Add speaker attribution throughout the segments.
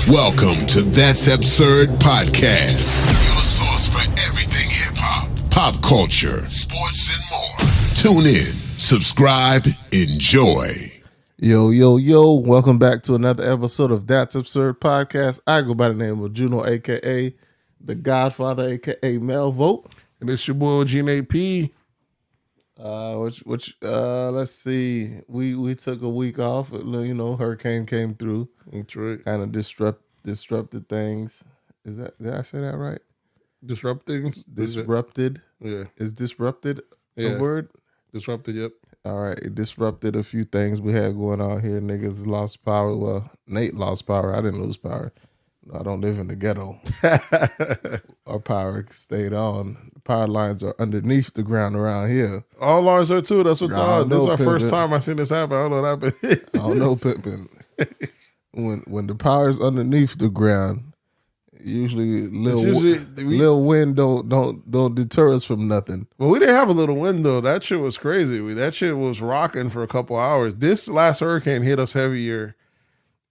Speaker 1: Welcome to That's Absurd Podcast, your source for everything hip-hop, pop culture, sports, and more. Tune in, subscribe, enjoy.
Speaker 2: Yo, welcome back to another episode of That's Absurd Podcast. I go by the name of Juno, a.k.a. The Godfather, a.k.a. Mel Vote.
Speaker 3: And it's your boy Gene P.
Speaker 2: Let's see. We took a week off. You know, hurricane came through.
Speaker 3: That's right.
Speaker 2: Kind of disrupted things. Did I say that right?
Speaker 3: Disrupt things?
Speaker 2: Disrupted.
Speaker 3: Yeah.
Speaker 2: Is disrupted a word?
Speaker 3: Disrupted, yep.
Speaker 2: All right. It disrupted a few things we had going on here. Niggas lost power. Well, Nate lost power. I didn't lose power. I don't live in the ghetto. Our power stayed on. The power lines are underneath the ground around here.
Speaker 3: All lines are too. That's what's on. This is our
Speaker 2: pimpin'.
Speaker 3: first time I seen this happen. I don't know what happened.
Speaker 2: I don't know, pimping. When the power's underneath the ground, usually little wind don't deter us from nothing.
Speaker 3: Well, we didn't have a little wind though. That shit was crazy. That shit was rocking for a couple hours. This last hurricane hit us heavier.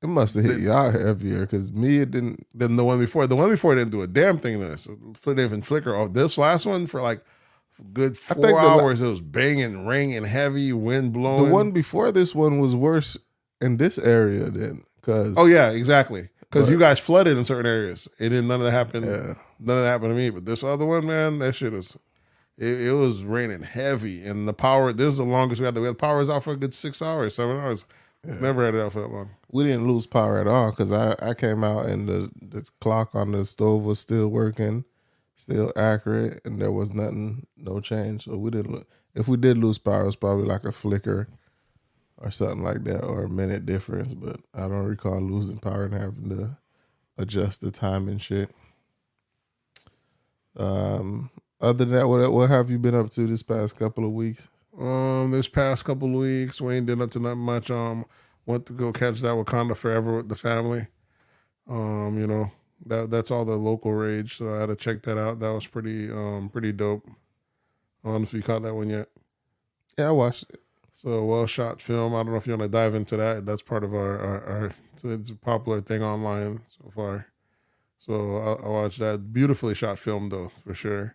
Speaker 2: It must have hit y'all heavier because me, it didn't.
Speaker 3: Than the one before. The one before didn't do a damn thing to us. It didn't even flicker off. This last one for like a good 4 hours, it was banging, ringing, heavy, wind blowing.
Speaker 2: The one before this one was worse in this area then.
Speaker 3: Oh yeah, exactly. Because you guys flooded in certain areas. It didn't. None of that happened. Yeah. None of that happened to me. But this other one, man, that shit was. It was raining heavy, and the power. This is the longest we had. We had power was out for a good 6 hours, 7 hours. Yeah. Never had it out for that long.
Speaker 2: We didn't lose power at all because I came out and the clock on the stove was still working, still accurate, and there was no change. So we didn't. If we did lose power, it was probably like a flicker or something like that, or a minute difference. But I don't recall losing power and having to adjust the time and shit. Other than that, what have you been up to this past couple of weeks?
Speaker 3: This past couple of weeks, we ain't did up to not much. Went to go catch that Wakanda Forever with the family. You know, that's all the local rage, so I had to check that out. That was pretty dope. I don't know if you caught that one yet.
Speaker 2: Yeah, I watched it.
Speaker 3: So well shot film. I don't know if you want to dive into that. That's part of our it's a popular thing online so far. So I watched that. Beautifully shot film though, for sure.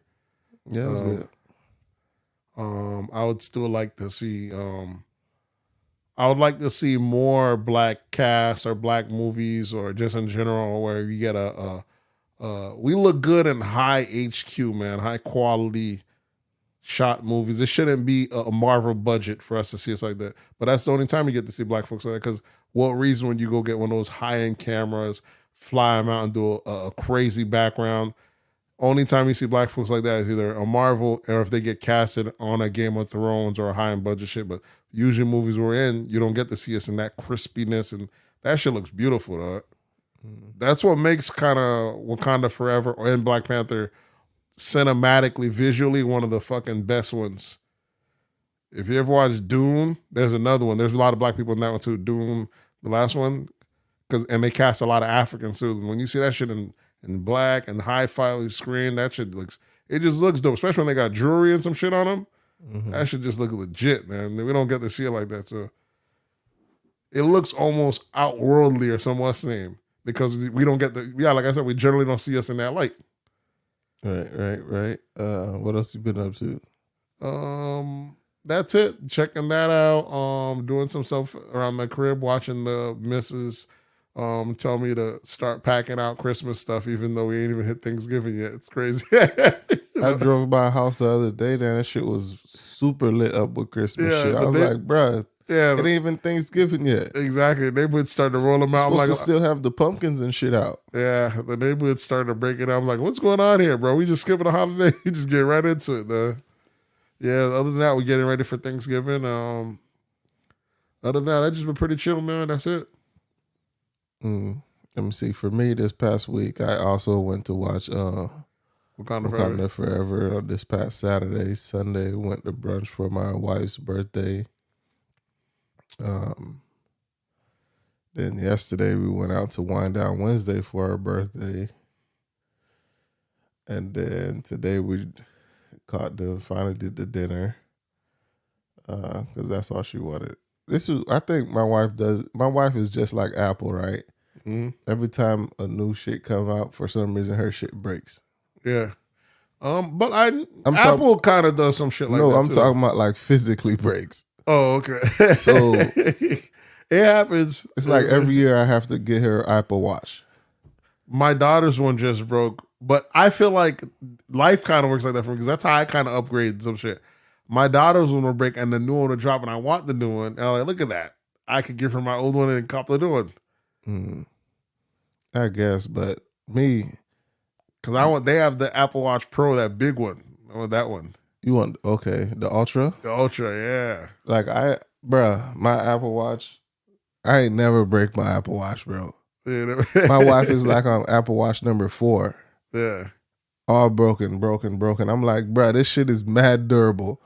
Speaker 2: Yeah, it was good.
Speaker 3: I would still like to see. I would like to see more black casts or black movies, or just in general, where you get we look good in high HQ, man, high quality shot movies. It shouldn't be a Marvel budget for us to see us like that. But that's the only time you get to see black folks like that. Because what reason would you go get one of those high end cameras, fly them out and do a crazy background? Only time you see black folks like that is either a Marvel or if they get casted on a Game of Thrones or a high-end budget shit. But usually movies we're in, you don't get to see us in that crispiness, and that shit looks beautiful, dog. That's what makes kind of Wakanda Forever and Black Panther cinematically, visually, one of the fucking best ones. If you ever watch Dune, there's another one. There's a lot of black people in that one too. Dune, the last one, and they cast a lot of Africans too. When you see that shit in black and high-fi screen, that shit just looks dope, especially when they got jewelry and some shit on them. Mm-hmm. That should just look legit, man. We don't get to see it like that, so it looks almost outworldly or some what's name, because we don't get like I said, we generally don't see us in that light.
Speaker 2: Right. What else you been up to?
Speaker 3: That's it. Checking that out. Doing some stuff around the crib, watching the missus tell me to start packing out Christmas stuff, even though we ain't even hit Thanksgiving yet. It's crazy.
Speaker 2: I drove by a house the other day, and that shit was super lit up with Christmas shit. I was like, bruh, it ain't even Thanksgiving yet.
Speaker 3: Exactly. The neighborhood started to roll them out.
Speaker 2: I'm like, still have the pumpkins and shit out.
Speaker 3: Yeah, the neighborhood started to break it out. I'm like, what's going on here, bro? We just skipping a holiday. We just get right into it, though. Yeah, other than that, we're getting ready for Thanksgiving. Other than that, I just been pretty chill, man. That's it.
Speaker 2: Let me see. For me, this past week, I also went to watch Wakanda Forever on this past Saturday. Sunday, went to brunch for my wife's birthday. Then yesterday, we went out to Wind Down Wednesday for her birthday. And then today, we finally did the dinner because that's all she wanted. I think my wife is just like Apple, right? Every time a new shit come out, for some reason her shit breaks.
Speaker 3: Yeah. But Apple kind of does some shit like that.
Speaker 2: No, I'm
Speaker 3: too.
Speaker 2: talking about like physically breaks.
Speaker 3: Oh, okay.
Speaker 2: So
Speaker 3: it happens.
Speaker 2: it's like every year I have to get her Apple Watch.
Speaker 3: My daughter's one just broke, but I feel like life kind of works like that for me because that's how I kind of upgrade some shit. My daughter's one will break and the new one will drop, and I want the new one. And I'm like, look at that. I could give her my old one and cop the new one.
Speaker 2: I guess, but me,
Speaker 3: because they have the Apple Watch Pro, that big one. I want that one.
Speaker 2: You want the Ultra?
Speaker 3: The Ultra, yeah.
Speaker 2: Like my Apple Watch, I ain't never break my Apple Watch, bro. My wife is like on Apple Watch number 4.
Speaker 3: Yeah.
Speaker 2: All broken. I'm like, bro, this shit is mad durable.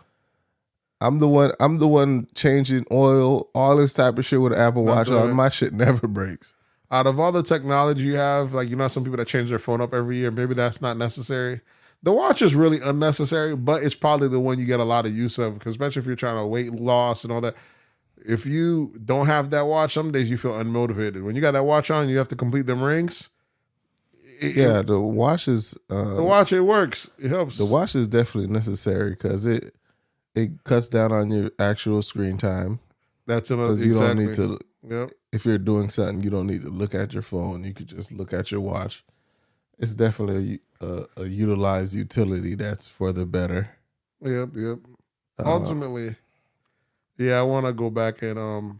Speaker 2: I'm the one changing oil, all this type of shit with an Apple Watch on. My shit never breaks.
Speaker 3: Out of all the technology you have, like, you know, some people that change their phone up every year, maybe that's not necessary. The watch is really unnecessary, but it's probably the one you get a lot of use of, because especially if you're trying to weight loss and all that. If you don't have that watch, some days you feel unmotivated. When you got that watch on, you have to complete them rings.
Speaker 2: The watch is...
Speaker 3: the watch, it works. It helps.
Speaker 2: The watch is definitely necessary because it cuts down on your actual screen time.
Speaker 3: That's another...
Speaker 2: Because you don't need to...
Speaker 3: Yep.
Speaker 2: If you're doing something, you don't need to look at your phone. You could just look at your watch. It's definitely a utilized utility that's for the better.
Speaker 3: Yep. Ultimately, I want to go back and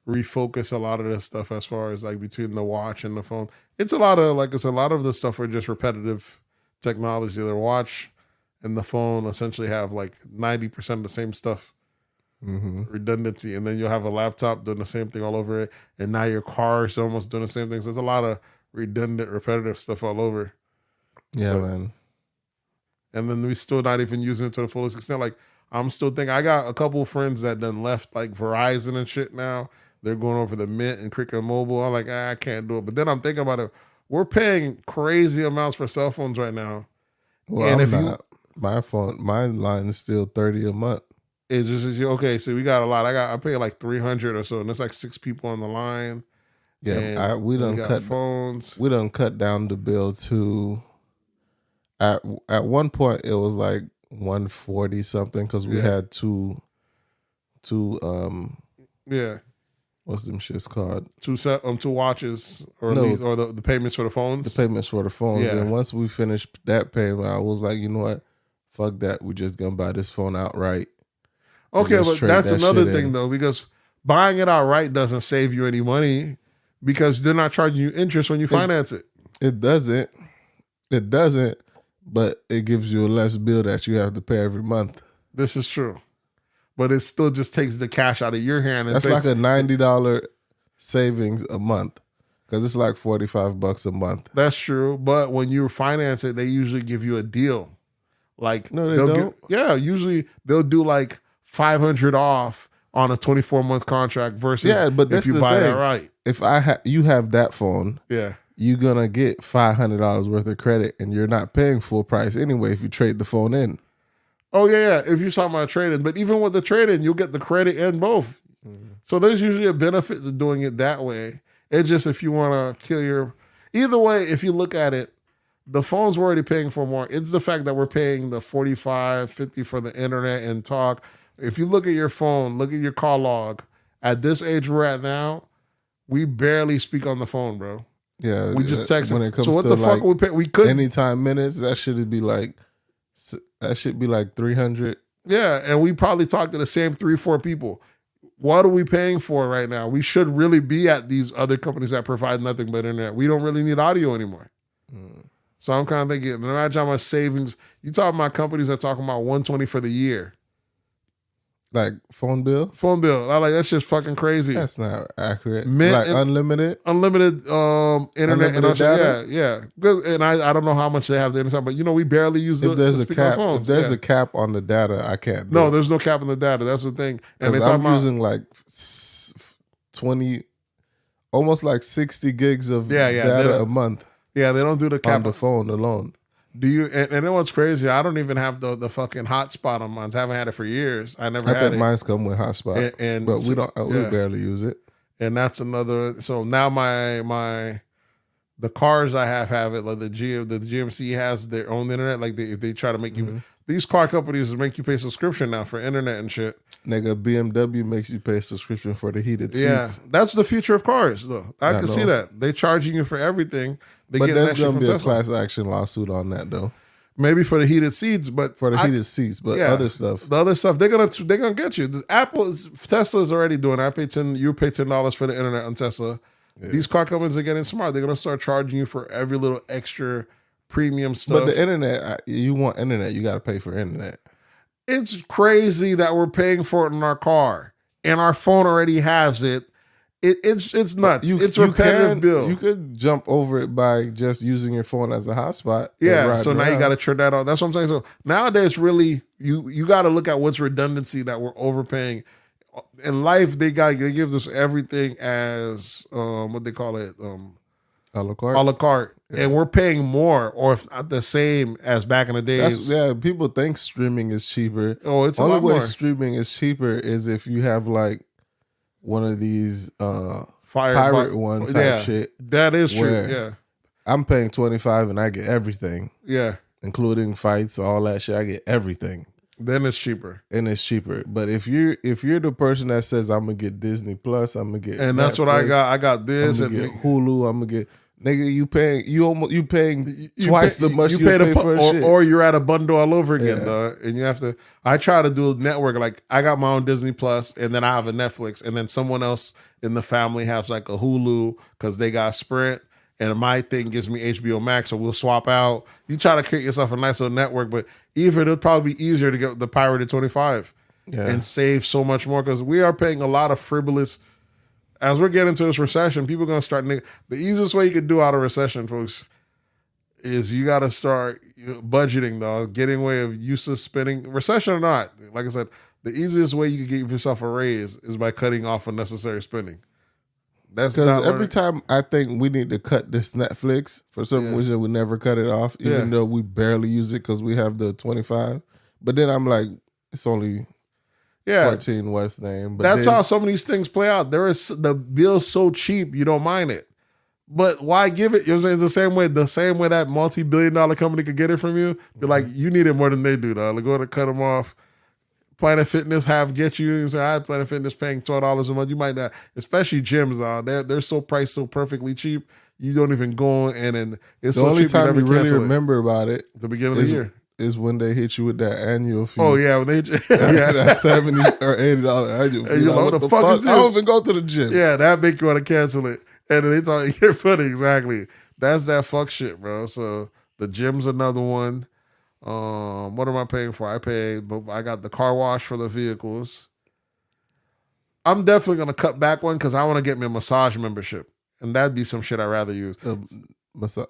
Speaker 3: refocus a lot of this stuff as far as like between the watch and the phone. It's a lot of the stuff are just repetitive technology. The watch and the phone essentially have like 90% of the same stuff. Redundancy, and then you'll have a laptop doing the same thing all over it, and now your car is almost doing the same thing. So there's a lot of redundant, repetitive stuff all over.
Speaker 2: Yeah, man.
Speaker 3: And then we still not even using it to the fullest extent. Like, I'm still thinking, I got a couple of friends that done left like Verizon and shit now. They're going over the Mint and Cricket Mobile. I'm like, I can't do it. But then I'm thinking about it. We're paying crazy amounts for cell phones right now.
Speaker 2: Well, and my line is still $30 a month.
Speaker 3: It's just okay. So we got a lot. I pay like $300 or so, and there's like 6 people on the line.
Speaker 2: Yeah, we done cut
Speaker 3: phones.
Speaker 2: We done cut down the bill to. At one point, it was like $140 something because we had two. What's them shits called? Two
Speaker 3: watches or the payments for the phones.
Speaker 2: The payments for the phones.
Speaker 3: Yeah.
Speaker 2: And once we finished that payment, I was like, you know what? Fuck that. We just gonna buy this phone outright.
Speaker 3: Okay, but that's another thing though, because buying it outright doesn't save you any money because they're not charging you interest when you finance it.
Speaker 2: It doesn't, but it gives you a less bill that you have to pay every month.
Speaker 3: This is true. But it still just takes the cash out of your hand.
Speaker 2: That's like a $90 savings a month because it's like $45 a month.
Speaker 3: That's true. But when you finance it, they usually give you a deal. Like,
Speaker 2: no, they don't.
Speaker 3: Usually they'll do like $500 off on a 24-month contract versus
Speaker 2: but
Speaker 3: if you buy that right.
Speaker 2: If you have that phone, you're gonna get $500 worth of credit, and you're not paying full price anyway if you trade the phone in.
Speaker 3: Oh yeah. If you're talking about trading, but even with the trade-in, you'll get the credit and both. So there's usually a benefit to doing it that way. It's just if you want to kill your. Either way, if you look at it, the phones we're already paying for more. It's the fact that we're paying the $45, $50 for the internet and talk. If you look at your phone, look at your call log. At this age we're at now, we barely speak on the phone, bro.
Speaker 2: Yeah,
Speaker 3: we just text.
Speaker 2: When it comes
Speaker 3: so what
Speaker 2: to
Speaker 3: the fuck we pay? We could
Speaker 2: anytime minutes. That should be like 300.
Speaker 3: Yeah, and we probably talk to the same 3-4 people. What are we paying for right now? We should really be at these other companies that provide nothing but internet. We don't really need audio anymore. So I'm kind of thinking, imagine how much savings. You talking about companies that are talking about $120 for the year.
Speaker 2: Like phone bill?
Speaker 3: Phone bill. I like that's just fucking crazy.
Speaker 2: That's not accurate.
Speaker 3: Like
Speaker 2: unlimited?
Speaker 3: Unlimited internet and
Speaker 2: data?
Speaker 3: Yeah. And I don't know how much they have the internet, but we barely use
Speaker 2: if there's
Speaker 3: a
Speaker 2: cap on the data, I can't do
Speaker 3: No,
Speaker 2: it.
Speaker 3: there's no cap on the data. That's the thing. And
Speaker 2: I'm using like 20, almost like 60 gigs of data a month.
Speaker 3: Yeah, they don't do the cap
Speaker 2: on the phone alone.
Speaker 3: Do you? And then what's crazy? I don't even have the fucking hotspot on mine. I haven't had it for years. I think
Speaker 2: mine's come with hotspot, but we don't. We barely use it.
Speaker 3: And that's another. So now the cars I have it, like the GMC has their own internet. Like if they try to make you, these car companies make you pay subscription now for internet and shit.
Speaker 2: Nigga, BMW makes you pay a subscription for the heated seats.
Speaker 3: Yeah, that's the future of cars, though. I can see that. They charging you for everything.
Speaker 2: But there's going to be a class action lawsuit on that, though.
Speaker 3: Maybe for the heated seats, but
Speaker 2: for the heated seats, but other stuff.
Speaker 3: The other stuff, they're gonna get you. Tesla's already doing it. You pay $10 for the internet on Tesla. Yeah. These car companies are getting smart. They're gonna start charging you for every little extra premium stuff.
Speaker 2: But the internet, you want internet, you gotta pay for internet.
Speaker 3: It's crazy that we're paying for it in our car, and our phone already has it. It's nuts. It's a repetitive bill.
Speaker 2: You could jump over it by just using your phone as a hotspot.
Speaker 3: Yeah, so now you got to turn that on. That's what I'm saying. So nowadays, really, you got to look at what's redundancy that we're overpaying. In life, they give us everything as what they call it,
Speaker 2: a la carte.
Speaker 3: A la carte, yeah. And we're paying more, or if not the same as back in the days.
Speaker 2: People think streaming is cheaper.
Speaker 3: Oh, it's
Speaker 2: only
Speaker 3: a lot more.
Speaker 2: Streaming is cheaper is if you have like one of these pirate one type shit.
Speaker 3: That is true. Yeah,
Speaker 2: I'm paying $25 and I get everything.
Speaker 3: Yeah,
Speaker 2: including fights, all that shit. I get everything.
Speaker 3: Then it's cheaper.
Speaker 2: But if you're the person that says I'm gonna get Disney Plus, I'm gonna get
Speaker 3: and that's Netflix, what I got. I got this
Speaker 2: I'm gonna
Speaker 3: and
Speaker 2: get Hulu. I'm gonna get. Nigga, you paying twice the much you pay for shit.
Speaker 3: Or you're at a bundle all over again, dog. And you have to. I try to do a network. Like I got my own Disney Plus, and then I have a Netflix, and then someone else in the family has like a Hulu because they got Sprint, and my thing gives me HBO Max, so we'll swap out. You try to create yourself a nice little network, but even it'll probably be easier to get the pirated 25 and save so much more because we are paying a lot of frivolous. As we're getting into this recession, people are going to start. The easiest way you can do out of recession, folks, is you got to start budgeting, dog. Getting away of useless spending. Recession or not, like I said, the easiest way you can give yourself a raise is by cutting off unnecessary spending. That's
Speaker 2: because every time I think we need to cut this Netflix for some reason, we never cut it off, even though we barely use it because we have the 25. But then I'm like, it's only 14 West name. But
Speaker 3: that's how some of these things play out. There is the bill's so cheap you don't mind it, but why give it? You know what I'm saying? The same way that multi-billion-dollar company could get it from you. Be like, you need it more than they do, though. Like, go to cut them off. Planet Fitness get you. You say, I have Planet Fitness paying $12 a month. You might not, especially gyms. They're so priced so perfectly cheap. You don't even go in, and it's
Speaker 2: the
Speaker 3: so
Speaker 2: only
Speaker 3: cheap
Speaker 2: time
Speaker 3: you
Speaker 2: really remember about it.
Speaker 3: The beginning of the year
Speaker 2: is when they hit you with that annual fee.
Speaker 3: Oh yeah, when they that
Speaker 2: $70 or $80 annual fee.
Speaker 3: And you're like, what the fuck is this?
Speaker 2: I don't even go to the gym.
Speaker 3: Yeah, that make you want to cancel it. And then they talk, you're funny, exactly. That's that fuck shit, bro. So the gym's another one. What am I paying for? I got the car wash for the vehicles. I'm definitely gonna cut back one because I want to get me a massage membership, and that'd be some shit I'd rather use.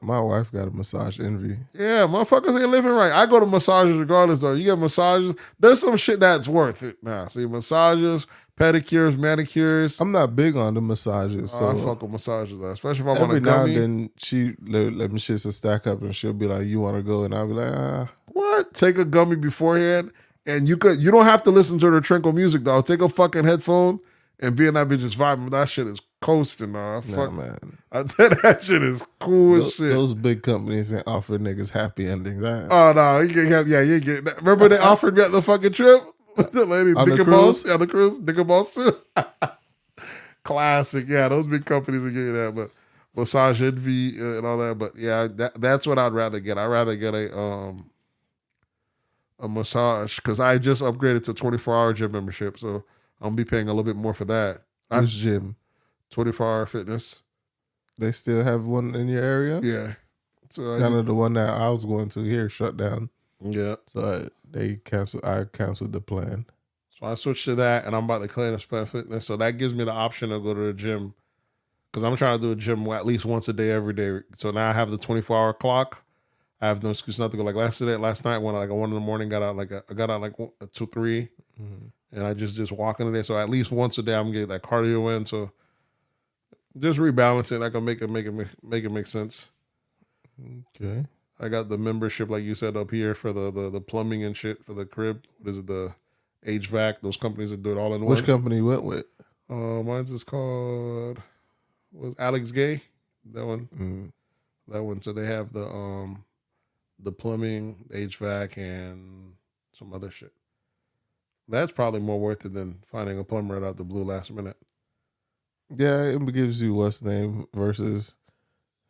Speaker 2: My wife got a massage envy.
Speaker 3: Yeah, motherfuckers ain't living right. I go to massages regardless, though. You get massages. There's some shit that's worth it. Nah, see, massages, pedicures, manicures.
Speaker 2: I'm not big on the massages. So
Speaker 3: I fuck with massages, though. Especially if I want
Speaker 2: every
Speaker 3: a gummy.
Speaker 2: now and then she let me shit a stack up and she'll be like, you want to go? And I'll be like,
Speaker 3: What? Take a gummy beforehand, and you don't have to listen to the trinkle music, though. Take a fucking headphone and be in that bitch's vibing. That shit is coasting, fuck,
Speaker 2: man.
Speaker 3: I tell that shit is cool as shit.
Speaker 2: Those big companies ain't offer niggas happy endings.
Speaker 3: Oh no, you get that. Remember they offered me at the fucking trip? The lady, Dick Boss, the cruise, Dick Boss too. Classic, yeah. Those big companies are getting that, but massage envy and all that. But yeah, that's what I'd rather get. I'd rather get a massage because I just upgraded to 24-hour gym membership, so I'm gonna be paying a little bit more for that.
Speaker 2: Which gym?
Speaker 3: 24-hour fitness.
Speaker 2: They still have one in your area?
Speaker 3: Yeah. So
Speaker 2: kind of the one that I was going to here shut down.
Speaker 3: Yeah.
Speaker 2: So I canceled the plan.
Speaker 3: So I switched to that, and I'm about to clean up Planet Fitness. So that gives me the option to go to the gym because I'm trying to do a gym at least once a day, every day. So now I have the 24-hour clock. I have no excuse not to go. Like last night when like at 1 a.m, I got out like 2, 3, and I just walking today. So at least once a day I'm getting that cardio in. So just rebalance it. I can make it make sense.
Speaker 2: Okay.
Speaker 3: I got the membership, like you said, up here for the plumbing and shit for the crib. What is it? The HVAC. Those companies that do it all in one.
Speaker 2: Which company you went with?
Speaker 3: Mine's is called was Alex Gay. That one. That one. So they have the plumbing, the HVAC, and some other shit. That's probably more worth it than finding a plumber right out the blue last minute.
Speaker 2: Yeah, it gives you what's name versus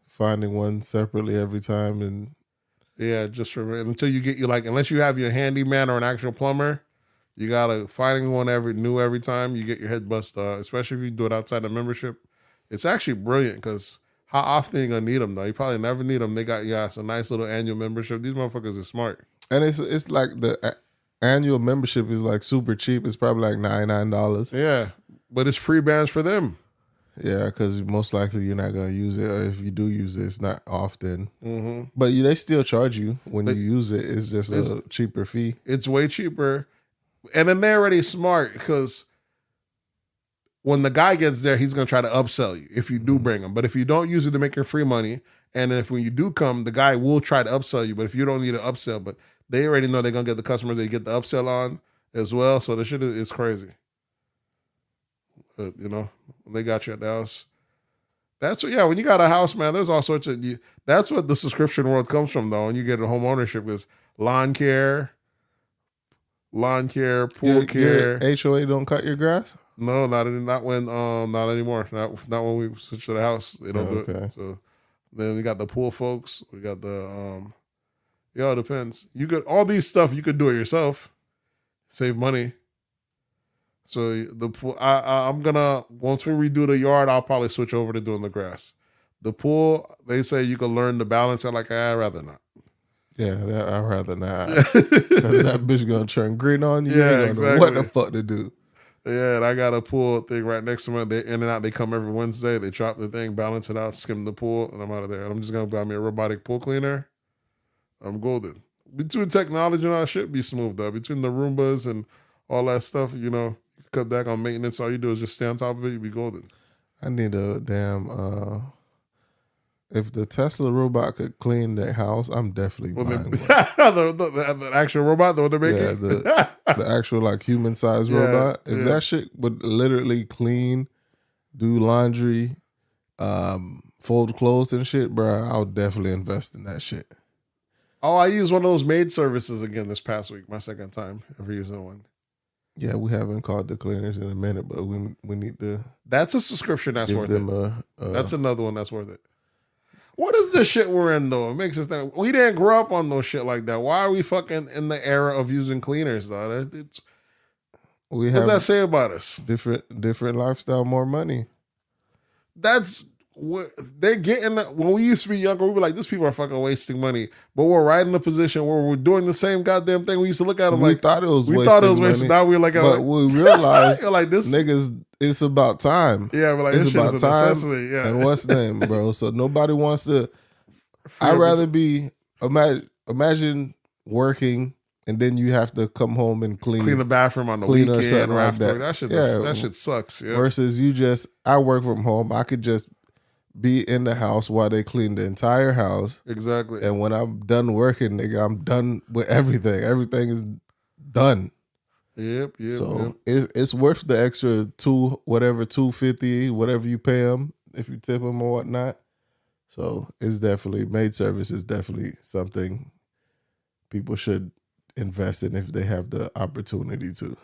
Speaker 2: finding one separately every time. And
Speaker 3: yeah, just until you get unless you have your handyman or an actual plumber, you gotta finding one every time. You get your head bust, especially if you do it outside the membership. It's actually brilliant because how often are you gonna need them though? You probably never need them. They got a nice little annual membership. These motherfuckers are smart.
Speaker 2: And it's like the annual membership is like super cheap. It's probably like $99.
Speaker 3: Yeah, but it's free bands for them.
Speaker 2: Yeah, because most likely you're not gonna use it, or if you do use it, it's not often.
Speaker 3: Mm-hmm.
Speaker 2: But they still charge you when you use it. It's just a cheaper fee.
Speaker 3: It's way cheaper, and then they're already smart because when the guy gets there, he's gonna try to upsell you if you do bring him. But if you don't use it to make your free money, and if when you do come, the guy will try to upsell you. But if you don't need an upsell, but they already know they're gonna get the customers they get the upsell on as well. So the shit is crazy. But, they got you at the house. That's when you got a house, man. There's all sorts of. That's what the subscription world comes from, though. And you get a home ownership is lawn care, pool care.
Speaker 2: Your HOA don't cut your grass?
Speaker 3: No, not anymore. Not when we switch to the house. They don't do it. So then we got the pool folks. We got the it depends. You could all these stuff you could do it yourself, save money. So the pool, I'm gonna once we redo the yard, I'll probably switch over to doing the grass. The pool, they say you can learn to balance it. I'd rather not.
Speaker 2: Yeah, I'd rather not. Because that bitch gonna turn green on you.
Speaker 3: Yeah, exactly.
Speaker 2: What the fuck to do?
Speaker 3: Yeah, and I got a pool thing right next to me. They in and out. They come every Wednesday. They chop the thing, balance it out, skim the pool, and I'm out of there. And I'm just gonna buy me a robotic pool cleaner. I'm golden. Between technology and all that shit, be smooth though. Between the Roombas and all that stuff, cut back on maintenance. All you do is just stay on top of it. You be golden.
Speaker 2: I need a damn. If the Tesla robot could clean their house, I'm definitely buying one.
Speaker 3: The actual robot, the one they're making?
Speaker 2: Yeah, the actual like human sized robot. If that shit would literally clean, do laundry, fold clothes and shit, bro, I'll definitely invest in that shit.
Speaker 3: Oh, I used one of those maid services again this past week. My second time ever using one.
Speaker 2: Yeah, we haven't called the cleaners in a minute, but we need to.
Speaker 3: That's a subscription that's worth it. That's another one that's worth it. What is this shit we're in though? It makes us think we didn't grow up on no shit like that. Why are we fucking in the era of using cleaners though? What does that say about us?
Speaker 2: Different lifestyle, more money.
Speaker 3: That's what they're getting. When we used to be younger, we were like, "These people are fucking wasting money." But we're right in the position where we're doing the same goddamn thing. We used to look at them like
Speaker 2: thought it was.
Speaker 3: We thought it was wasting. Now we're like,
Speaker 2: but we realized
Speaker 3: like this
Speaker 2: niggas. It's about time.
Speaker 3: Yeah, but like
Speaker 2: it's
Speaker 3: this
Speaker 2: about
Speaker 3: shit is a
Speaker 2: time.
Speaker 3: necessity. Yeah,
Speaker 2: and what's name, bro? So nobody wants to. I'd rather be imagine working and then you have to come home and clean
Speaker 3: the bathroom on the weekend or after.
Speaker 2: Like
Speaker 3: that shit sucks. Yeah.
Speaker 2: Versus I work from home. I could just be in the house while they clean the entire house.
Speaker 3: Exactly.
Speaker 2: And when I'm done working, nigga, I'm done with everything. Everything is done.
Speaker 3: Yep.
Speaker 2: So it's worth the extra $250, whatever you pay them if you tip them or whatnot. So it's definitely maid service is definitely something people should invest in if they have the opportunity to.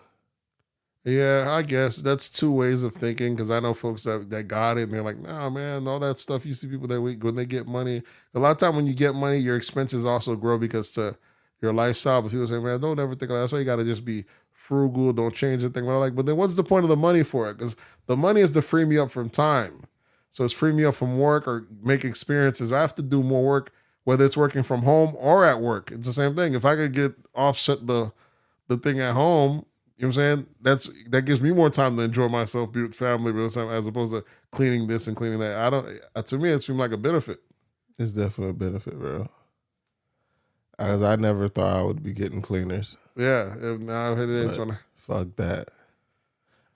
Speaker 3: Yeah, I guess that's two ways of thinking because I know folks that got it and they're like, nah, man, all that stuff. You see people that when they get money, a lot of time when you get money, your expenses also grow because to your lifestyle. But people say, man, don't ever think of that. That's why you got to just be frugal. Don't change the thing. But then what's the point of the money for it? Because the money is to free me up from time. So it's free me up from work or make experiences. I have to do more work, whether it's working from home or at work. It's the same thing. If I could get offset the thing at home, you know what I'm saying? That gives me more time to enjoy myself, be with family, as opposed to cleaning this and cleaning that. To me, it seemed like a benefit.
Speaker 2: It's definitely a benefit, bro. As I never thought I would be getting cleaners.
Speaker 3: Yeah, now it is funny.
Speaker 2: Fuck that.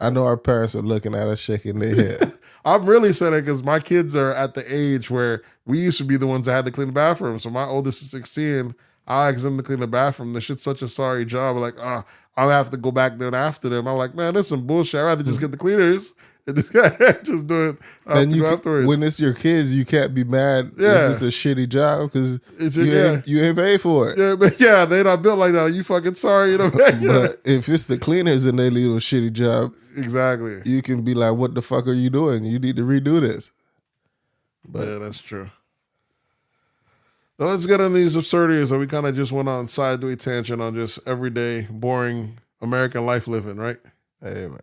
Speaker 2: I know our parents are looking at us shaking their head.
Speaker 3: I'm really saying it because my kids are at the age where we used to be the ones that had to clean the bathroom. So my oldest is 16. I asked them to clean the bathroom. This shit's such a sorry job. Like, I'll have to go back there after them. I'm like, man, that's some bullshit. I'd rather just get the cleaners And this guy just do it afterwards.
Speaker 2: When it's your kids, you can't be mad
Speaker 3: Yeah.
Speaker 2: if it's a shitty job because
Speaker 3: Yeah.
Speaker 2: you ain't paid for it.
Speaker 3: Yeah, but yeah, they not built like that. Are you fucking sorry? You know what I mean?
Speaker 2: But if it's the cleaners and they leave a shitty job,
Speaker 3: Exactly.
Speaker 2: you can be like, what the fuck are you doing? You need to redo this. But
Speaker 3: yeah, that's true. Now let's get into these absurdities that we kind of just went on sideways tangent on just everyday, boring American life living, right?
Speaker 2: hey, man.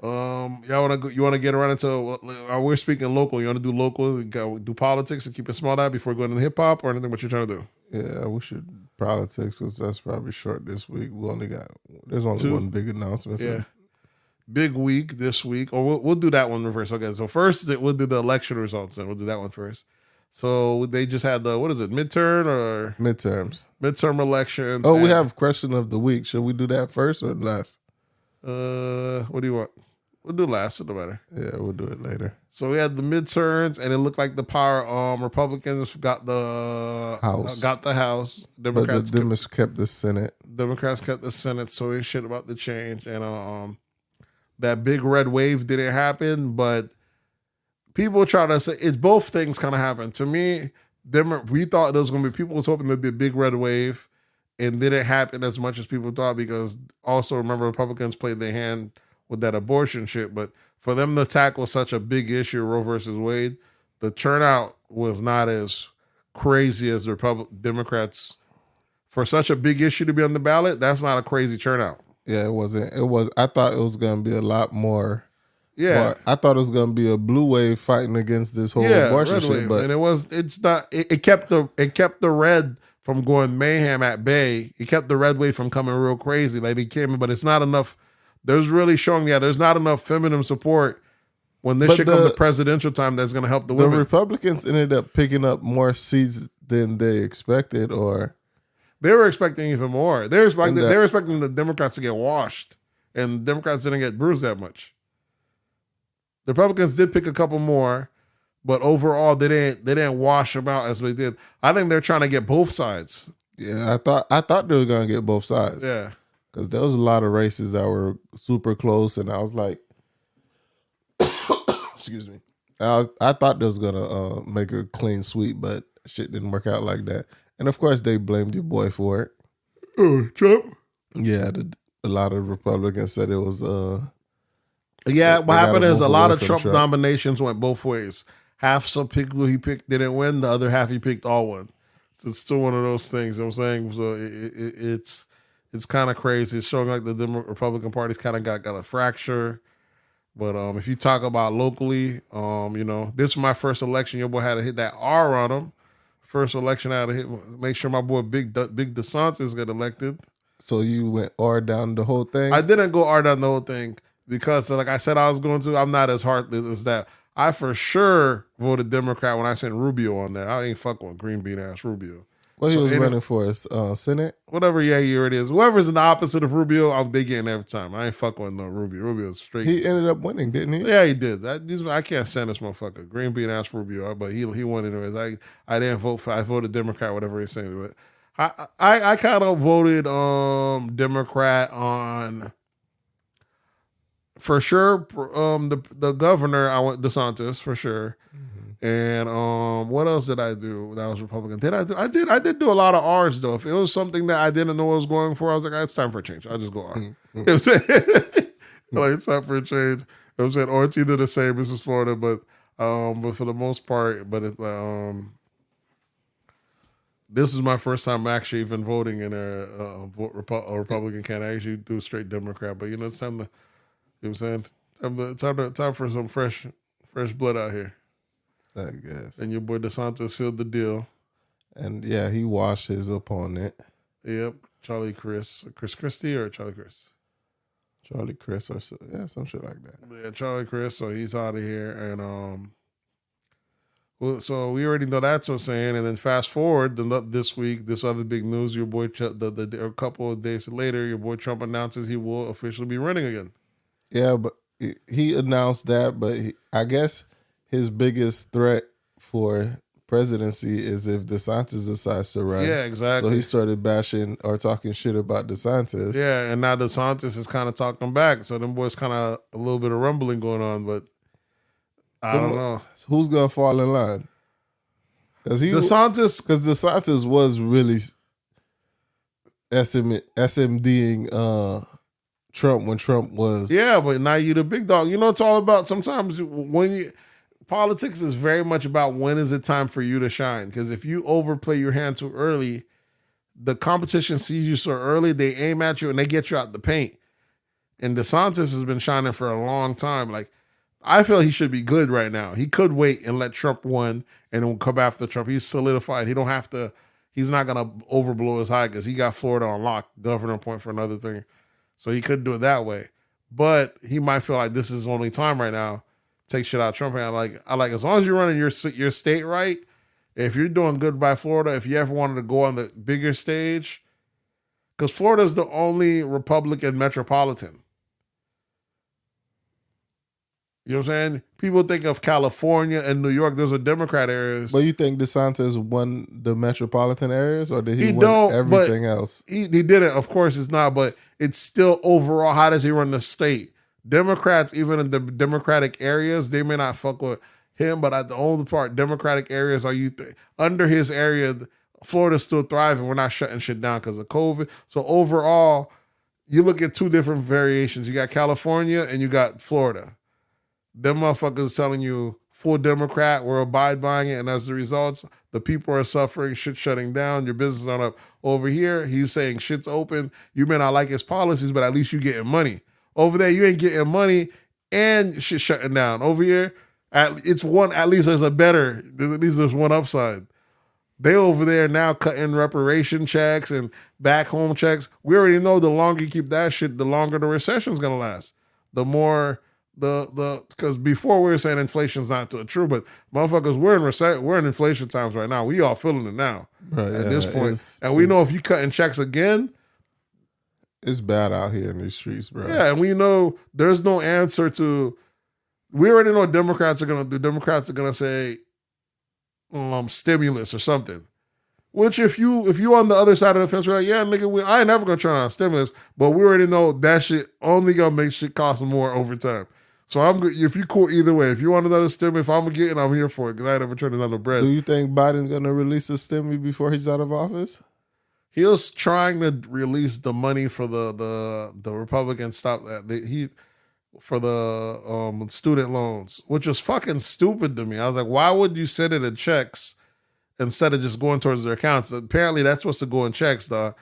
Speaker 3: You want to get around into? We're speaking local. You want to do local? Do politics and keep it small out before going into hip hop or anything? What you're trying to do?
Speaker 2: Yeah, we should politics because that's probably short this week. There's only
Speaker 3: 2?
Speaker 2: one big announcement.
Speaker 3: Yeah, big week this week, or we'll do that one reverse. Okay, so first we'll do the election results, and we'll do that one first. So they just had the midterms elections.
Speaker 2: Oh, we have question of the week. Should we do that first or last?
Speaker 3: What do you want? We'll do last. It don't matter.
Speaker 2: Yeah, we'll do it later.
Speaker 3: So we had the midterms, and it looked like the Republicans got the
Speaker 2: House.
Speaker 3: Democrats
Speaker 2: But the Democrats kept the Senate.
Speaker 3: Democrats kept the Senate, so ain't shit about the change. And that big red wave didn't happen, but people try to say it's both things kind of happened. To me, we thought there was going to be people was hoping there'd be a big red wave, and didn't happen as much as people thought because also remember Republicans played their hand with that abortion shit. But for them to tackle such a big issue, Roe versus Wade, the turnout was not as crazy as the Democrats. For such a big issue to be on the ballot, that's not a crazy turnout.
Speaker 2: Yeah, it wasn't. I thought it was going to be a lot more.
Speaker 3: Yeah,
Speaker 2: I thought it was going to be a blue wave fighting against this whole abortion
Speaker 3: red
Speaker 2: shit.
Speaker 3: wave.
Speaker 2: But
Speaker 3: And it's not. It kept the red from going mayhem at bay. It kept the red wave from coming real crazy. Like it came, but it's not enough. There's really showing. Yeah, there's not enough feminine support when this shit comes to presidential time. That's going to help the women.
Speaker 2: The Republicans ended up picking up more seats than they expected, or
Speaker 3: they were expecting even more. They were expecting the Democrats to get washed, and Democrats didn't get bruised that much. The Republicans did pick a couple more, but overall they didn't wash them out as they did. I think they're trying to get both sides.
Speaker 2: Yeah, I thought they were gonna get both sides.
Speaker 3: Yeah,
Speaker 2: because there was a lot of races that were super close, and I was like, excuse me, I thought they was gonna make a clean sweep, but shit didn't work out like that. And of course, they blamed your boy for it.
Speaker 3: Oh, Trump.
Speaker 2: Yeah, a lot of Republicans said it was.
Speaker 3: Yeah, what happened is a lot of Trump
Speaker 2: Trump
Speaker 3: nominations went both ways. Half some people he picked didn't win, the other half he picked all won. So it's still one of those things. You know what I'm saying? So it's kind of crazy. It's showing like the Republican Party's kind of got a fracture. But if you talk about locally, this was my first election. Your boy had to hit that R on him. First election I had to hit. Make sure my boy Big DeSantis got elected.
Speaker 2: So you went R down the whole thing?
Speaker 3: I didn't go R down the whole thing. Because, like I said, I was going to. I'm not as heartless as that. I for sure voted Democrat when I sent Rubio on there. I ain't fuck with green bean ass Rubio.
Speaker 2: What he was running for? Senate?
Speaker 3: Whatever year it is. Whoever's in the opposite of Rubio, they getting every time. I ain't fucking with no Rubio. Rubio's straight.
Speaker 2: He ended up winning, didn't he?
Speaker 3: Yeah, he did. I can't stand this motherfucker. Green bean ass Rubio, but he won anyways. I didn't vote for. I voted Democrat, whatever he's saying. But I kind of voted Democrat on. For sure, the governor, I went DeSantis for sure, and what else did I do? That was Republican. I did do a lot of R's though. If it was something that I didn't know what I was going for, I was like, it's time for a change. I'll just go R. Like it's time for a change. I was saying, or it's either the same. This is Florida, but for the most part, this is my first time actually even voting in a Republican candidate. I usually do straight Democrat, but it's time to. You know what I'm saying? Time for some fresh blood out here.
Speaker 2: I guess.
Speaker 3: And your boy DeSantis sealed the deal.
Speaker 2: And yeah, he washed his opponent.
Speaker 3: Yep. Chris Christie or Charlie Chris?
Speaker 2: Charlie Chris or some shit like that.
Speaker 3: Yeah, Charlie Chris. So he's out of here. And so we already know that's what I'm saying. And then fast forward this week, this other big news, your boy, a couple of days later, your boy Trump announces he will officially be running again.
Speaker 2: Yeah, but he announced that, but I guess his biggest threat for presidency is if DeSantis decides to run.
Speaker 3: Yeah, exactly.
Speaker 2: So he started bashing or talking shit about DeSantis.
Speaker 3: Yeah, and now DeSantis is kind of talking back. So them boys kind of a little bit of rumbling going on, but I don't know.
Speaker 2: Who's going to fall in line? Because DeSantis was really SMDing Trump when Trump was.
Speaker 3: Yeah, but now you the big dog. You know, it's all about sometimes when politics is very much about when is it time for you to shine. Because if you overplay your hand too early, the competition sees you so early, they aim at you and they get you out the paint. And DeSantis has been shining for a long time. Like, I feel he should be good right now. He could wait and let Trump win and then come after Trump. He's solidified. He don't have to. He's not gonna overblow his high because he got Florida on lock, governor point for another thing. So he could do it that way. But he might feel like this is his only time right now. Take shit out of Trump. And I like as long as you're running your state right, if you're doing good by Florida, if you ever wanted to go on the bigger stage, because Florida's the only Republican metropolitan. You know what I'm saying? People think of California and New York. Those are Democrat areas.
Speaker 2: But you think DeSantis won the metropolitan areas, or did he win everything else?
Speaker 3: He didn't. Of course, it's not. But it's still overall. How does he run the state? Democrats, even in the Democratic areas, they may not fuck with him. But at the only part, Democratic areas are under his area. Florida's still thriving. We're not shutting shit down because of COVID. So overall, you look at two different variations. You got California and you got Florida. Them motherfuckers telling you full Democrat, we're abide by it, and as a result, the people are suffering, shit shutting down, your business on up. Over here, he's saying shit's open. You may not like his policies, but at least you getting money. Over there, you ain't getting money and shit shutting down. Over here, at least there's there's one upside. They over there now cutting reparation checks and back home checks. We already know the longer you keep that shit, the longer the recession's gonna last. The more because before we were saying inflation's not true, but motherfuckers, we're in inflation times right now. We all feeling it now at this point. And we know if you cutting checks again,
Speaker 2: it's bad out here in these streets, bro.
Speaker 3: Yeah, and we know there's no answer to. We already know what Democrats are gonna do. Democrats are gonna say stimulus or something. Which if you on the other side of the fence, we're like, yeah, nigga, I ain't never gonna turn on stimulus, but we already know that shit only gonna make shit cost more over time. So I'm good. If you cool either way, if you want another stimmy, if I'm getting, I'm here for it because I ain't never turned down the bread.
Speaker 2: Do you think Biden's gonna release a stimmy before he's out of office?
Speaker 3: He was trying to release the money for the Republican stuff for the student loans, which was fucking stupid to me. I was like, why would you send it in checks instead of just going towards their accounts? Apparently, that's supposed to go in checks, dog.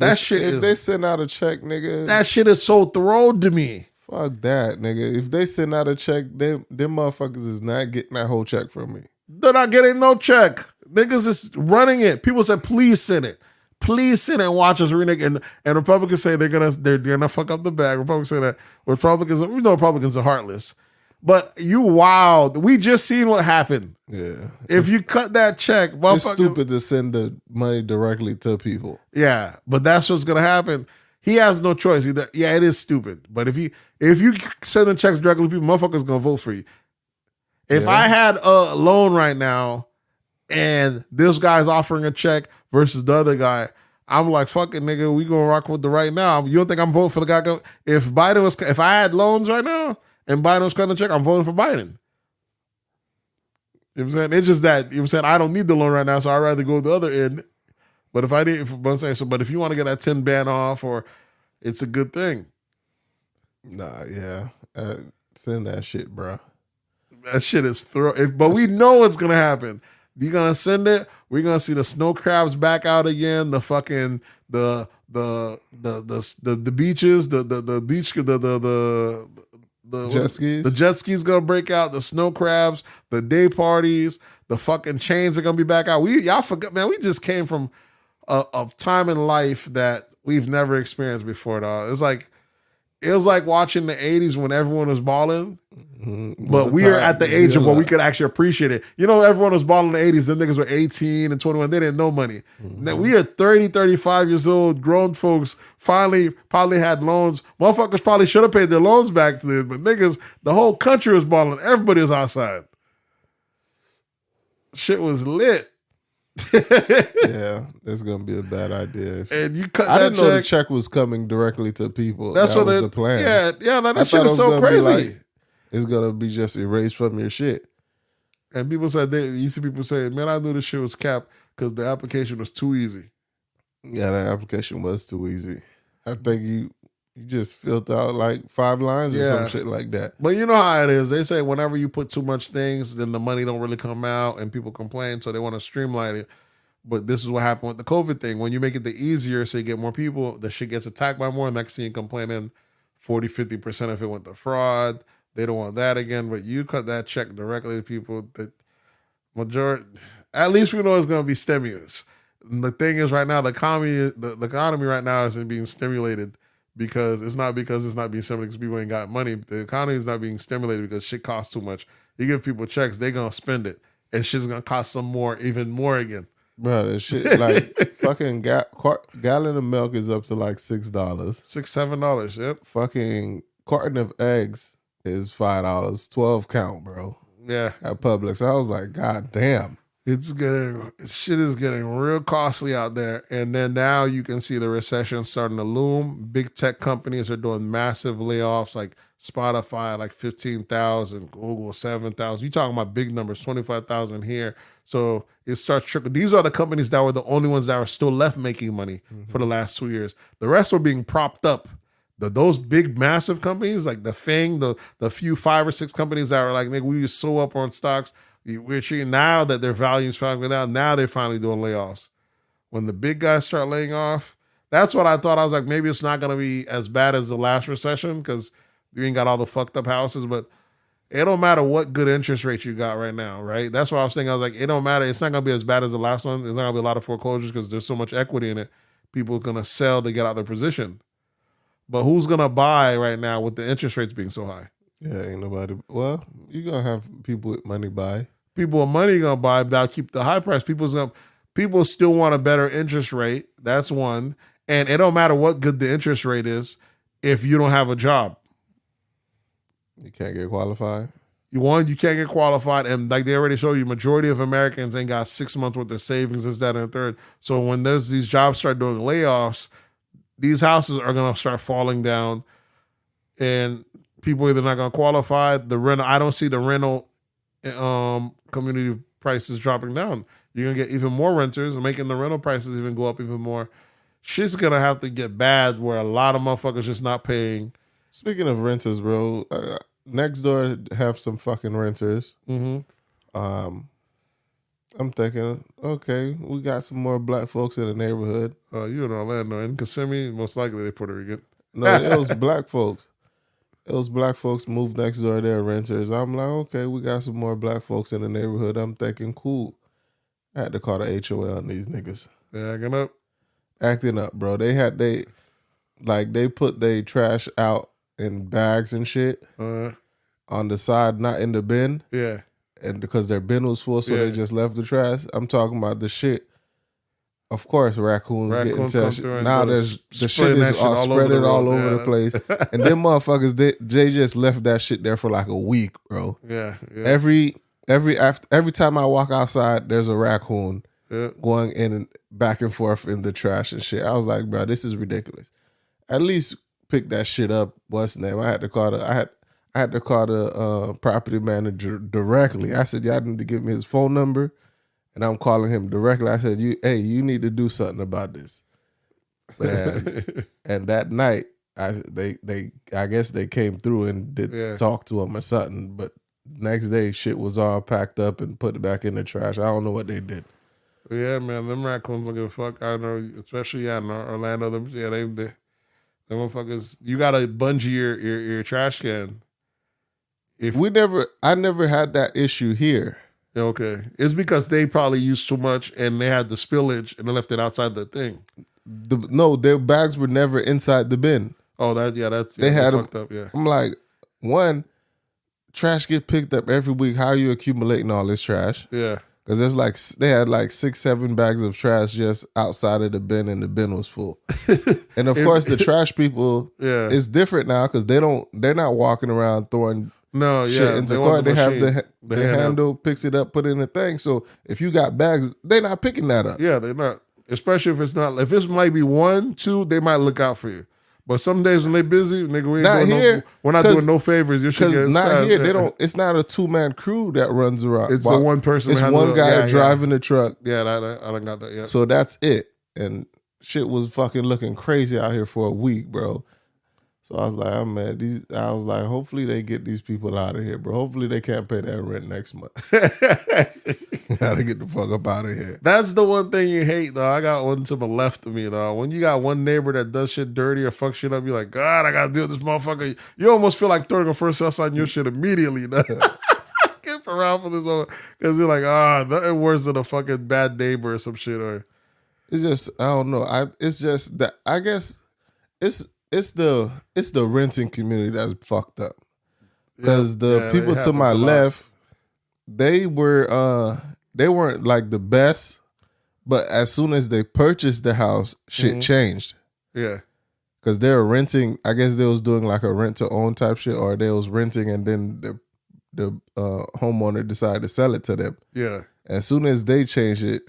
Speaker 2: If they send out a check, nigga,
Speaker 3: that shit is so thrown to me.
Speaker 2: Fuck that, nigga. If they send out a check, them motherfuckers is not getting that whole check from me.
Speaker 3: They're not getting no check. Niggas is running it. People said, please send it. Please send it and watch us read it. And Republicans say they're gonna fuck up the bag. Republicans say that we know Republicans are heartless. But you wild. We just seen what happened.
Speaker 2: Yeah.
Speaker 3: If you cut that check,
Speaker 2: it's stupid to send the money directly to people.
Speaker 3: Yeah, but that's what's gonna happen. He has no choice. Yeah, it is stupid. But if you send the checks directly to people, motherfuckers gonna vote for you. If I had a loan right now and this guy's offering a check versus the other guy, I'm like, fuck it, nigga, we gonna rock with the right now. You don't think I'm voting for the guy? If I had loans right now and Biden was cutting a check, I'm voting for Biden. You know what I'm saying? It's just that, you know what I'm saying, I don't need the loan right now, so I'd rather go the other end. But if you want to get that 10 ban off, or it's a good thing.
Speaker 2: Nah, yeah. Send that shit, bro.
Speaker 3: That shit is but we know what's gonna happen. You're gonna send it. We're gonna see the snow crabs back out again. The fucking the beaches, the
Speaker 2: jet skis.
Speaker 3: The jet skis gonna break out. The snow crabs, the day parties, the fucking chains are gonna be back out. Y'all forgot, man. We just came from a time in life that we've never experienced before, dog. It was like watching the 80s when everyone was balling. Mm-hmm. But we are at the age of where we could actually appreciate it. You know, everyone was balling in the 80s. Them niggas were 18 and 21. They didn't know money. Mm-hmm. Now we are 30, 35 years old. Grown folks finally probably had loans. Motherfuckers probably should have paid their loans back then. But niggas, the whole country was balling. Everybody was outside. shit was lit.
Speaker 2: Yeah, that's gonna be a bad idea.
Speaker 3: And you cut
Speaker 2: I
Speaker 3: that
Speaker 2: didn't know the
Speaker 3: check.
Speaker 2: check was coming directly to people.
Speaker 3: That's
Speaker 2: that
Speaker 3: what
Speaker 2: was the plan.
Speaker 3: Yeah, man,
Speaker 2: I
Speaker 3: that shit
Speaker 2: thought it
Speaker 3: is
Speaker 2: was
Speaker 3: so
Speaker 2: gonna be
Speaker 3: crazy.
Speaker 2: like, it's gonna be just erased from your shit.
Speaker 3: And people said you see people say, man, I knew this shit was capped because the application was too easy.
Speaker 2: Yeah, that application was too easy. I think you just filled out like 5 lines or some shit like that.
Speaker 3: But you know how it is. They say whenever you put too much things, then the money don't really come out and people complain, so they want to streamline it. But this is what happened with the COVID thing. When you make it the easier so you get more people, the shit gets attacked by more. Next thing you complaining 40, 50% if it went to fraud. They don't want that again. But you cut that check directly to people. That majority, at least we know it's going to be stimulus. And the thing is right now, the economy right now isn't being stimulated because it's not being stimulated because people ain't got money. The economy is not being stimulated because shit costs too much. You give people checks, they going to spend it. And shit's going to cost some more, even more again.
Speaker 2: Bro, that shit, like, fucking gallon of milk is up to like $6.
Speaker 3: $6-7, yep.
Speaker 2: Fucking carton of eggs is $5, 12 count, bro.
Speaker 3: Yeah.
Speaker 2: At Publix. I was like, God damn.
Speaker 3: Shit is getting real costly out there. And then now you can see the recession starting to loom. Big tech companies are doing massive layoffs, like Spotify, like 15,000, Google, 7,000. You talking about big numbers, 25,000 here. So it starts trickling. These are the companies that were the only ones that were still left making money for the last 2 years. The rest were being propped up. Those big, massive companies, like the Fang, the few 5 or 6 companies that were like, nigga, we was so up on stocks. We're treating now that their value's finally down. Now they're finally doing layoffs. When the big guys start laying off, that's what I thought. I was like, maybe it's not going to be as bad as the last recession because you ain't got all the fucked up houses. But it don't matter what good interest rate you got right now, right? That's what I was thinking. I was like, it don't matter. It's not going to be as bad as the last one. There's not going to be a lot of foreclosures because there's so much equity in it. People are going to sell to get out of their position. But who's going to buy right now with the interest rates being so high?
Speaker 2: Yeah, ain't nobody. Well, you're going to have people with money buy.
Speaker 3: People with money going to buy, but I'll keep the high price. People still want a better interest rate. That's one. And it don't matter what good the interest rate is if you don't have a job.
Speaker 2: You can't get qualified.
Speaker 3: You can't get qualified. And like they already showed you, majority of Americans ain't got 6 months worth of savings, this, that, and the third. So when these jobs start doing layoffs, these houses are going to start falling down. And people either not going to qualify. The rental, I don't see the rental community prices dropping down. You're going to get even more renters, making the rental prices even go up even more. Shit's going to have to get bad where a lot of motherfuckers just not paying.
Speaker 2: Speaking of renters, bro, next door have some fucking renters.
Speaker 3: Mm-hmm.
Speaker 2: I'm thinking, okay, we got some more black folks in the neighborhood.
Speaker 3: You in Orlando. In Kissimmee, most likely they Puerto Rican.
Speaker 2: No, it was black folks. It was black folks moved next door. They're renters. I'm like, okay, we got some more black folks in the neighborhood. I'm thinking, cool. I had to call the HOA on these niggas.
Speaker 3: They acting up?
Speaker 2: Acting up, bro. They put their trash out in bags and shit on the side, not in the bin.
Speaker 3: Yeah.
Speaker 2: And because their bin was full, so they just left the trash. I'm talking about the shit. Of course, raccoons getting touched. Now the shit is all spread all over the place. And them motherfuckers, they just left that shit there for like a week, bro.
Speaker 3: Yeah.
Speaker 2: Every time I walk outside, there's a raccoon going in and back and forth in the trash and shit. I was like, bro, this is ridiculous. At least pick that shit up. What's the name? I had to call the property manager directly. I said, y'all need to give me his phone number. And I'm calling him directly. I said, you need to do something about this. And that night, I guess they came through and did talk to him or something. But next day, shit was all packed up and put back in the trash. I don't know what they did.
Speaker 3: Yeah, man, them raccoons don't give a fuck. I know, especially in Orlando. Them motherfuckers. You gotta bungee your trash can.
Speaker 2: I never had that issue here.
Speaker 3: Okay. It's because they probably used too much and they had the spillage and they left it outside the thing.
Speaker 2: No, their bags were never inside the bin.
Speaker 3: Oh, that's
Speaker 2: they had
Speaker 3: fucked up, yeah.
Speaker 2: I'm like, one, trash get picked up every week. How are you accumulating all this trash?
Speaker 3: Yeah.
Speaker 2: Because they had like 6-7 bags of trash just outside of the bin and the bin was full. And of course the trash people, it's different now because they're not walking around throwing
Speaker 3: No,
Speaker 2: shit
Speaker 3: yeah,
Speaker 2: into
Speaker 3: they
Speaker 2: car.
Speaker 3: want the
Speaker 2: They have
Speaker 3: machine.
Speaker 2: the
Speaker 3: handheld.
Speaker 2: handle, picks it up, put it in the thing. So if you got bags, they're not picking that up.
Speaker 3: Yeah, they're not. Especially if it's not. If it might be 1, 2, they might look out for you. But some days when they busy, nigga, we ain't
Speaker 2: Not
Speaker 3: doing
Speaker 2: here,
Speaker 3: we're not doing no favors. You should
Speaker 2: Because
Speaker 3: get
Speaker 2: not
Speaker 3: spazzed.
Speaker 2: here, they don't. It's not a 2-man crew that runs around.
Speaker 3: It's the one person.
Speaker 2: It's
Speaker 3: behind
Speaker 2: one
Speaker 3: the-
Speaker 2: guy
Speaker 3: yeah,
Speaker 2: driving the truck.
Speaker 3: Yeah, I don't got that yet.
Speaker 2: So that's it. And shit was fucking looking crazy out here for a week, bro. So I was like, oh man, hopefully they get these people out of here, bro. Hopefully they can't pay that rent next month. Gotta get the fuck up out of here.
Speaker 3: That's the one thing you hate, though. I got one to the left of me, though. When you got one neighbor that does shit dirty or fuck shit up, you're like, God, I gotta deal with this motherfucker. You almost feel like throwing a first house on your shit immediately, though. Get around for this one. Because you're like, nothing worse than a fucking bad neighbor or some shit. Or
Speaker 2: It's just, I don't know. It's just that, I guess it's the renting community that's fucked up. Because the people to my left, they weren't like the best, but as soon as they purchased the house, shit changed.
Speaker 3: Yeah.
Speaker 2: Because they were renting, I guess they was doing like a rent to own type shit, or they was renting and then the homeowner decided to sell it to them.
Speaker 3: Yeah.
Speaker 2: As soon as they changed it,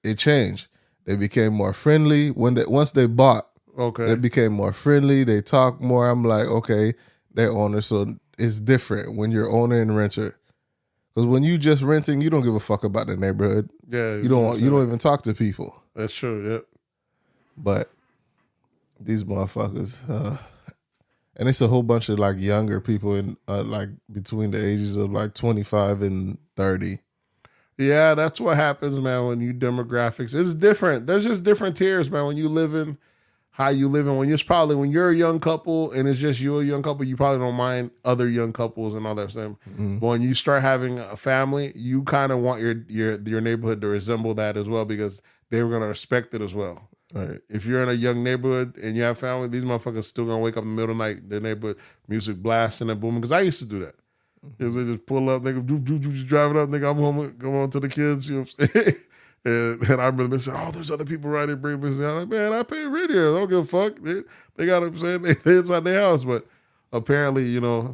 Speaker 2: it changed. They became more friendly. Once they bought, they became more friendly. They talk more. I'm like, okay, they're owners, so it's different when you're owner and renter. Because when you just renting, you don't give a fuck about the neighborhood.
Speaker 3: Yeah.
Speaker 2: You don't even talk to people.
Speaker 3: That's true, yeah.
Speaker 2: But these motherfuckers, and it's a whole bunch of like younger people in like between the ages of like 25 and 30.
Speaker 3: Yeah, that's what happens, man, when you demographics. It's different. There's just different tiers, man, when you live in how you live in. When you're a young couple and it's just you a young couple, you probably don't mind other young couples and all that stuff. Mm-hmm. But when you start having a family, you kind of want your neighborhood to resemble that as well, because they were going to respect it as well.
Speaker 2: Right.
Speaker 3: If you're in a young neighborhood and you have family, these motherfuckers still going to wake up in the middle of the night, their neighborhood music blasting and booming. Because I used to do that. They just pull up, nigga, just driving up, nigga, I'm home, come on to the kids, you know what I'm saying? And I remember them saying, oh, there's other people right here bringing me. I'm like, man, I pay rent here. I don't give a fuck. They got them saying they inside their house. But apparently, you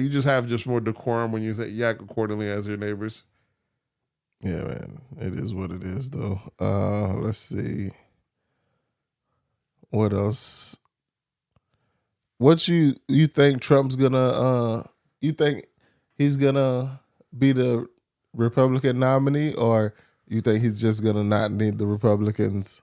Speaker 3: just have more decorum when you yak accordingly as your neighbors.
Speaker 2: Yeah, man. It is what it is, though. Let's see. What else? What you think Trump's gonna you think he's gonna be the Republican nominee, or you think he's just gonna not need the Republicans?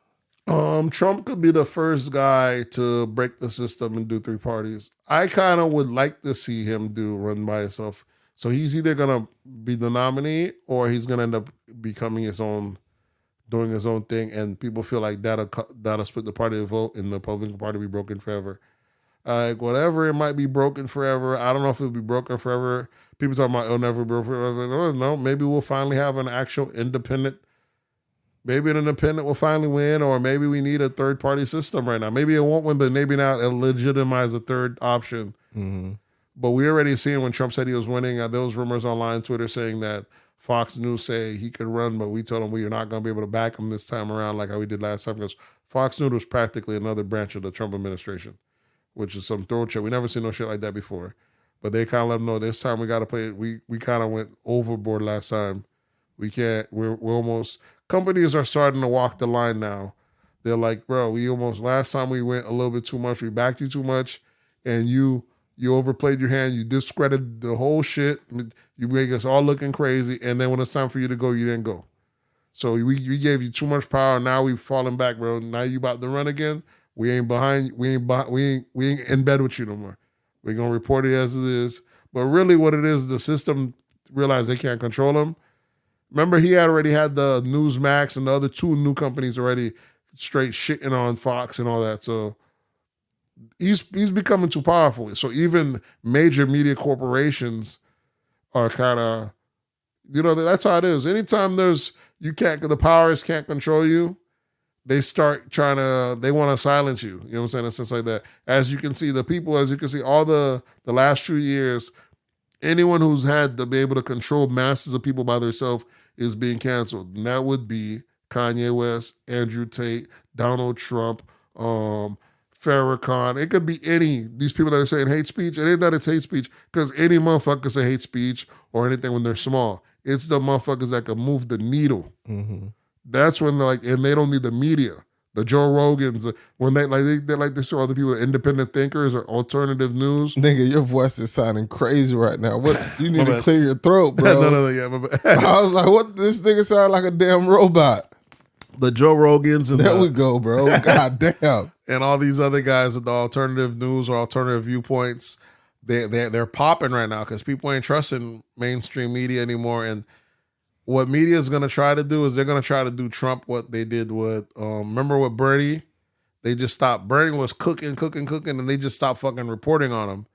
Speaker 3: Trump could be the first guy to break the system and do 3 parties. I kind of would like to see him run by himself. So he's either gonna be the nominee or he's gonna end up becoming doing his own thing, and people feel like that'll split the party vote and the Republican Party be broken forever. Whatever, it might be broken forever. I don't know if it'll be broken forever. People talking about it'll never be broken forever. No, maybe we'll finally have an actual independent. Maybe an independent will finally win, or maybe we need a third party system right now. Maybe it won't win, but maybe not. It'll legitimize a third option. Mm-hmm. But we already seen when Trump said he was winning, there was rumors online, Twitter, saying that Fox News say he could run, but we told him we are not going to be able to back him this time around like how we did last time, because Fox News was practically another branch of the Trump administration, which is some throat shit. We never seen no shit like that before. But they kind of let them know this time we got to play it. We kind of went overboard last time. We can't, we're almost, companies are starting to walk the line now. They're like, bro, last time we went a little bit too much. We backed you too much, and you overplayed your hand. You discredited the whole shit. You make us all looking crazy. And then when it's time for you to go, you didn't go. So we gave you too much power. Now we've fallen back, bro. Now you about to run again. We ain't behind. We ain't in bed with you no more. We're gonna report it as it is. But really, what it is, the system realized they can't control him. Remember, he had already had the Newsmax and the other 2 new companies already straight shitting on Fox and all that. So he's becoming too powerful. So even major media corporations are kind of, that's how it is. Anytime the powers can't control you, they start they want to silence you. You know what I'm saying? It's just like that. As you can see, all the last few years, anyone who's had to be able to control masses of people by themselves is being canceled. And that would be Kanye West, Andrew Tate, Donald Trump, Farrakhan. It could be these people that are saying hate speech. It ain't that it's hate speech because any motherfucker say hate speech or anything when they're small. It's the motherfuckers that can move the needle.
Speaker 2: Mm-hmm.
Speaker 3: That's when and they don't need the media. The Joe Rogans, when they like to show other people independent thinkers or alternative news.
Speaker 2: Nigga, your voice is sounding crazy right now. What you need to clear your throat, bro.
Speaker 3: No.
Speaker 2: I was like, what? This nigga sound like a damn robot.
Speaker 3: The Joe Rogans and
Speaker 2: there we go, bro. God damn.
Speaker 3: And all these other guys with the alternative news or alternative viewpoints, they're popping right now because people ain't trusting mainstream media anymore. And what media is going to try to do is they're going to try to do Trump what they did with, remember with Bernie? They just stopped. Bernie was cooking, and they just stopped fucking reporting on him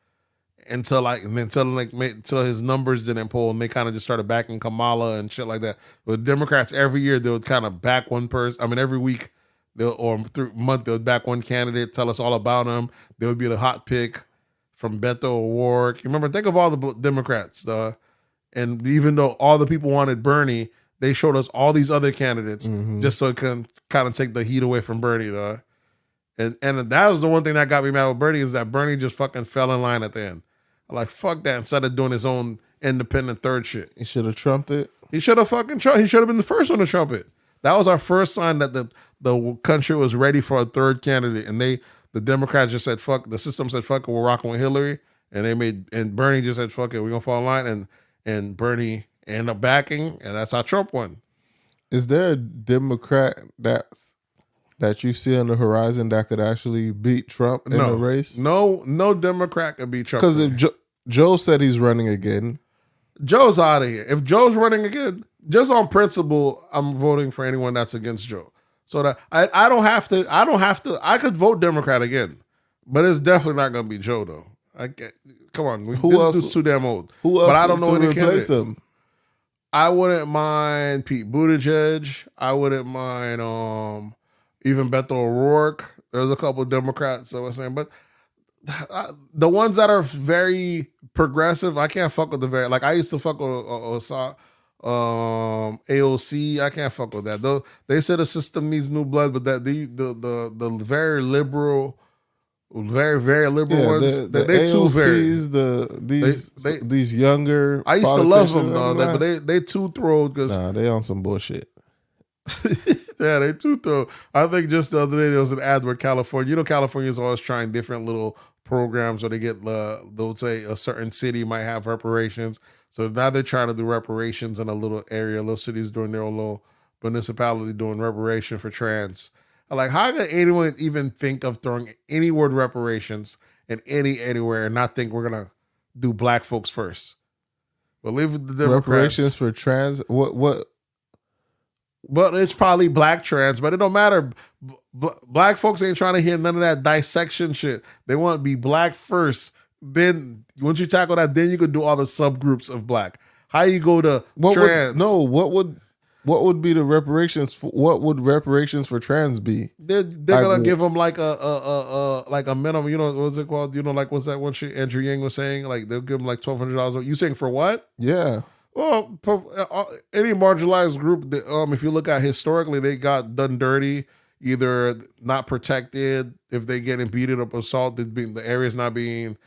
Speaker 3: until his numbers didn't pull, and they kind of just started backing Kamala and shit like that. With Democrats, every year they would kind of back one person. I mean, every week through month they would back one candidate, tell us all about him. They would be the hot pick from Beto O'Rourke. Remember, think of all the Democrats, and even though all the people wanted Bernie, they showed us all these other candidates just so it can kind of take the heat away from Bernie, though. And that was the one thing that got me mad with Bernie is that Bernie just fucking fell in line at the end. I'm like, fuck that. Instead of doing his own independent third shit.
Speaker 2: He should have trumped it.
Speaker 3: He should have fucking trumped. He should have been the first one to trump it. That was our first sign that the country was ready for a third candidate. And the Democrats just said, fuck, the system said, fuck it, we're rocking with Hillary. And Bernie just said, fuck it, we're going to fall in line. And Bernie ended up backing, and that's how Trump won.
Speaker 2: Is there a Democrat that you see on the horizon that could actually beat Trump in the race?
Speaker 3: No Democrat could beat Trump.
Speaker 2: Because if Joe said he's running again.
Speaker 3: Joe's out of here. If Joe's running again, just on principle, I'm voting for anyone that's against Joe. So that I don't have to. I could vote Democrat again, but it's definitely not going to be Joe though. Come on, this dude's too damn old.
Speaker 2: Who else?
Speaker 3: But I don't know any
Speaker 2: replace
Speaker 3: candidate.
Speaker 2: him.
Speaker 3: I wouldn't mind Pete Buttigieg. I wouldn't mind even Beto O'Rourke. There's a couple of Democrats that were saying, but the ones that are very progressive, I can't fuck with the very. Like I used to fuck with AOC. I can't fuck with that. Though they said the system needs new blood, but that the very liberal. Very, very liberal ones.
Speaker 2: The
Speaker 3: they too very.
Speaker 2: These younger.
Speaker 3: I used to love them, but they too throwed because
Speaker 2: they on some bullshit.
Speaker 3: Yeah, they too throw. I think just the other day there was an ad where California. You know, California is always trying different little programs where they get. They'll say a certain city might have reparations. So now they're trying to do reparations in a little area. Little cities doing their own little municipality doing reparation for trans. Like, how could anyone even think of throwing any word reparations in anywhere and not think we're gonna do black folks first? But leave the Democrats.
Speaker 2: Reparations for trans. What?
Speaker 3: But it's probably black trans. But it don't matter. Black folks ain't trying to hear none of that dissection shit. They want to be black first. Then once you tackle that, then you could do all the subgroups of black. How you go to trans?
Speaker 2: What would be the reparations? What would reparations for trans be?
Speaker 3: They're gonna give them like a minimum. You know what's it called? You know, like what's that one shit Andrew Yang was saying? Like they'll give them like $1,200. You saying for what?
Speaker 2: Yeah.
Speaker 3: Well, any marginalized group. If you look at historically, they got done dirty. Either not protected. If they getting beaten up, assaulted, the area's not being.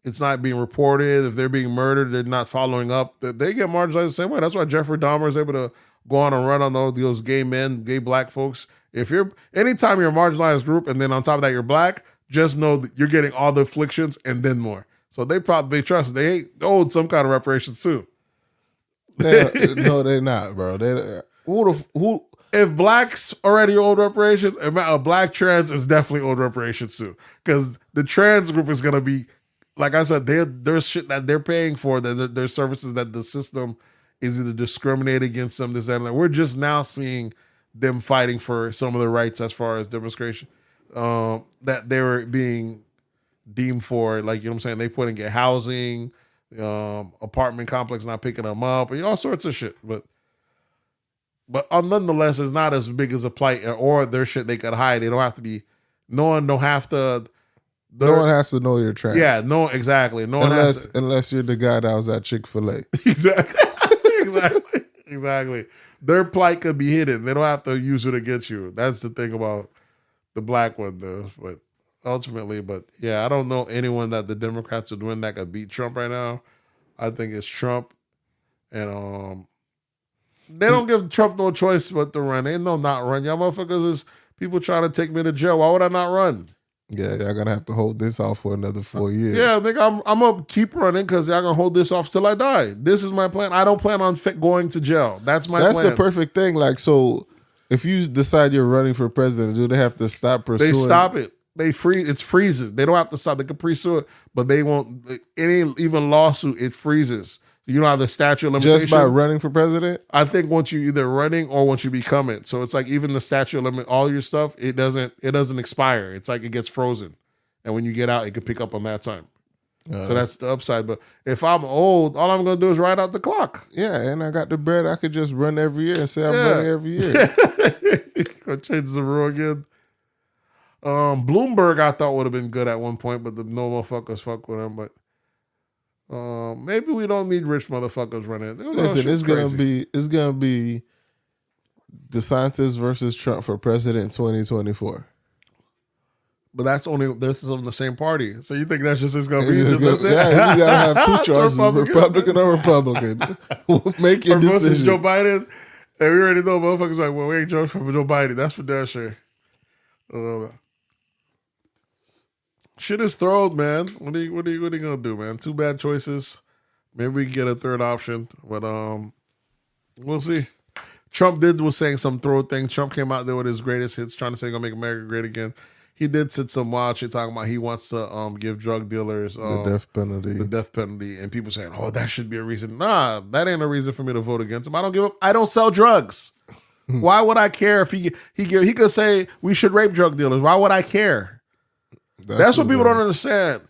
Speaker 3: It's not being reported. If they're being murdered, they're not following up. They get marginalized the same way. That's why Jeffrey Dahmer is able to go on and run on those gay men, gay black folks. Anytime you're a marginalized group and then on top of that you're black, just know that you're getting all the afflictions and then more. So they trust they owed some kind of reparations too.
Speaker 2: No, they're not, bro. Who?
Speaker 3: If blacks already owed reparations, a black trans is definitely owed reparations too. Because the trans group is gonna be. Like I said, there's shit that they're paying for, there's services that the system is either discriminate against them, this, and that. We're just now seeing them fighting for some of the rights as far as demonstration that they were being deemed for. Like, you know what I'm saying? They couldn't get housing, apartment complex not picking them up, all sorts of shit. But nonetheless, it's not as big as a plight or their shit they could hide. They don't have to be, no one has to know you're trans. Yeah, no, exactly.
Speaker 2: Unless you're the guy that was at Chick-fil-A.
Speaker 3: Exactly. Their plight could be hidden. They don't have to use it against you. That's the thing about the black one, though. But ultimately. But yeah, I don't know anyone that the Democrats would win that could beat Trump right now. I think it's Trump, and they don't give Trump no choice but to run. Ain't no not run. Y'all motherfuckers is people trying to take me to jail. Why would I not run?
Speaker 2: Yeah, y'all gonna have to hold this off for another 4 years.
Speaker 3: Yeah, nigga, I'm gonna keep running because y'all gonna hold this off till I die. This is my plan. I don't plan on going to jail. That's my plan.
Speaker 2: That's the perfect thing. Like, so if you decide you're running for president, do they have to stop pursuing?
Speaker 3: They stop it. They freeze. It freezes. They don't have to stop. They can pursue it, but they won't. Any even lawsuit, it freezes. You don't have the statute of limitation.
Speaker 2: Just by running for president?
Speaker 3: I think once you either running or once you become it. So it's like even the statute of limit, all your stuff, it doesn't expire. It's like it gets frozen. And when you get out, it can pick up on that time. So that's the upside. But if I'm old, all I'm going to do is ride out the clock.
Speaker 2: Yeah, and I got the bread. I could just run every year and say I'm running every year.
Speaker 3: Gonna change the rule again. Bloomberg, I thought would have been good at one point, but the no motherfuckers fuck with him. But maybe we don't need rich motherfuckers running.
Speaker 2: Listen, it's gonna be DeSantis versus Trump for president 2024.
Speaker 3: But this is on the same party. So you think that's just gonna be?
Speaker 2: Yeah, you gotta have two choices: Republican or Republican. Make your decision.
Speaker 3: Versus Joe Biden, and we already know motherfuckers like, well, we ain't Joe Biden. That's for damn sure. Shit is thrown, man. What are you gonna do, man? Two bad choices. Maybe we can get a third option, but we'll see. Trump was saying some throw things. Trump came out there with his greatest hits, trying to say gonna make America great again. He did sit some wild shit talking about he wants to give drug dealers
Speaker 2: the death penalty.
Speaker 3: The death penalty, and people saying, "Oh, that should be a reason." Nah, that ain't a reason for me to vote against him. I don't give up. I don't sell drugs. Why would I care if he could say we should rape drug dealers? Why would I care? That's what people don't understand.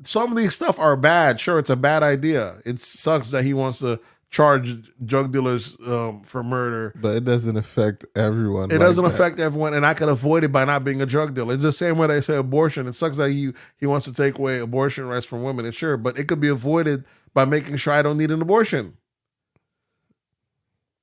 Speaker 3: Some of these stuff are bad. Sure, it's a bad idea. It sucks that he wants to charge drug dealers for murder.
Speaker 2: But it doesn't affect everyone.
Speaker 3: It doesn't affect everyone, and I could avoid it by not being a drug dealer. It's the same way they say abortion. It sucks that he wants to take away abortion rights from women. And sure, but it could be avoided by making sure I don't need an abortion.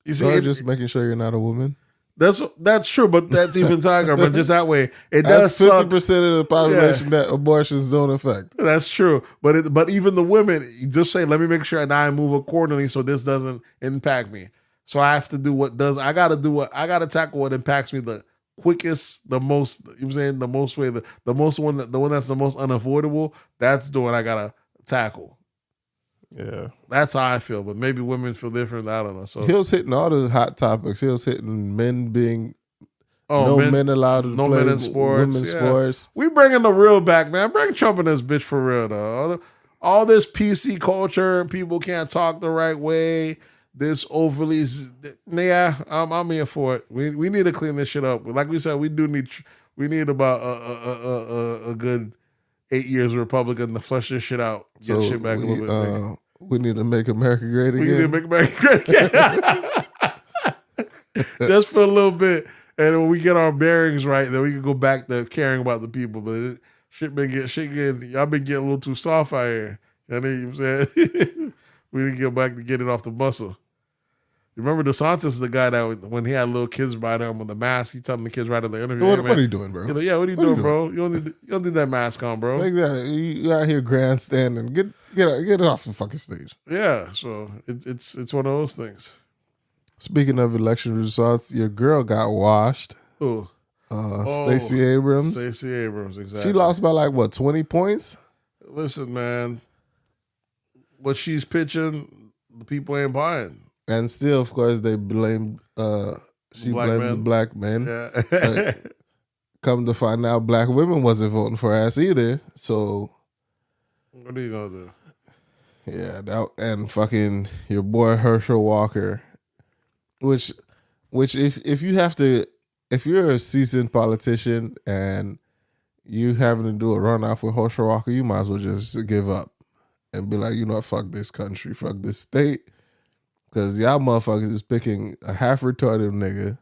Speaker 3: You see,
Speaker 2: just making sure you're not a woman.
Speaker 3: That's true, but that's even talking. But just that way, it does. 50%
Speaker 2: of the population that abortions don't affect.
Speaker 3: That's true, but even the women just say, "Let me make sure that I move accordingly, so this doesn't impact me." So I have to do what does. I got to tackle what impacts me the quickest, the most. You know what I'm saying, the most way, the most one, the one that's the most unavoidable. That's the one I gotta tackle.
Speaker 2: Yeah,
Speaker 3: that's how I feel. But maybe women feel different. I don't know. So
Speaker 2: he was hitting all the hot topics. He was hitting men being men allowed to play
Speaker 3: men in sports.
Speaker 2: Women's sports.
Speaker 3: We bringing the real back, man. Bring Trump in this bitch for real, though. All this PC culture and people can't talk the right way. This overly, I'm here for it. We need to clean this shit up. Like we said, we need about a good 8 years of Republican to flush this shit out. Get shit back a little bit.
Speaker 2: We need to make America great again.
Speaker 3: We need to make America great again. Just for a little bit. And when we get our bearings right, then we can go back to caring about the people. But y'all been getting a little too soft out here. You know what I'm saying? We need to get back to get it off the muscle. You remember DeSantis, the guy that when he had little kids ride him with the mask, he telling the kids right at the interview,
Speaker 2: what are you doing, bro?
Speaker 3: Like, yeah, what are you doing, bro? You don't need that mask on, bro.
Speaker 2: Like that. You out here grandstanding. Get it off the fucking stage.
Speaker 3: Yeah, so it's one of those things.
Speaker 2: Speaking of election results, your girl got washed.
Speaker 3: Who?
Speaker 2: Stacey Abrams.
Speaker 3: Stacey Abrams, exactly.
Speaker 2: She lost by 20 points?
Speaker 3: Listen, man. What she's pitching, the people ain't buying.
Speaker 2: And still, of course, they blame the black men.
Speaker 3: Yeah.
Speaker 2: Come to find out, black women wasn't voting for us either. So
Speaker 3: what are you gonna do?
Speaker 2: Yeah, and fucking your boy Herschel Walker, which if you're a seasoned politician and you having to do a runoff with Herschel Walker, you might as well just give up and be like, you know what, fuck this country, fuck this state. Because y'all motherfuckers is picking a half-retarded nigga.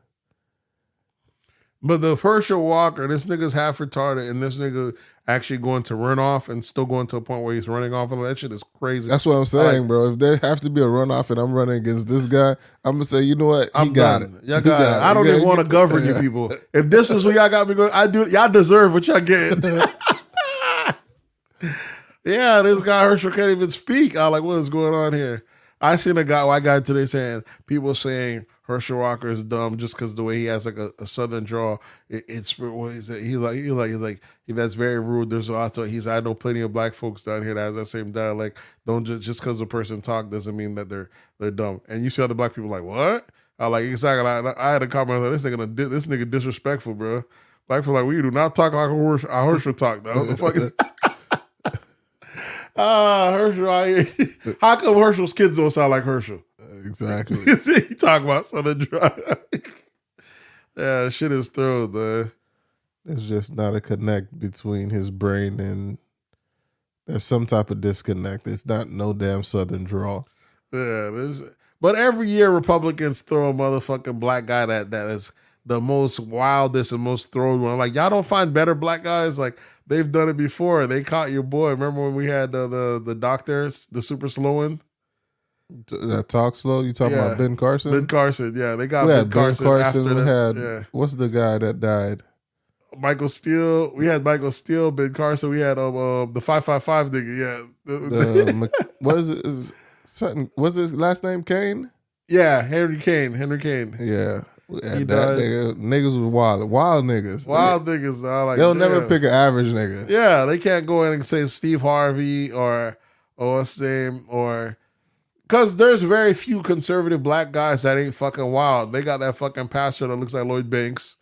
Speaker 3: But the Herschel Walker, this nigga's half retarded, and this nigga actually going to run off and still going to a point where he's running off. And that shit is crazy.
Speaker 2: That's what I'm saying, bro. If there have to be a runoff and I'm running against this guy, I'm gonna say, you know what?
Speaker 3: I'm got it. Y'all got it. I don't even want to govern you people. If this is what y'all got me going, I do. Y'all deserve what y'all get. Yeah, this guy Herschel can't even speak. I'm like, what is going on here? I seen a guy, today saying, people saying Herschel Walker is dumb just because the way he has like a southern draw. It's what is it? He's like, that's very rude. There's also I know plenty of black folks down here that have that same dialect. Don't just because a person talk doesn't mean that they're dumb. And you see other black people like, what? I like exactly. I had a comment like, this nigga disrespectful, bro. Black people like, we do not talk like a Herschel talk, though. The fuck is Herschel. How come Herschel's kids don't sound like Herschel?
Speaker 2: Exactly.
Speaker 3: You talk about Southern Dry. Yeah, shit is thrown, man.
Speaker 2: There's just not a connect between his brain and there's some type of disconnect. It's not no damn Southern draw.
Speaker 3: Yeah, but every year Republicans throw a motherfucking black guy that is the most wildest and most thrown one. Like, y'all don't find better black guys? Like, they've done it before. They caught your boy. Remember when we had the doctors, the super slow one?
Speaker 2: That talk slow? You talking about Ben Carson?
Speaker 3: Ben Carson, yeah. They got
Speaker 2: Ben
Speaker 3: Carson after
Speaker 2: we
Speaker 3: that.
Speaker 2: had, what's the guy that died?
Speaker 3: Michael Steele. We had Michael Steele, Ben Carson. We had the 555 nigga, yeah.
Speaker 2: What is it? What's his last name? Kane?
Speaker 3: Yeah, Henry Kane.
Speaker 2: Yeah.
Speaker 3: He died.
Speaker 2: Niggas was wild niggas.
Speaker 3: Wild niggas, though. Like,
Speaker 2: they'll never pick an average nigga.
Speaker 3: Yeah, they can't go in and say Steve Harvey or what's his name, or because there's very few conservative black guys that ain't fucking wild. They got that fucking pastor that looks like Lloyd Banks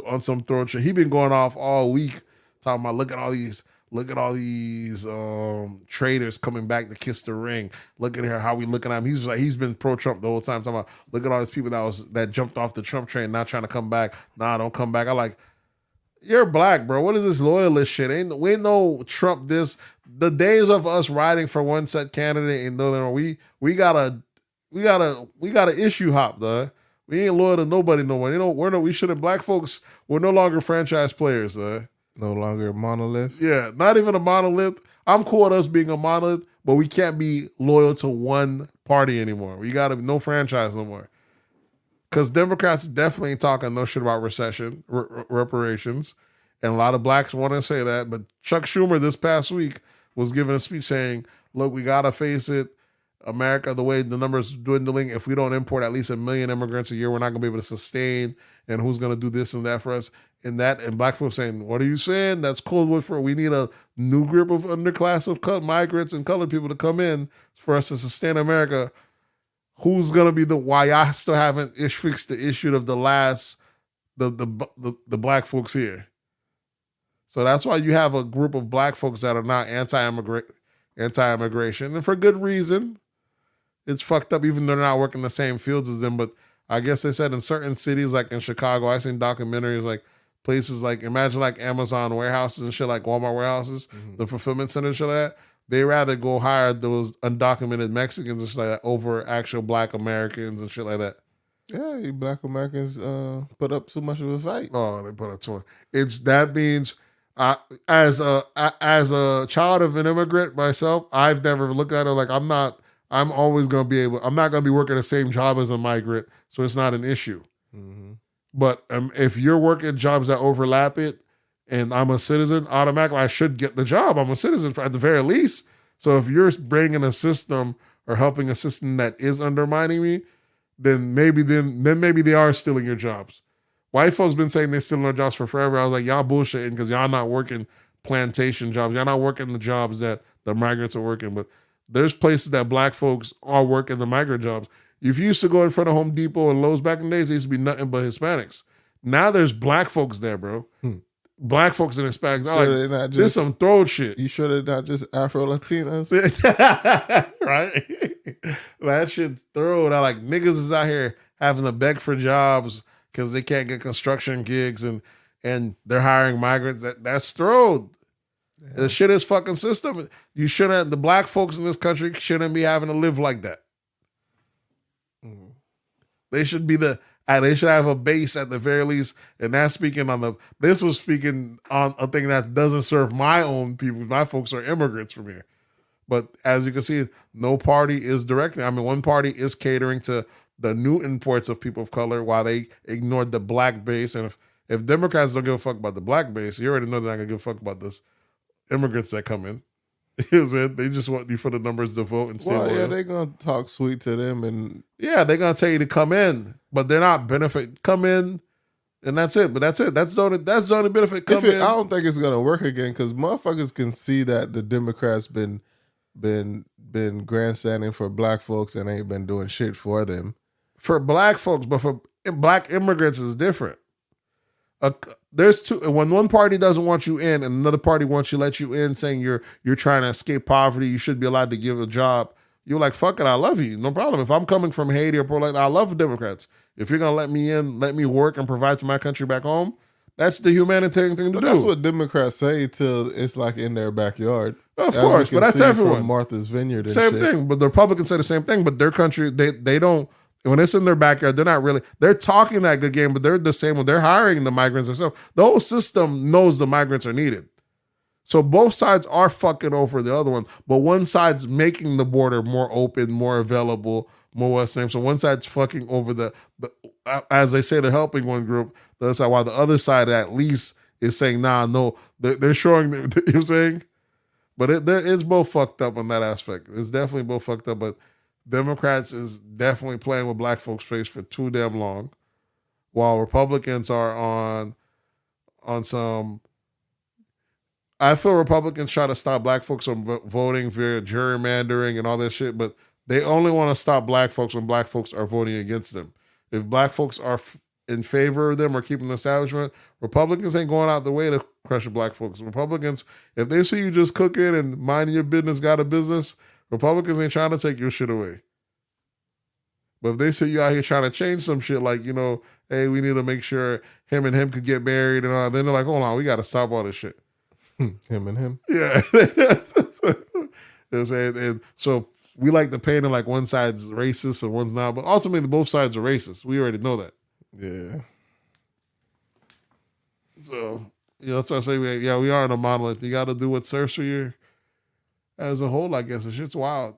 Speaker 3: on some throat shit. He been going off all week talking about look at all these traitors coming back to kiss the ring. Look at how we looking at him. He's been pro-Trump the whole time, talking about look at all these people that jumped off the Trump train, not trying to come back. Nah, don't come back. I like, you're black, bro. What is this loyalist shit? We ain't no Trump this. The days of us riding for one set candidate and we gotta issue hop, though. We ain't loyal to nobody no more. You know, we shouldn't. Black folks, we're no longer franchise players, though.
Speaker 2: No longer a monolith?
Speaker 3: Yeah, not even a monolith. I'm cool with us being a monolith, but we can't be loyal to one party anymore. We got to no franchise no more. Because Democrats definitely ain't talking no shit about recession, reparations. And a lot of blacks want to say that. But Chuck Schumer this past week was giving a speech saying, look, we got to face it. America, the way the numbers dwindling, if we don't import at least 1 million immigrants a year, we're not going to be able to sustain. And who's going to do this and that for us? And black folks saying, what are you saying? That's cold wood for we need a new group of underclass of migrants and colored people to come in for us to sustain America. Who's gonna be why I still haven't fixed the issue of the black folks here? So that's why you have a group of black folks that are not anti-immigration, and for good reason. It's fucked up, even though they're not working the same fields as them. But I guess they said in certain cities, like in Chicago, I've seen documentaries like places like, imagine like Amazon warehouses and shit, like Walmart warehouses, the fulfillment center and shit like that. They rather go hire those undocumented Mexicans and shit like that over actual black Americans and shit like that.
Speaker 2: Yeah, you black Americans put up too much of a fight.
Speaker 3: Oh, they put up too much. That means as a child of an immigrant myself, I've never looked at it like I'm not going to be working the same job as a migrant, so it's not an issue. Mm-hmm. But if you're working jobs that overlap it, and I'm a citizen, automatically I should get the job. I'm a citizen at the very least. So if you're bringing a system or helping a system that is undermining me, then maybe they are stealing your jobs. White folks been saying they're stealing our jobs for forever. I was like, y'all bullshitting because y'all not working plantation jobs. Y'all not working the jobs that the migrants are working. But there's places that black folks are working the migrant jobs. If you used to go in front of Home Depot and Lowe's back in the days, there used to be nothing but Hispanics. Now there's black folks there, bro. Black folks and Hispanics. Like, this some throw shit.
Speaker 2: You sure they're not just Afro-Latinas?
Speaker 3: Right? That shit's thrown. Like, niggas is out here having to beg for jobs because they can't get construction gigs and they're hiring migrants. That's thrown. Yeah. The shit is fucking system. The black folks in this country shouldn't be having to live like that. Mm. They should be And they should have a base at the very least. And that's speaking on this was speaking on a thing that doesn't serve my own people. My folks are immigrants from here. But as you can see, no party is directing. I mean, one party is catering to the new imports of people of color while they ignored the black base. And if Democrats don't give a fuck about the black base, you already know they're not going to give a fuck about this immigrants that come in. You know what I'm saying? They just want you for the numbers to vote and stay loyal.
Speaker 2: Yeah, they're going to talk sweet to them. And
Speaker 3: yeah, they're going to tell you to come in, but they're not come in, and that's it. But that's it. That's the only benefit. Come in.
Speaker 2: I don't think it's going to work again because motherfuckers can see that the Democrats been grandstanding for black folks and ain't been doing shit for them.
Speaker 3: For black folks, but for black immigrants is different. There's two. When one party doesn't want you in and another party wants to let you in, saying you're trying to escape poverty, you should be allowed to give a job. You're like, fuck it, I love you, no problem. If I'm coming from Haiti or Portland, I love Democrats. If you're gonna let me in, let me work and provide to my country back home, that's the humanitarian thing to do.
Speaker 2: That's what Democrats say till it's like in their backyard.
Speaker 3: Of course, but that's everyone.
Speaker 2: From Martha's Vineyard,
Speaker 3: same thing. But the Republicans say the same thing. But their country, they don't. When it's in their backyard, they're not really. They're talking that good game, but they're the same when they're hiring the migrants themselves. The whole system knows the migrants are needed. So both sides are fucking over the other one, but one side's making the border more open, more available, more what's name. So one side's fucking over the as they say, they're helping one group. The other side, while the other side at least is saying, nah, no, they're showing. You know what I'm saying? But it's both fucked up on that aspect. It's definitely both fucked up, but Democrats is definitely playing with black folks' face for too damn long, while Republicans are on some. I feel Republicans try to stop black folks from voting via gerrymandering and all that shit, but they only want to stop black folks when black folks are voting against them. If black folks are in favor of them or keeping the establishment, Republicans ain't going out the way to crush black folks. Republicans, if they see you just cooking and minding your business, got a business, Republicans ain't trying to take your shit away. But if they see you out here trying to change some shit, like, you know, hey, we need to make sure him and him could get married and all, then they're like, hold on, we got to stop all this shit.
Speaker 2: Him and him.
Speaker 3: Yeah. You know what I'm saying? And so we like to paint it like one side's racist and one's not, but ultimately both sides are racist. We already know that.
Speaker 2: Yeah.
Speaker 3: So, you know, that's why I say, we are in a monolith. You got to do what serves for you as a whole, I guess. The shit's wild.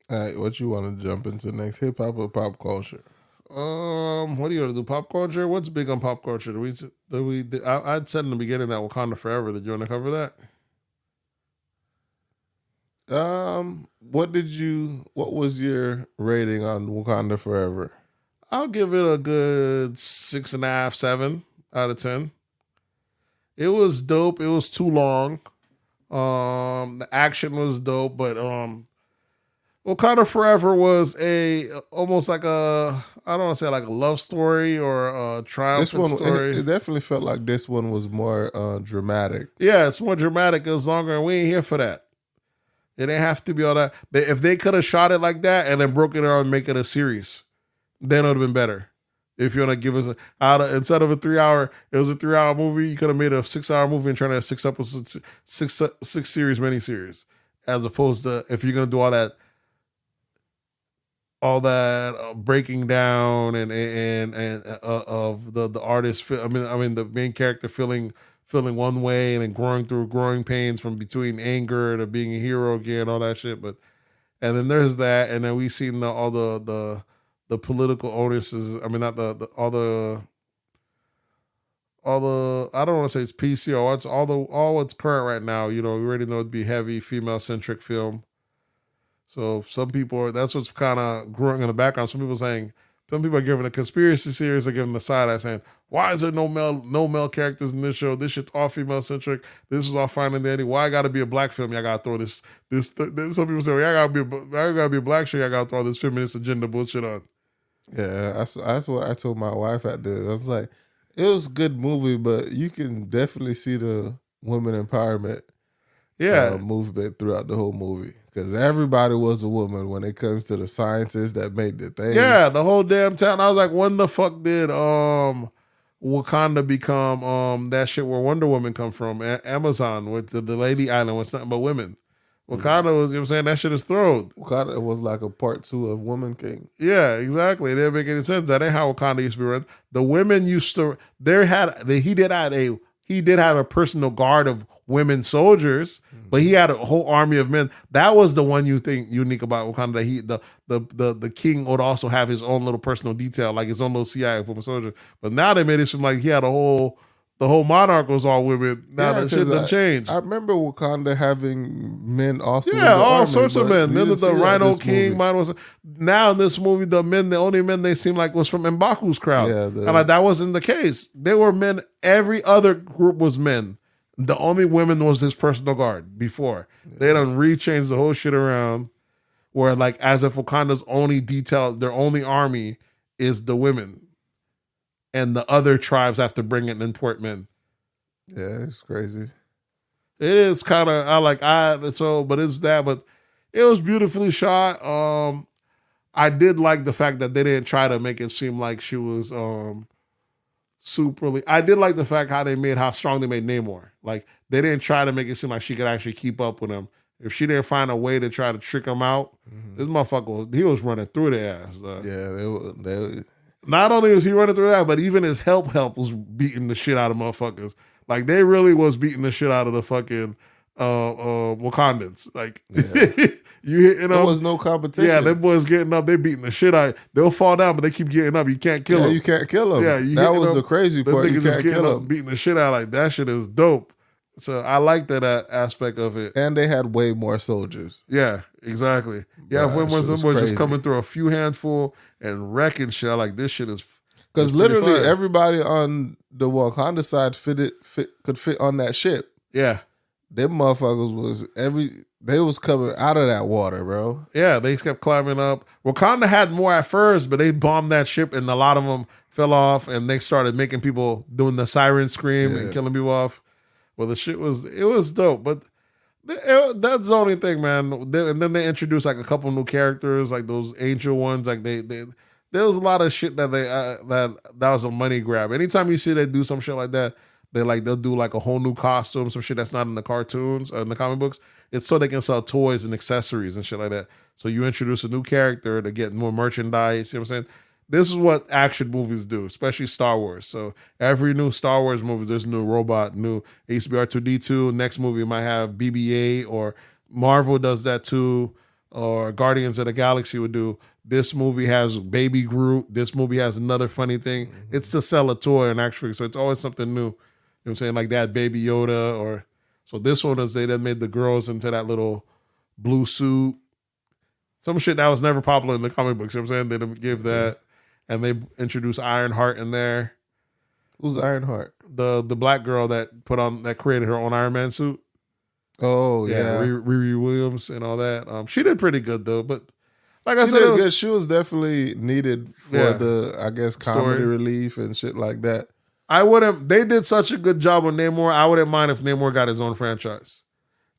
Speaker 2: All right, what you want to jump into next? Hip hop or pop culture?
Speaker 3: What do you want to do? Pop culture? What's big on pop culture? I'd said in the beginning that Wakanda Forever. Did you want to cover that?
Speaker 2: What was your rating on Wakanda Forever?
Speaker 3: I'll give it a good 6.5, 7 out of 10. It was dope. It was too long. The action was dope, but Wakanda Forever was almost like I don't want to say like a love story or a triumphant story.
Speaker 2: It definitely felt like this one was more dramatic.
Speaker 3: Yeah, it's more dramatic. It was longer, and we ain't here for that. It didn't have to be all that. If they could have shot it like that and then broken it out and make it a series, then it would have been better. If you want to give us instead of a 3-hour, it was a 3-hour movie. You could have made a 6-hour movie and turned it 6 episodes, six series, miniseries, as opposed to if you're gonna do all that breaking down and of the artist. I mean the main character feeling one way and then growing through growing pains from between anger to being a hero again, all that shit. But and then there's that, and then we seen all the political onuses. I mean, not all the I don't want to say it's PC or it's all what's current right now. You know, we already know it'd be heavy female centric film. So some people that's what's kind of growing in the background. Some people are giving a conspiracy series, are giving the side eye saying, why is there no male characters in this show? This shit's all female centric. This is all fine and dandy. Why I gotta be a black film? Y'all gotta throw this. Some people say, well, I gotta be a black show. Y'all gotta throw this feminist agenda bullshit on.
Speaker 2: Yeah, that's what I told my wife I did. I was like, it was a good movie, but you can definitely see the women empowerment movement throughout the whole movie. Because everybody was a woman when it comes to the scientists that made the thing.
Speaker 3: Yeah, the whole damn town. I was like, when the fuck did Wakanda become that shit where Wonder Woman come from? Amazon with the Lady Island with nothing but women. Wakanda was, you know what I'm saying? That shit is thrown.
Speaker 2: Wakanda was like a part 2 of Woman King.
Speaker 3: Yeah, exactly. It didn't make any sense. That ain't how Wakanda used to be run. The women used to, he did have a personal guard of women soldiers, but he had a whole army of men. That was the one you think unique about Wakanda. That the king would also have his own little personal detail, like his own little CIA women soldier. But now they made it seem like he had the whole monarch was all women. Now that shit done changed.
Speaker 2: I remember Wakanda having men also.
Speaker 3: Yeah, all sorts of men. Then the Rhino King. Now in this movie, the only men they seemed like was from M'Baku's crowd. Yeah, and like that wasn't the case. They were men. Every other group was men. The only women was his personal guard before. Yeah. They done rechanged the whole shit around where like as if Wakanda's only detail, their only army is the women. And the other tribes have to bring in import men.
Speaker 2: Yeah, it's crazy.
Speaker 3: It is kind of but it's that. But it was beautifully shot. I did like the fact that they didn't try to make it seem like she was superly. I did like the fact how strong they made Namor. Like they didn't try to make it seem like she could actually keep up with him. If she didn't find a way to try to trick him out, this motherfucker he was running through their ass.
Speaker 2: Yeah, they
Speaker 3: Not only was he running through that, but even his help was beating the shit out of motherfuckers. Like they really was beating the shit out of the fucking Wakandans. Like you hitting them.
Speaker 2: There was no competition.
Speaker 3: Yeah, them boys getting up, they beating the shit out. They'll fall down, but they keep getting up. You can't kill them.
Speaker 2: You can't kill them.
Speaker 3: Yeah,
Speaker 2: that was the crazy part. You can't kill them.
Speaker 3: Beating the shit out. Like that shit is dope. So I like that aspect of it.
Speaker 2: And they had way more soldiers.
Speaker 3: Yeah, exactly. Yeah, if them were just coming through a few handful and wrecking shit, like this shit is.
Speaker 2: Because literally everybody on the Wakanda side could fit on that ship.
Speaker 3: Yeah.
Speaker 2: Them motherfuckers they was coming out of that water, bro.
Speaker 3: Yeah, they kept climbing up. Wakanda had more at first, but they bombed that ship and a lot of them fell off and they started making people doing the siren scream and killing people off. Well, the shit was dope, but that's the only thing, man. And then they introduced like a couple new characters, like those angel ones. Like there was a lot of shit that that was a money grab. Anytime you see they do some shit like that, they'll do like a whole new costume, some shit that's not in the cartoons or in the comic books. It's so they can sell toys and accessories and shit like that. So you introduce a new character to get more merchandise. You know what I'm saying? This is what action movies do, especially Star Wars. So every new Star Wars movie, there's a new robot, new HBR2D2. Next movie might have BB-8, or Marvel does that too, or Guardians of the Galaxy would do. This movie has Baby Groot. This movie has another funny thing. Mm-hmm. It's to sell a toy and actually, so it's always something new. You know what I'm saying? Like that Baby Yoda, so this one is they made the girls into that little blue suit. Some shit that was never popular in the comic books. You know what I'm saying? They didn't give that. And they introduced Ironheart in there.
Speaker 2: Who's Ironheart?
Speaker 3: The black girl that created her own Iron Man suit.
Speaker 2: Oh yeah,
Speaker 3: Riri Williams and all that. She did pretty good though, but like I
Speaker 2: said, she was definitely needed for the comedy relief and shit like that.
Speaker 3: They did such a good job on Namor. I wouldn't mind if Namor got his own franchise.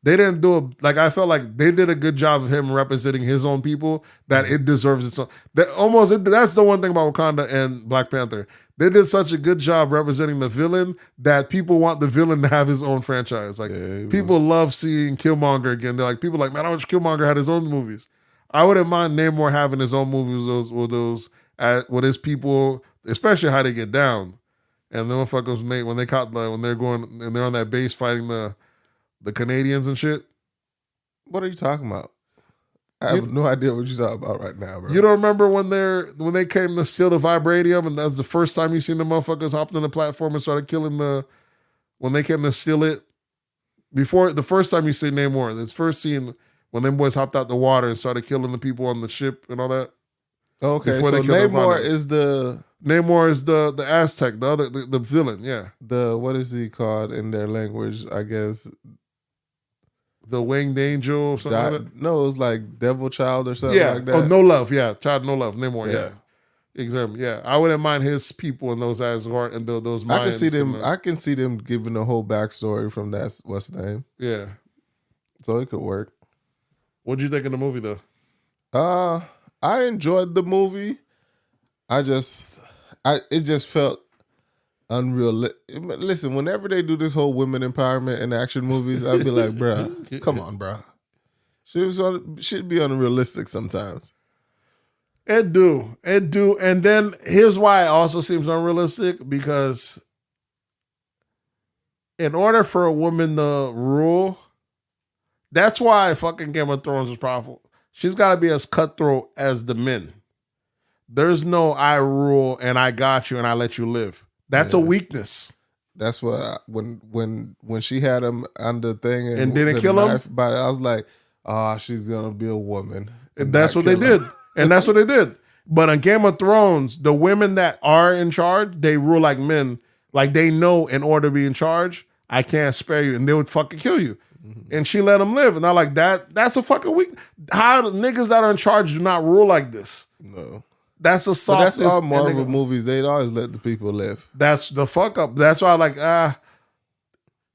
Speaker 3: They didn't do it like I felt like they did a good job of him representing his own people that it deserves its own. That's the one thing about Wakanda and Black Panther. They did such a good job representing the villain that people want the villain to have his own franchise. Like people love seeing Killmonger again. They're like people like, man, I wish Killmonger had his own movies. I wouldn't mind Namor having his own movies with his people, especially how they get down. And the motherfuckers when they're going and they're on that base fighting the Canadians and shit.
Speaker 2: What are you talking about? I have no idea what you're talking about right now, bro.
Speaker 3: You don't remember when they came to steal the vibranium, and that's the first time you seen the motherfuckers hopped on the platform and started killing when they came to steal it? Before the first time you see Namor, this first scene when them boys hopped out the water and started killing the people on the ship and all that.
Speaker 2: Okay, so Namor is the
Speaker 3: Aztec, the villain, yeah.
Speaker 2: What is he called in their language? I guess
Speaker 3: the winged angel or something like that?
Speaker 2: No, it was like devil child or something like that.
Speaker 3: Oh, no love, yeah. Child no love, Namor, yeah. Exactly, yeah. I wouldn't mind his people in those Asgard and those Mayans.
Speaker 2: I can see them giving the whole backstory from that, what's the name?
Speaker 3: Yeah.
Speaker 2: So it could work.
Speaker 3: What'd you think of the movie though?
Speaker 2: I enjoyed the movie. It just felt unreal. Listen, whenever they do this whole women empowerment in action movies, I'd be like, bruh, come on, bruh. Should be unrealistic sometimes.
Speaker 3: It do. And then here's why it also seems unrealistic, because in order for a woman to rule, that's why fucking Game of Thrones is powerful. She's got to be as cutthroat as the men. There's no I rule and I got you and I let you live. That's a weakness.
Speaker 2: That's what when she had him on the thing
Speaker 3: and didn't kill him.
Speaker 2: But I was like, she's gonna be a woman.
Speaker 3: And that's what they did. And that's what they did. But on Game of Thrones, the women that are in charge, they rule like men. Like they know in order to be in charge, I can't spare you, and they would fucking kill you. Mm-hmm. And she let them live. And I'm like, that's a fucking weak. How the niggas that are in charge do not rule like this?
Speaker 2: No.
Speaker 3: That's a softness.
Speaker 2: But that's all Marvel movies. They'd always let the people live.
Speaker 3: That's the fuck up. That's why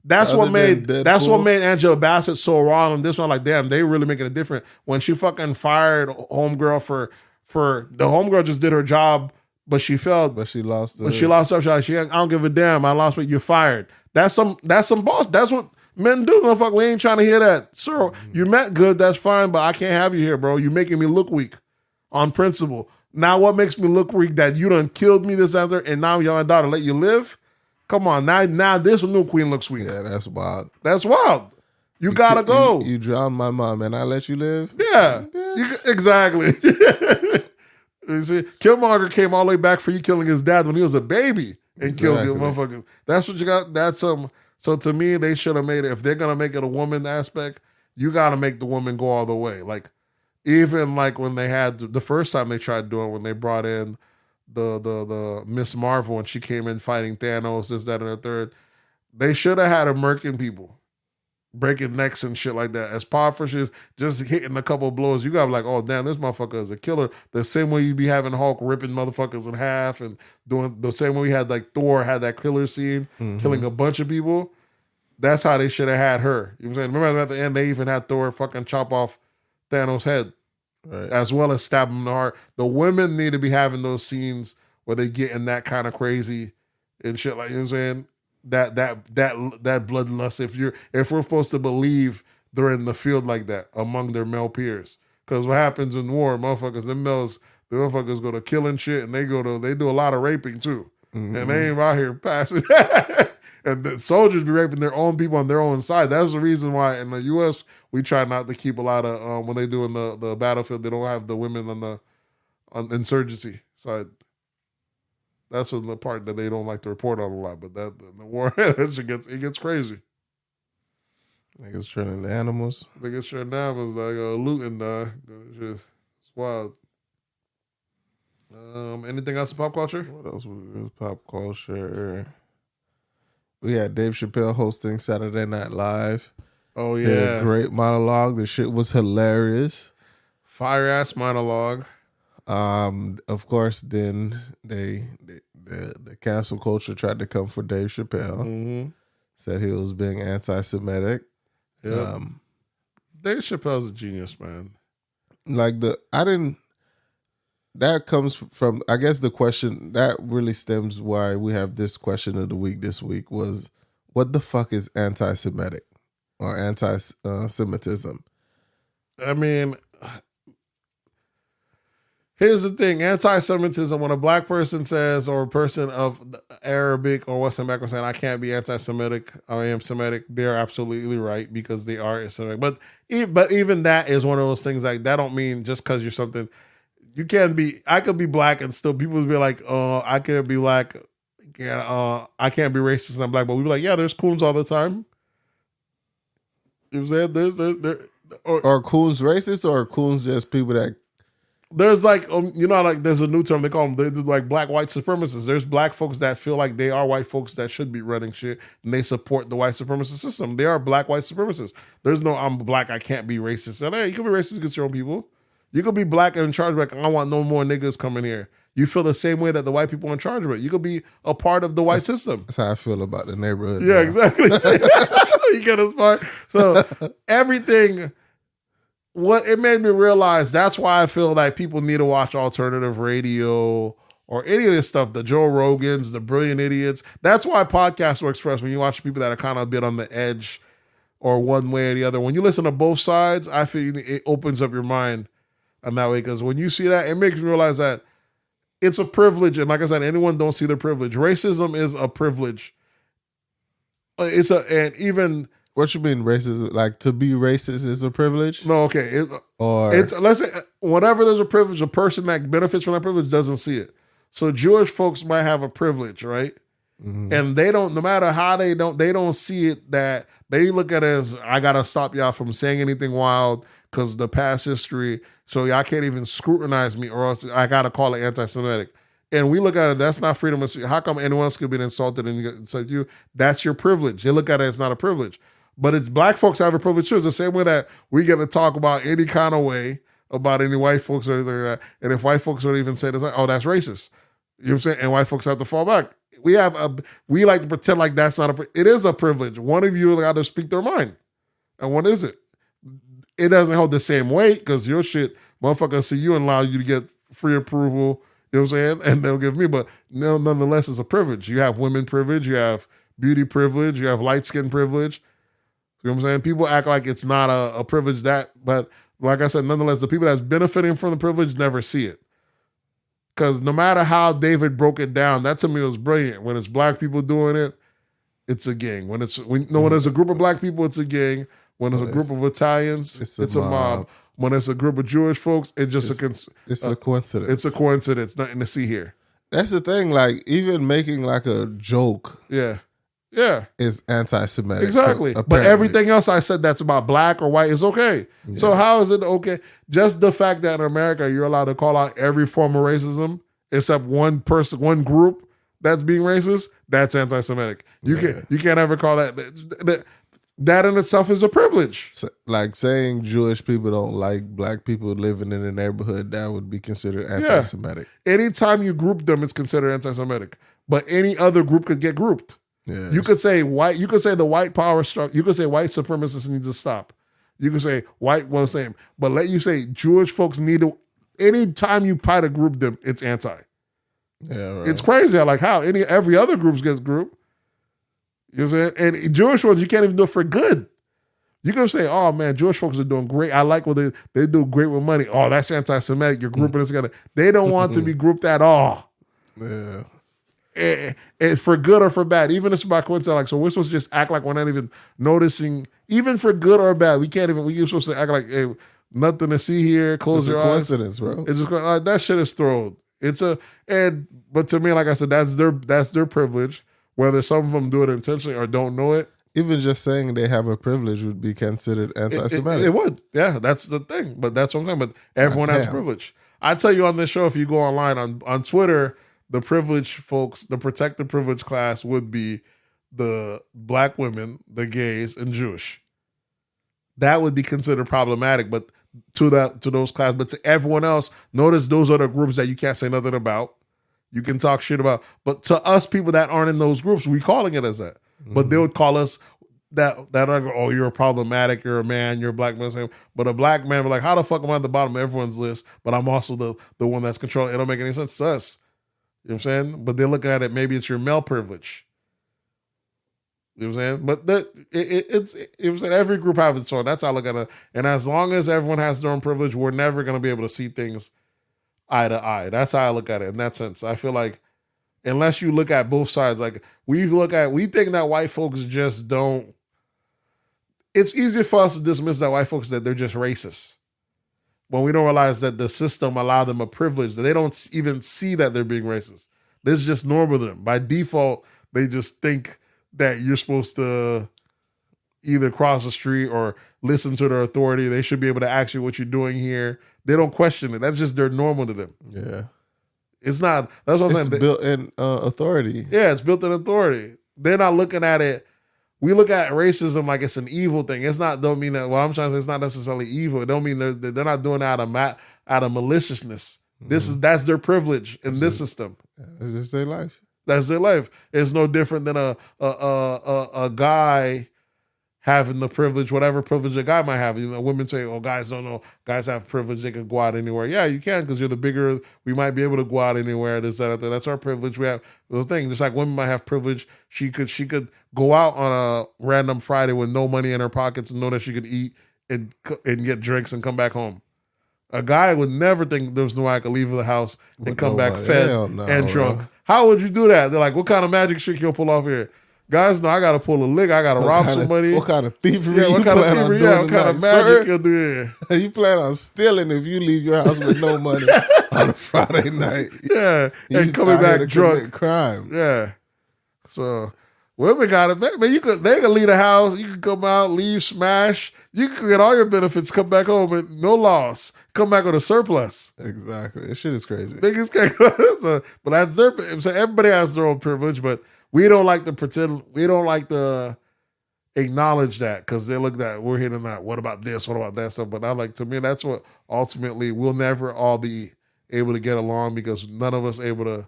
Speaker 3: that's what made Angela Bassett so wrong. And this one, like, damn, they really making it different. When she fucking fired Homegirl for the Homegirl just did her job, but she failed.
Speaker 2: But she lost.
Speaker 3: But she lost her shot. I don't give a damn. I lost, but you're fired. That's some boss. That's what men do. Motherfucker, we ain't trying to hear that. Sir, you meant good. That's fine, but I can't have you here, bro. You're making me look weak on principle. Now, what makes me look weak that you done killed me this after, and now your daughter let you live? Come on, now this new queen looks weak.
Speaker 2: Yeah, that's wild.
Speaker 3: That's wild. You gotta go.
Speaker 2: You drowned my mom, and I let you live?
Speaker 3: Yeah. Exactly. You see, Killmonger came all the way back for you killing his dad when he was a baby and killed you, motherfuckers. That's what you got. So to me, they should have made it. If they're gonna make it a woman aspect, you gotta make the woman go all the way. Like, even like when they had the first time they tried doing, when they brought in the Miss Marvel and she came in fighting Thanos, this, that, and the third, they should have had her murking people, breaking necks and shit like that. As powerful as she is, just hitting a couple of blows, you gotta be like, oh damn, this motherfucker is a killer. The same way you be having Hulk ripping motherfuckers in half and doing the same way we had like Thor had that killer scene, killing a bunch of people. That's how they should have had her. You know what I'm saying? Remember at the end, they even had Thor fucking chop off Thanos' head, right, as well as stab him in the heart. The women need to be having those scenes where they get in that kind of crazy and shit, like, you know what I'm saying? That bloodlust. If we're supposed to believe they're in the field like that among their male peers, because what happens in war, motherfuckers, the motherfuckers go to killing shit, and they do a lot of raping too, and they ain't out here passing. And the soldiers be raping their own people on their own side. That's the reason why in the U.S. we try not to keep a lot of when they do in the battlefield, they don't have the women on the insurgency side. That's the part that they don't like to report on a lot. But that the war, it gets crazy.
Speaker 2: Niggas turning into animals.
Speaker 3: Niggas turning animals like looting. It's wild. Anything else in pop culture?
Speaker 2: What else was pop culture? We had Dave Chapelle hosting Saturday Night Live.
Speaker 3: Oh yeah,
Speaker 2: great monologue. The shit was hilarious.
Speaker 3: Fire ass monologue.
Speaker 2: Of course, then the cancel culture tried to come for Dave Chapelle. Said he was being anti-Semitic.
Speaker 3: Yep. Dave Chappelle's a genius, man.
Speaker 2: That comes from, I guess the question that really stems why we have this question of the week this week was, what the fuck is anti-Semitic or anti-Semitism?
Speaker 3: I mean, here's the thing. Anti-Semitism, when a black person says, or a person of Arabic or Western background saying, I can't be anti-Semitic, I am Semitic, they're absolutely right because they are Semitic. But even that is one of those things, like, that don't mean just because you're something. You can't be, I could be black and still people would be like, I can't be black, I can't be racist and I'm black. But we'd be like, yeah, there's coons all the time. You know what I'm saying?
Speaker 2: Are coons racist or are coons just people that...
Speaker 3: There's like, like there's a new term they call them. They're like black white supremacists. There's black folks that feel like they are white folks that should be running shit and they support the white supremacist system. They are black white supremacists. There's no, I'm black, I can't be racist. And hey, you can be racist against your own people. You could be black and in charge, like, I want no more niggas coming here. You feel the same way that the white people are in charge of it. You could be a part of the white system.
Speaker 2: That's how I feel about the neighborhood.
Speaker 3: Yeah, now. Exactly. You get us part. So everything, what it made me realize, that's why I feel like people need to watch alternative radio or any of this stuff, the Joe Rogans, the Brilliant Idiots. That's why podcast works for us when you watch people that are kind of a bit on the edge or one way or the other. When you listen to both sides, I feel it opens up your mind in that way. Because when you see that, it makes you realize that it's a privilege. And like I said, anyone don't see the privilege. Racism is a privilege. And even...
Speaker 2: What you mean racist? Like to be racist is a privilege?
Speaker 3: No, okay. It's let's say whenever there's a privilege, a person that benefits from that privilege doesn't see it. So Jewish folks might have a privilege, right? Mm-hmm. And they don't, no matter how they don't see it, that they look at it as, I gotta stop y'all from saying anything wild because the past history, so y'all can't even scrutinize me or else I gotta call it anti-Semitic. And we look at it, that's not freedom of speech. How come anyone else could be insulted and insult you? That's your privilege. They look at it as not a privilege. But it's black folks have a privilege too. It's the same way that we get to talk about any kind of way about any white folks or anything like that. And if white folks don't even say this, oh, that's racist. You know what I'm saying? And white folks have to fall back. We like to pretend like that's not it is a privilege. One of you got to speak their mind. And what is it? It doesn't hold the same weight because your shit, motherfuckers see you and allow you to get free approval, you know what I'm saying? And they'll give me, but nonetheless, it's a privilege. You have women privilege, you have beauty privilege, you have light skin privilege. You know what I'm saying? People act like it's not a privilege but like I said, nonetheless, the people that's benefiting from the privilege never see it. Because no matter how David broke it down, that to me was brilliant. When it's black people doing it, it's a gang. When there's a group of black people, it's a gang. When there's a group of Italians, it's a mob. When there's a group of Jewish folks, it's a coincidence. It's a coincidence. Nothing to see here.
Speaker 2: That's the thing. Like even making like a joke.
Speaker 3: Yeah.
Speaker 2: Is anti-Semitic.
Speaker 3: Exactly. But everything else I said that's about black or white is okay. Yeah. So how is it okay? Just the fact that in America you're allowed to call out every form of racism except one person, one group that's being racist, that's anti-Semitic. You can't ever call that in itself is a privilege.
Speaker 2: So, like saying Jewish people don't like black people living in the neighborhood, that would be considered anti-Semitic.
Speaker 3: Yeah. Anytime you group them, it's considered anti-Semitic. But any other group could get grouped. Yeah, you could say white. You could say the white power structure. You could say white supremacists need to stop. You could say white. Well, same. But let you say Jewish folks need to. Anytime you try to group them, it's anti.
Speaker 2: Yeah, right.
Speaker 3: It's crazy. Like how every other groups gets grouped. You know what I'm saying? And Jewish ones, you can't even do it for good. You can say, "Oh man, Jewish folks are doing great. I like what they do great with money. Oh, that's anti-Semitic. You're grouping us together. They don't want to be grouped at all.
Speaker 2: Yeah."
Speaker 3: And for good or for bad, even if it's by coincidence, like so we're supposed to just act like we're not even noticing, even for good or bad. We're supposed to act like, hey, nothing to see here. Close your eyes.
Speaker 2: Coincidence, bro.
Speaker 3: It's just that shit is thrown. But to me, like I said, that's their privilege. Whether some of them do it intentionally or don't know it.
Speaker 2: Even just saying they have a privilege would be considered anti-Semitic.
Speaker 3: It would, yeah. That's the thing. But that's what I'm saying. But everyone has privilege. I tell you on this show, if you go online on Twitter. The privileged folks, the protected privilege class would be the black women, the gays, and Jewish. That would be considered problematic, but to those classes. But to everyone else, notice those are the groups that you can't say nothing about. You can talk shit about. But to us people that aren't in those groups, we calling it as that. Mm-hmm. But they would call us that oh, you're problematic, you're a man, you're a black man. But a black man, we're like, how the fuck am I at the bottom of everyone's list? But I'm also the one that's controlling. It don't make any sense to us. You know what I'm saying? But they're looking at it, maybe it's your male privilege. You know what I'm saying? But it's every group has its own. That's how I look at it. And as long as everyone has their own privilege, we're never going to be able to see things eye to eye. That's how I look at it in that sense. I feel like unless you look at both sides, like we think that white folks just don't. It's easier for us to dismiss that white folks that they're just racist. When we don't realize that the system allowed them a privilege, that they don't even see that they're being racist. This is just normal to them. By default, they just think that you're supposed to either cross the street or listen to their authority. They should be able to ask you what you're doing here. They don't question it. That's just their normal to them.
Speaker 2: Yeah.
Speaker 3: It's not, that's what I'm saying.
Speaker 2: It's built in authority.
Speaker 3: Yeah, it's built in authority. They're not looking at it. We look at racism like it's an evil thing. Don't mean that. What I'm trying to say is not necessarily evil. It don't mean they're not doing it out of maliciousness. That's their privilege in this system.
Speaker 2: It's just their life.
Speaker 3: That's their life. It's no different than a guy having the privilege, whatever privilege a guy might have. You know, women say, "Oh, guys don't know. Guys have privilege; they can go out anywhere." Yeah, you can because you're the bigger. We might be able to go out anywhere. This, that, that. That's our privilege. We have the thing. Just like women might have privilege, she could go out on a random Friday with no money in her pockets and know that she could eat and get drinks and come back home. A guy would never think there's no way I could leave the house and come back fed and drunk. Bro. How would you do that? They're like, what kind of magic trick you'll pull off here? Guys know I got to pull a lick. I got to rob somebody.
Speaker 2: What kind of thievery
Speaker 3: what kind of magic you'll do here?
Speaker 2: You plan on stealing if you leave your house with no money on a Friday night.
Speaker 3: Yeah, and coming back drunk.
Speaker 2: Crime.
Speaker 3: Yeah. So women got it. Man, they can leave the house. You can come out, leave, smash. You can get all your benefits, come back home with no loss. Come back with a surplus.
Speaker 2: Exactly. This shit is crazy.
Speaker 3: Niggas can't. But that's their. So everybody has their own privilege, but we don't like to pretend. We don't like to acknowledge that because they look at we're here tonight. What about this? What about that stuff? But to me, that's what ultimately we'll never all be able to get along because none of us able to.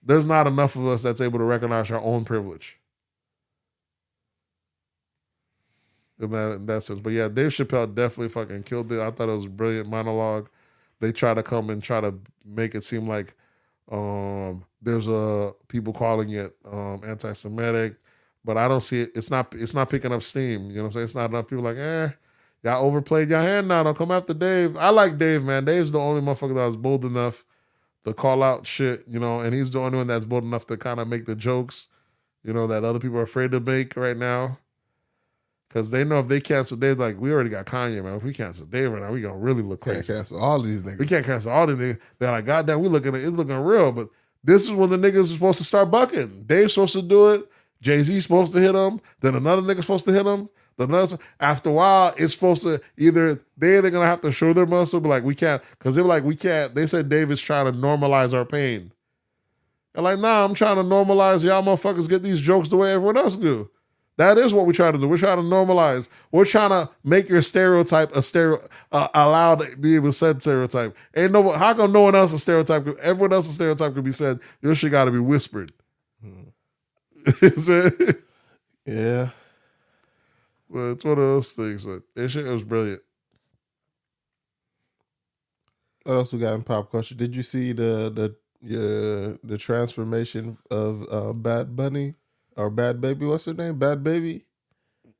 Speaker 3: There's not enough of us that's able to recognize our own privilege. In that sense. But yeah, Dave Chappelle definitely fucking killed it. I thought it was a brilliant monologue. They try to come and try to make it seem like there's people calling it anti-Semitic, but I don't see it. It's not picking up steam. You know what I'm saying? It's not enough people like, y'all overplayed your hand now. Don't come after Dave. I like Dave, man. Dave's the only motherfucker that was bold enough to call out shit, you know, and he's the only one that's bold enough to kind of make the jokes, you know, that other people are afraid to make right now. Because they know if they cancel Dave, like, we already got Kanye, man. If we cancel Dave right now, we going to really look crazy.
Speaker 2: Can't cancel all these niggas.
Speaker 3: We can't cancel all these niggas. They're like, goddamn, it's looking real. But this is when the niggas are supposed to start bucking. Dave's supposed to do it. Jay-Z's supposed to hit him. Then another nigga's supposed to hit him. After a while, it's supposed to they're going to have to show their muscle, but like, we can't. Because they're like, we can't. They said Dave is trying to normalize our pain. And like, nah, I'm trying to normalize y'all motherfuckers get these jokes the way everyone else do. That is what we try to do. We're trying to normalize. We're trying to make your stereotype allowed to be able to say stereotype. How come no one else's stereotype? Everyone else's stereotype could be said. Your shit got to be whispered.
Speaker 2: Yeah.
Speaker 3: Well, it's one of those things. But that shit was brilliant.
Speaker 2: What else we got in pop culture? Did you see the transformation of Bad Bunny? Or Bad Baby, what's her name? Bad Baby?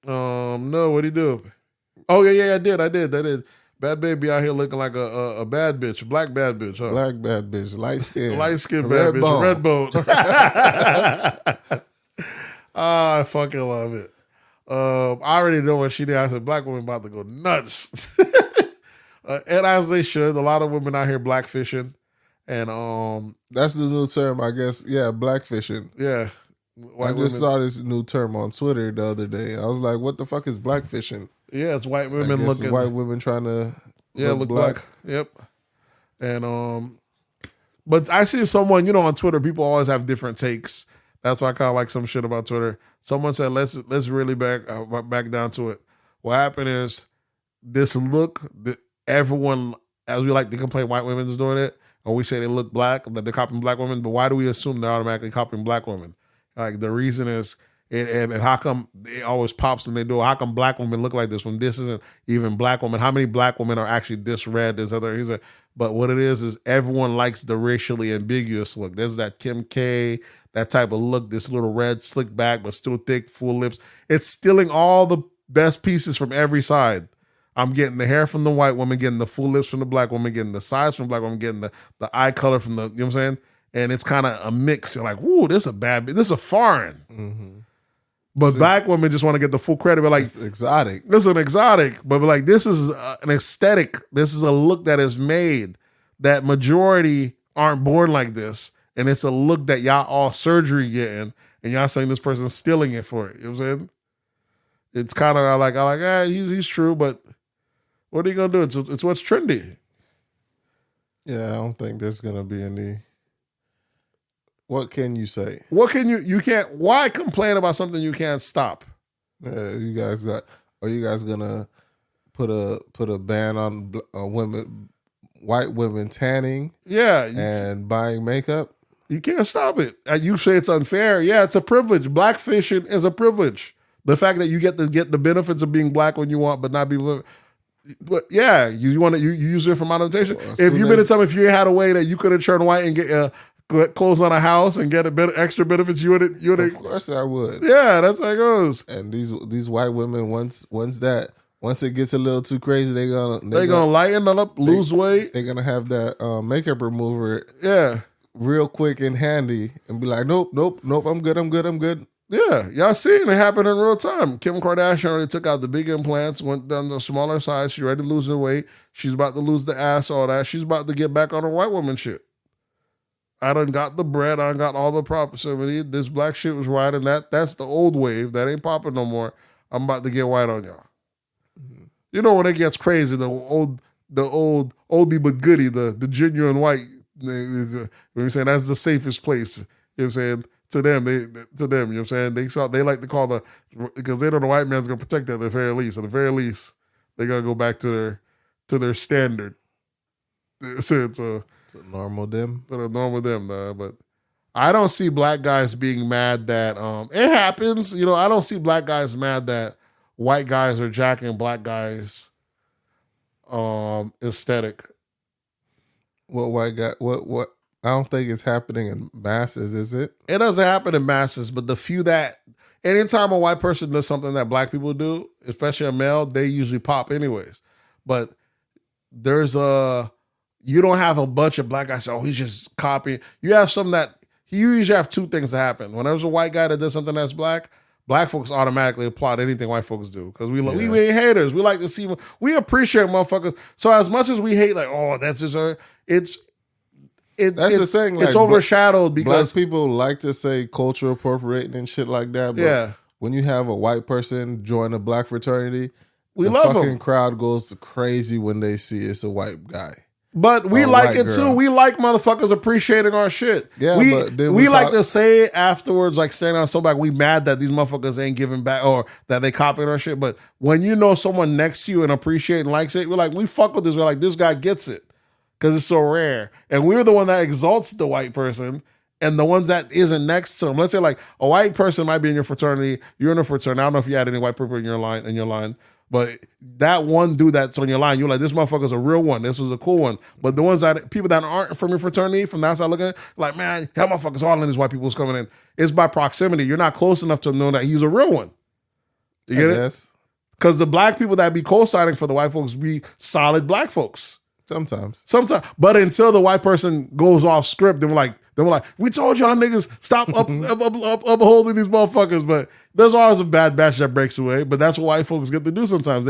Speaker 3: No, what'd he do? Oh, yeah, I did. Bad Baby out here looking like a bad bitch, black bad bitch, huh?
Speaker 2: Black bad bitch, light skin.
Speaker 3: Light skin bad bitch, red bone. I fucking love it. I already know what she did. I said, black women about to go nuts. And as they should, a lot of women out here blackfishing. And
Speaker 2: that's the new term, I guess. Yeah, blackfishing.
Speaker 3: Yeah.
Speaker 2: I just saw this new term on Twitter the other day. I was like, what the fuck is blackfishing?
Speaker 3: Yeah, it's white women looking.
Speaker 2: White women trying to
Speaker 3: look black. Yep. And but I see someone, you know, on Twitter, people always have different takes. That's why I kind of like some shit about Twitter. Someone said, let's really back down to it. What happened is this look that everyone, as we like to complain, white women is doing it, or we say they look black, that they're copying black women, but why do we assume they're automatically copying black women? Like, the reason is, and how come it always pops when they do it? How come black women look like this when this isn't even black women? How many black women are actually this red, this other? But what it is everyone likes the racially ambiguous look. There's that Kim K, that type of look, this little red slick back, but still thick, full lips. It's stealing all the best pieces from every side. I'm getting the hair from the white woman, getting the full lips from the black woman, getting the sides from the black woman, getting the eye color from the, you know what I'm saying? And it's kind of a mix. You're like, woo, this is a foreign. Mm-hmm. But black women just want to get the full credit. But like,
Speaker 2: it's exotic.
Speaker 3: This is an exotic. But like, this is an aesthetic. This is a look that is made that majority aren't born like this. And it's a look that y'all all surgery getting. And y'all saying this person's stealing it for it. You know what I'm saying? It's kind of like, he's true. But what are you going to do? It's what's trendy.
Speaker 2: Yeah, I don't think there's going to be any. What can you say?
Speaker 3: What can you can't, why complain about something you can't stop?
Speaker 2: You guys gonna put a ban on white women tanning?
Speaker 3: Yeah.
Speaker 2: And buying makeup?
Speaker 3: You can't stop it. You say it's unfair. Yeah, it's a privilege. Blackfishing is a privilege. The fact that you get to get the benefits of being black when you want, but not be. But yeah, you want to you use it for monetization.
Speaker 2: Well,
Speaker 3: If you've been to tell me if you had a way that you could have turned white and get close on a house and get a bit extra benefits, you would.
Speaker 2: Of course, I would.
Speaker 3: Yeah, that's how it goes.
Speaker 2: And these white women, once it gets a little too crazy, they're
Speaker 3: gonna lighten up, lose weight.
Speaker 2: They're gonna have that makeup remover, real quick and handy, and be like, nope, I'm good.
Speaker 3: Yeah, y'all seen it happen in real time. Kim Kardashian already took out the big implants, went down to the smaller size. She's ready to lose her weight. She's about to lose the ass, all that. She's about to get back on her white woman shit. I done got the bread. I done got all the proximity. This black shit was right, and that's the old wave. That ain't popping no more. I'm about to get white on y'all. Mm-hmm. You know when it gets crazy, the oldie but goodie, the genuine white. When you saying that's the safest place. You know what I'm saying? To them, you know what I'm saying? They like to call because they know the white man's gonna protect them at the very least. At the very least, they gotta go back to their standard. To
Speaker 2: normal them.
Speaker 3: To the normal them, but I don't see black guys being mad that it happens. You know, I don't see black guys mad that white guys are jacking black guys aesthetic.
Speaker 2: What white guy what I don't think it's happening in masses, is it?
Speaker 3: It doesn't happen in masses, but the few that, anytime a white person does something that black people do, especially a male, they usually pop anyways. But you don't have a bunch of black guys say, oh, he's just copying. You have some that, you usually have two things that happen. When there's a white guy that does something that's black folks automatically applaud anything white folks do. Because we ain't haters. We like to see, we appreciate motherfuckers. So as much as we hate, like, oh, that's just,
Speaker 2: that's the thing. Like,
Speaker 3: it's overshadowed because
Speaker 2: black people like to say culture appropriating and shit like that. But when you have a white person join a black fraternity,
Speaker 3: we love
Speaker 2: fucking
Speaker 3: them.
Speaker 2: Crowd goes crazy when they see it's a white guy.
Speaker 3: But we like it too. We like motherfuckers appreciating our shit.
Speaker 2: Yeah,
Speaker 3: we like to say it afterwards, like saying on somebody, we mad that these motherfuckers ain't giving back or that they copying our shit. But when you know someone next to you and appreciate and likes it, we're like, we fuck with this. We're like, this guy gets it. Because it's so rare. And we're the one that exalts the white person and the ones that isn't next to them. Let's say like a white person might be in your fraternity. You're in a fraternity. I don't know if you had any white people in your line. But that one dude that's on your line, you're like, this motherfucker's a real one. This was a cool one. But the ones that, people that aren't from your fraternity, from the outside looking at it, like, man, that motherfucker's all in these white people's coming in. It's by proximity. You're not close enough to know that he's a real one. You get it? Because the black people that be co-signing for the white folks be solid black folks.
Speaker 2: Sometimes.
Speaker 3: But until the white person goes off script, then we're like, we told y'all niggas stop upholding these motherfuckers. But there's always a bad batch that breaks away. But that's what white folks get to do sometimes.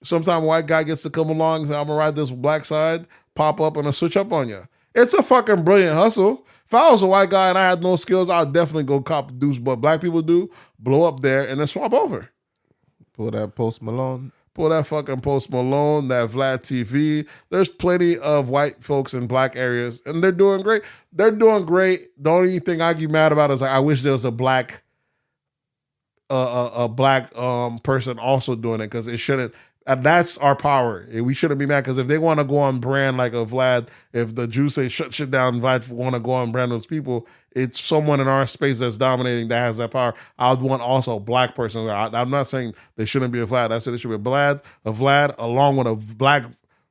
Speaker 3: Sometimes a white guy gets to come along and say, I'm gonna ride this black side, pop up and I'll switch up on you. It's a fucking brilliant hustle. If I was a white guy and I had no skills, I'd definitely go cop the deuce. But black people do, blow up there and then swap over.
Speaker 2: Pull that Post Malone.
Speaker 3: Pull that fucking Post Malone, that Vlad TV. There's plenty of white folks in black areas, and they're doing great. They're doing great. The only thing I get mad about is like, I wish there was a black person also doing it, because it shouldn't. And that's our power. We shouldn't be mad, because if they want to go on brand like a Vlad, if the Jews say shut shit down, Vlad want to go on brand those people, it's someone in our space that's dominating that has that power. I would want also a black person. I'm not saying they shouldn't be a Vlad. I said it should be a Vlad along with a black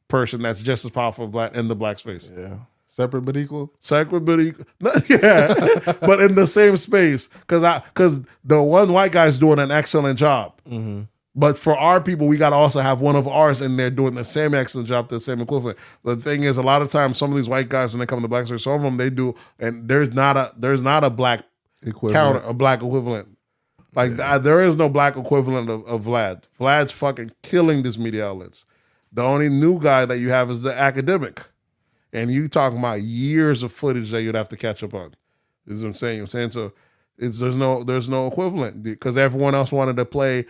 Speaker 3: person that's just as powerful as Vlad in the black space.
Speaker 2: Yeah. Separate but equal?
Speaker 3: Separate but equal. Yeah. But in the same space. Because the one white guy's doing an excellent job. Mm-hmm. But for our people, we got to also have one of ours in there doing the same excellent job, the same equivalent. But the thing is, a lot of times, some of these white guys, when they come to black space, some of them they do, and there's not a black equivalent. A black equivalent. Like there is no black equivalent of Vlad. Vlad's fucking killing these media outlets. The only new guy that you have is the academic, and you talking about years of footage that you'd have to catch up on. Is what I'm saying. So there's no equivalent, because everyone else wanted to play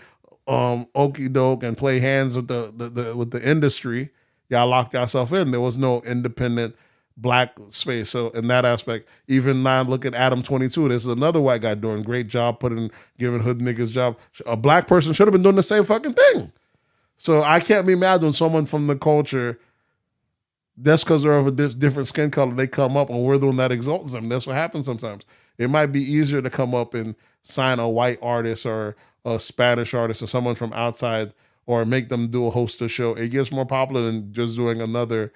Speaker 3: okey doke and play hands with the industry. Y'all locked yourself in. There was no independent black space. So in that aspect, even now look at Adam 22. This is another white guy doing a great job giving hood niggas job. A black person should have been doing the same fucking thing. So I can't be mad when someone from the culture, that's because they're of a different skin color, they come up and we're the one that exalts them. That's what happens sometimes. it might be easier to come up and sign a white artist or a Spanish artist or someone from outside or make them do a host a show. It gets more popular than just doing another.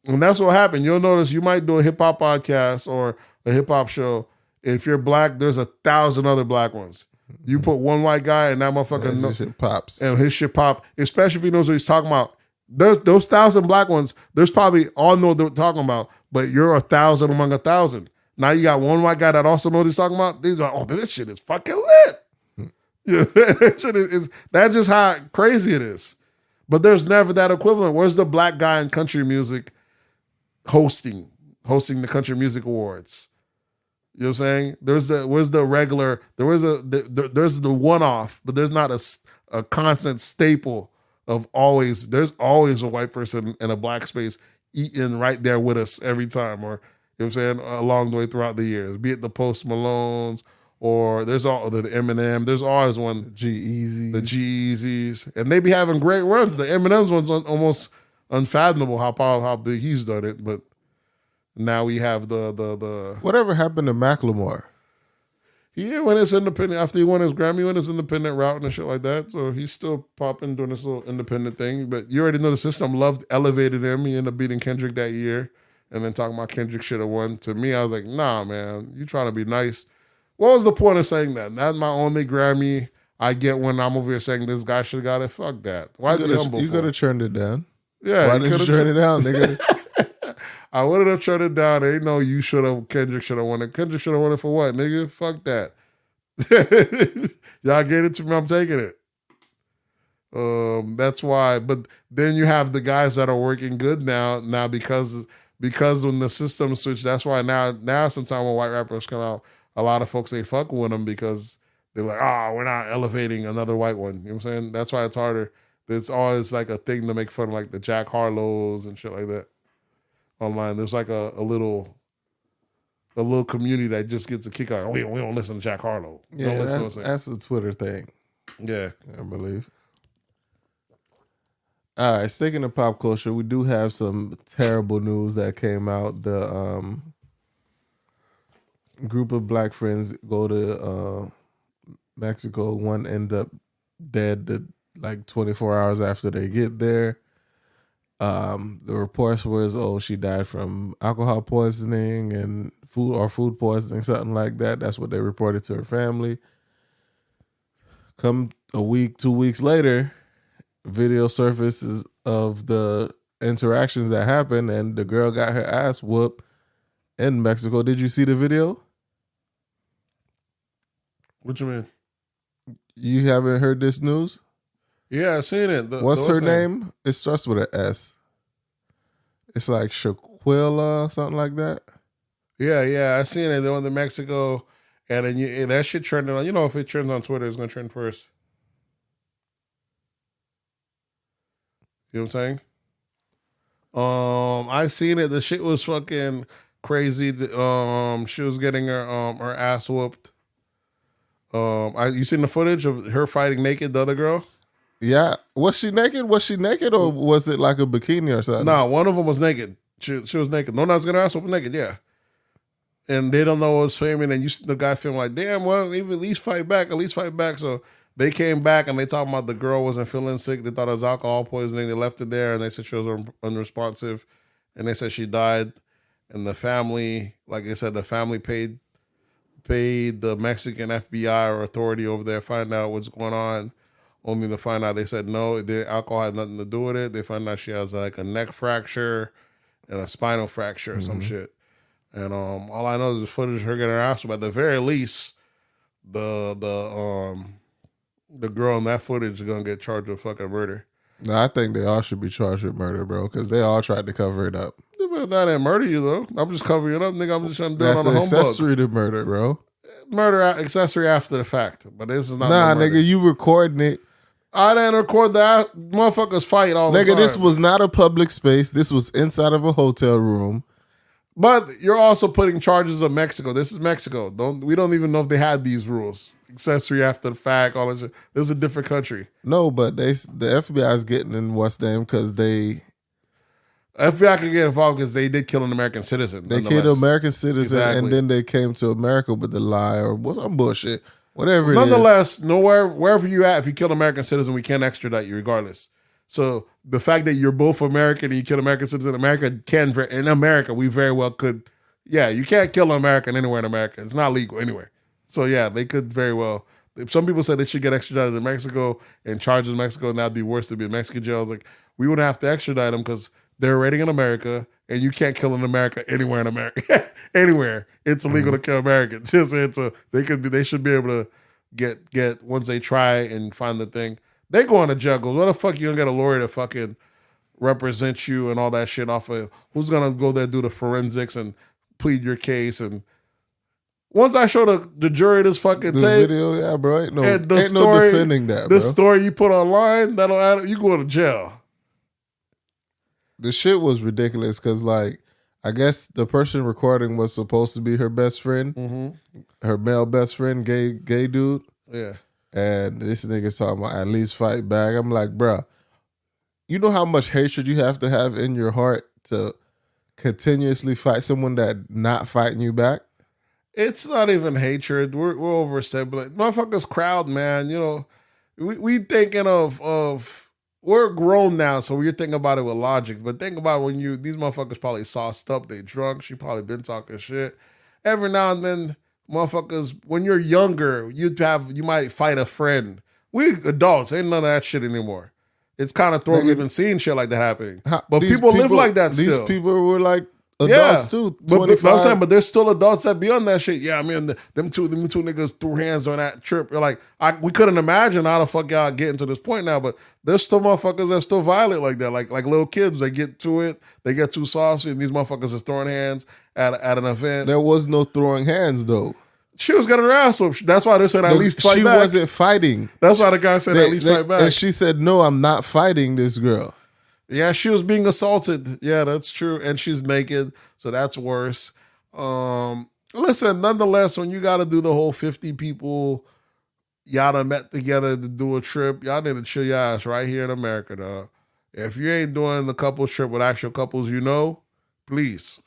Speaker 3: And that's what happened. You'll notice you might do a hip hop podcast or a hip hop show. If you're black, there's 1,000 other black ones. You put one white guy and that motherfucker
Speaker 2: his shit pops.
Speaker 3: And his shit pop, especially if he knows what he's talking about. Those 1,000 black ones, there's probably all know what they're talking about, but you're 1,000 among 1,000. Now you got one white guy that also knows what he's talking about. These are, oh, this shit is fucking lit. Yeah, that shit is, that's just how crazy it is. But there's never that equivalent. Where's the black guy in country music hosting the country music awards? You know what I'm saying? There's the one-off, but there's not a constant staple of always. There's always a white person in a black space eating right there with us every time, or you know what I'm saying, along the way throughout the years. Be it the Post Malones, or there's all the Eminem. There's always one the G-Eazy's, and they be having great runs. The Eminem's one's almost unfathomable how big he's done it, but. Now we have the
Speaker 2: whatever happened to Macklemore?
Speaker 3: He went his independent after he won his Grammy, he went his independent route and shit like that. So he's still popping, doing this little independent thing. But you already know the system elevated him. He ended up beating Kendrick that year, and then talking about Kendrick should have won. To me, I was like, nah, man, you trying to be nice. What was the point of saying that? That's my only Grammy I get when I'm over here saying this guy should have got it. Fuck that. Why be humble?
Speaker 2: You could have turned it down.
Speaker 3: Yeah,
Speaker 2: why didn't you turn it down, nigga?
Speaker 3: I would have turned it down. Ain't no you should have. Kendrick should have won it. Kendrick should have won it for what, nigga? Fuck that. Y'all gave it to me. I'm taking it. That's why. But then you have the guys that are working good now because when the system switched. That's why now sometimes when white rappers come out, a lot of folks ain't fucking with them because they're like, we're not elevating another white one. You know what I'm saying? That's why it's harder. It's always like a thing to make fun of, like the Jack Harlows and shit like that. Online, there's like a little community that just gets a kick out. We don't listen to Jack Harlow.
Speaker 2: Yeah, that's a Twitter thing.
Speaker 3: Yeah,
Speaker 2: I believe. All right, sticking to pop culture, we do have some terrible news that came out. The group of black friends go to Mexico. One end up dead like 24 hours after they get there. The reports was, she died from alcohol poisoning and food poisoning, something like that. That's what they reported to her family. Come a week, 2 weeks later, video surfaces of the interactions that happened, and the girl got her ass whooped in Mexico. Did you see the video?
Speaker 3: What you mean?
Speaker 2: You haven't heard this news?
Speaker 3: Yeah, I seen it.
Speaker 2: What's her name? It starts with an S. It's like Shaquilla, something like that.
Speaker 3: Yeah, I seen it. They went to Mexico, and then that shit trending on. You know, if it trends on Twitter, it's gonna trend first. You know what I'm saying? I seen it. The shit was fucking crazy. She was getting her ass whooped. You seen the footage of her fighting naked the other girl?
Speaker 2: Yeah. Was she naked? Or was it like a bikini or something?
Speaker 3: No, one of them was naked. She was naked. No one's gonna ass whoop naked, yeah. And they don't know what was filming, and you see the guy feeling like, damn, well, at least fight back. So they came back and they talking about the girl wasn't feeling sick. They thought it was alcohol poisoning. They left it there and they said she was unresponsive. And they said she died. And the family, like I said, the family paid the Mexican FBI or authority over there, find out what's going on. Only to find out they said no, the alcohol had nothing to do with it. They find out she has like a neck fracture and a spinal fracture or some shit. And all I know is the footage of her getting her ass, but at the very least, the girl in that footage is gonna get charged with fucking murder.
Speaker 2: No, I think they all should be charged with murder, bro, because they all tried to cover it up.
Speaker 3: That ain't murder you though. I'm just covering it up, nigga. I'm just trying to do it on a
Speaker 2: That's
Speaker 3: humbug.
Speaker 2: accessory to murder, bro.
Speaker 3: Murder accessory after the fact, but this is not.
Speaker 2: Nah,
Speaker 3: no murder.
Speaker 2: nigga, you recording it.
Speaker 3: I didn't record that. Motherfuckers fight all the time.
Speaker 2: Nigga, this was not a public space. This was inside of a hotel room.
Speaker 3: But you're also putting charges of Mexico. This is Mexico. We don't even know if they had these rules. Accessory after the fact, all that shit. This is a different country.
Speaker 2: No, but the FBI is getting in what's name because they
Speaker 3: FBI could get involved because they did kill an American citizen.
Speaker 2: They killed an American citizen, and then they came to America with the lie or some bullshit, whatever.
Speaker 3: Nonetheless, wherever you at, if you kill an American citizen, we can't extradite you regardless. So the fact that you're both American and you kill an American citizen, in America, we very well could. Yeah, you can't kill an American anywhere in America. It's not legal anywhere. So yeah, they could very well. Some people said they should get extradited to Mexico and charged in Mexico, and that'd be worse to be in Mexican jail. I was like, we wouldn't have to extradite them because they're already in America, and you can't kill in America anywhere in America. Anywhere, it's illegal to kill Americans. They should be able to get once they try and find the thing. They go on a juggle. What the fuck you gonna get a lawyer to fucking represent you and all that shit off of? Who's gonna go there do the forensics and plead your case? And once I show the jury this fucking tape,
Speaker 2: video, yeah, bro, ain't no
Speaker 3: story,
Speaker 2: defending that.
Speaker 3: The story you put online, that'll add, you go to jail.
Speaker 2: The shit was ridiculous because, like, I guess the person recording was supposed to be her best friend, her male best friend, gay dude.
Speaker 3: Yeah.
Speaker 2: And this nigga's talking about at least fight back. I'm like, bruh, you know how much hatred you have to have in your heart to continuously fight someone that not fighting you back?
Speaker 3: It's not even hatred. We're overstimulated. Motherfuckers crowd, man. You know, we thinking of we're grown now, so we're thinking about it with logic. But think about when these motherfuckers probably sauced up, they drunk, she probably been talking shit. Every now and then, motherfuckers, when you're younger, you might fight a friend. We adults, ain't none of that shit anymore. It's kind of throwing even seeing shit like that happening. But people live like that still.
Speaker 2: These people were like adults too.
Speaker 3: But there's still adults that be on that shit. Yeah, I mean, them two niggas threw hands on that trip. You're like, we couldn't imagine how the fuck y'all getting to this point now. But there's still motherfuckers that still violent like that. Like little kids, they get to it, they get too saucy, and these motherfuckers is throwing hands at an event.
Speaker 2: There was no throwing hands though.
Speaker 3: She was getting her ass whooped. That's why they said at least fight back.
Speaker 2: She wasn't fighting.
Speaker 3: That's why the guy said at least fight back.
Speaker 2: And she said, no, I'm not fighting this girl.
Speaker 3: Yeah, she was being assaulted. Yeah, that's true. And she's naked, so that's worse. Listen, nonetheless, when you got to do the whole 50 people, y'all done met together to do a trip, y'all need to chill your ass right here in America, dog. If you ain't doing the couples trip with actual couples you know, please.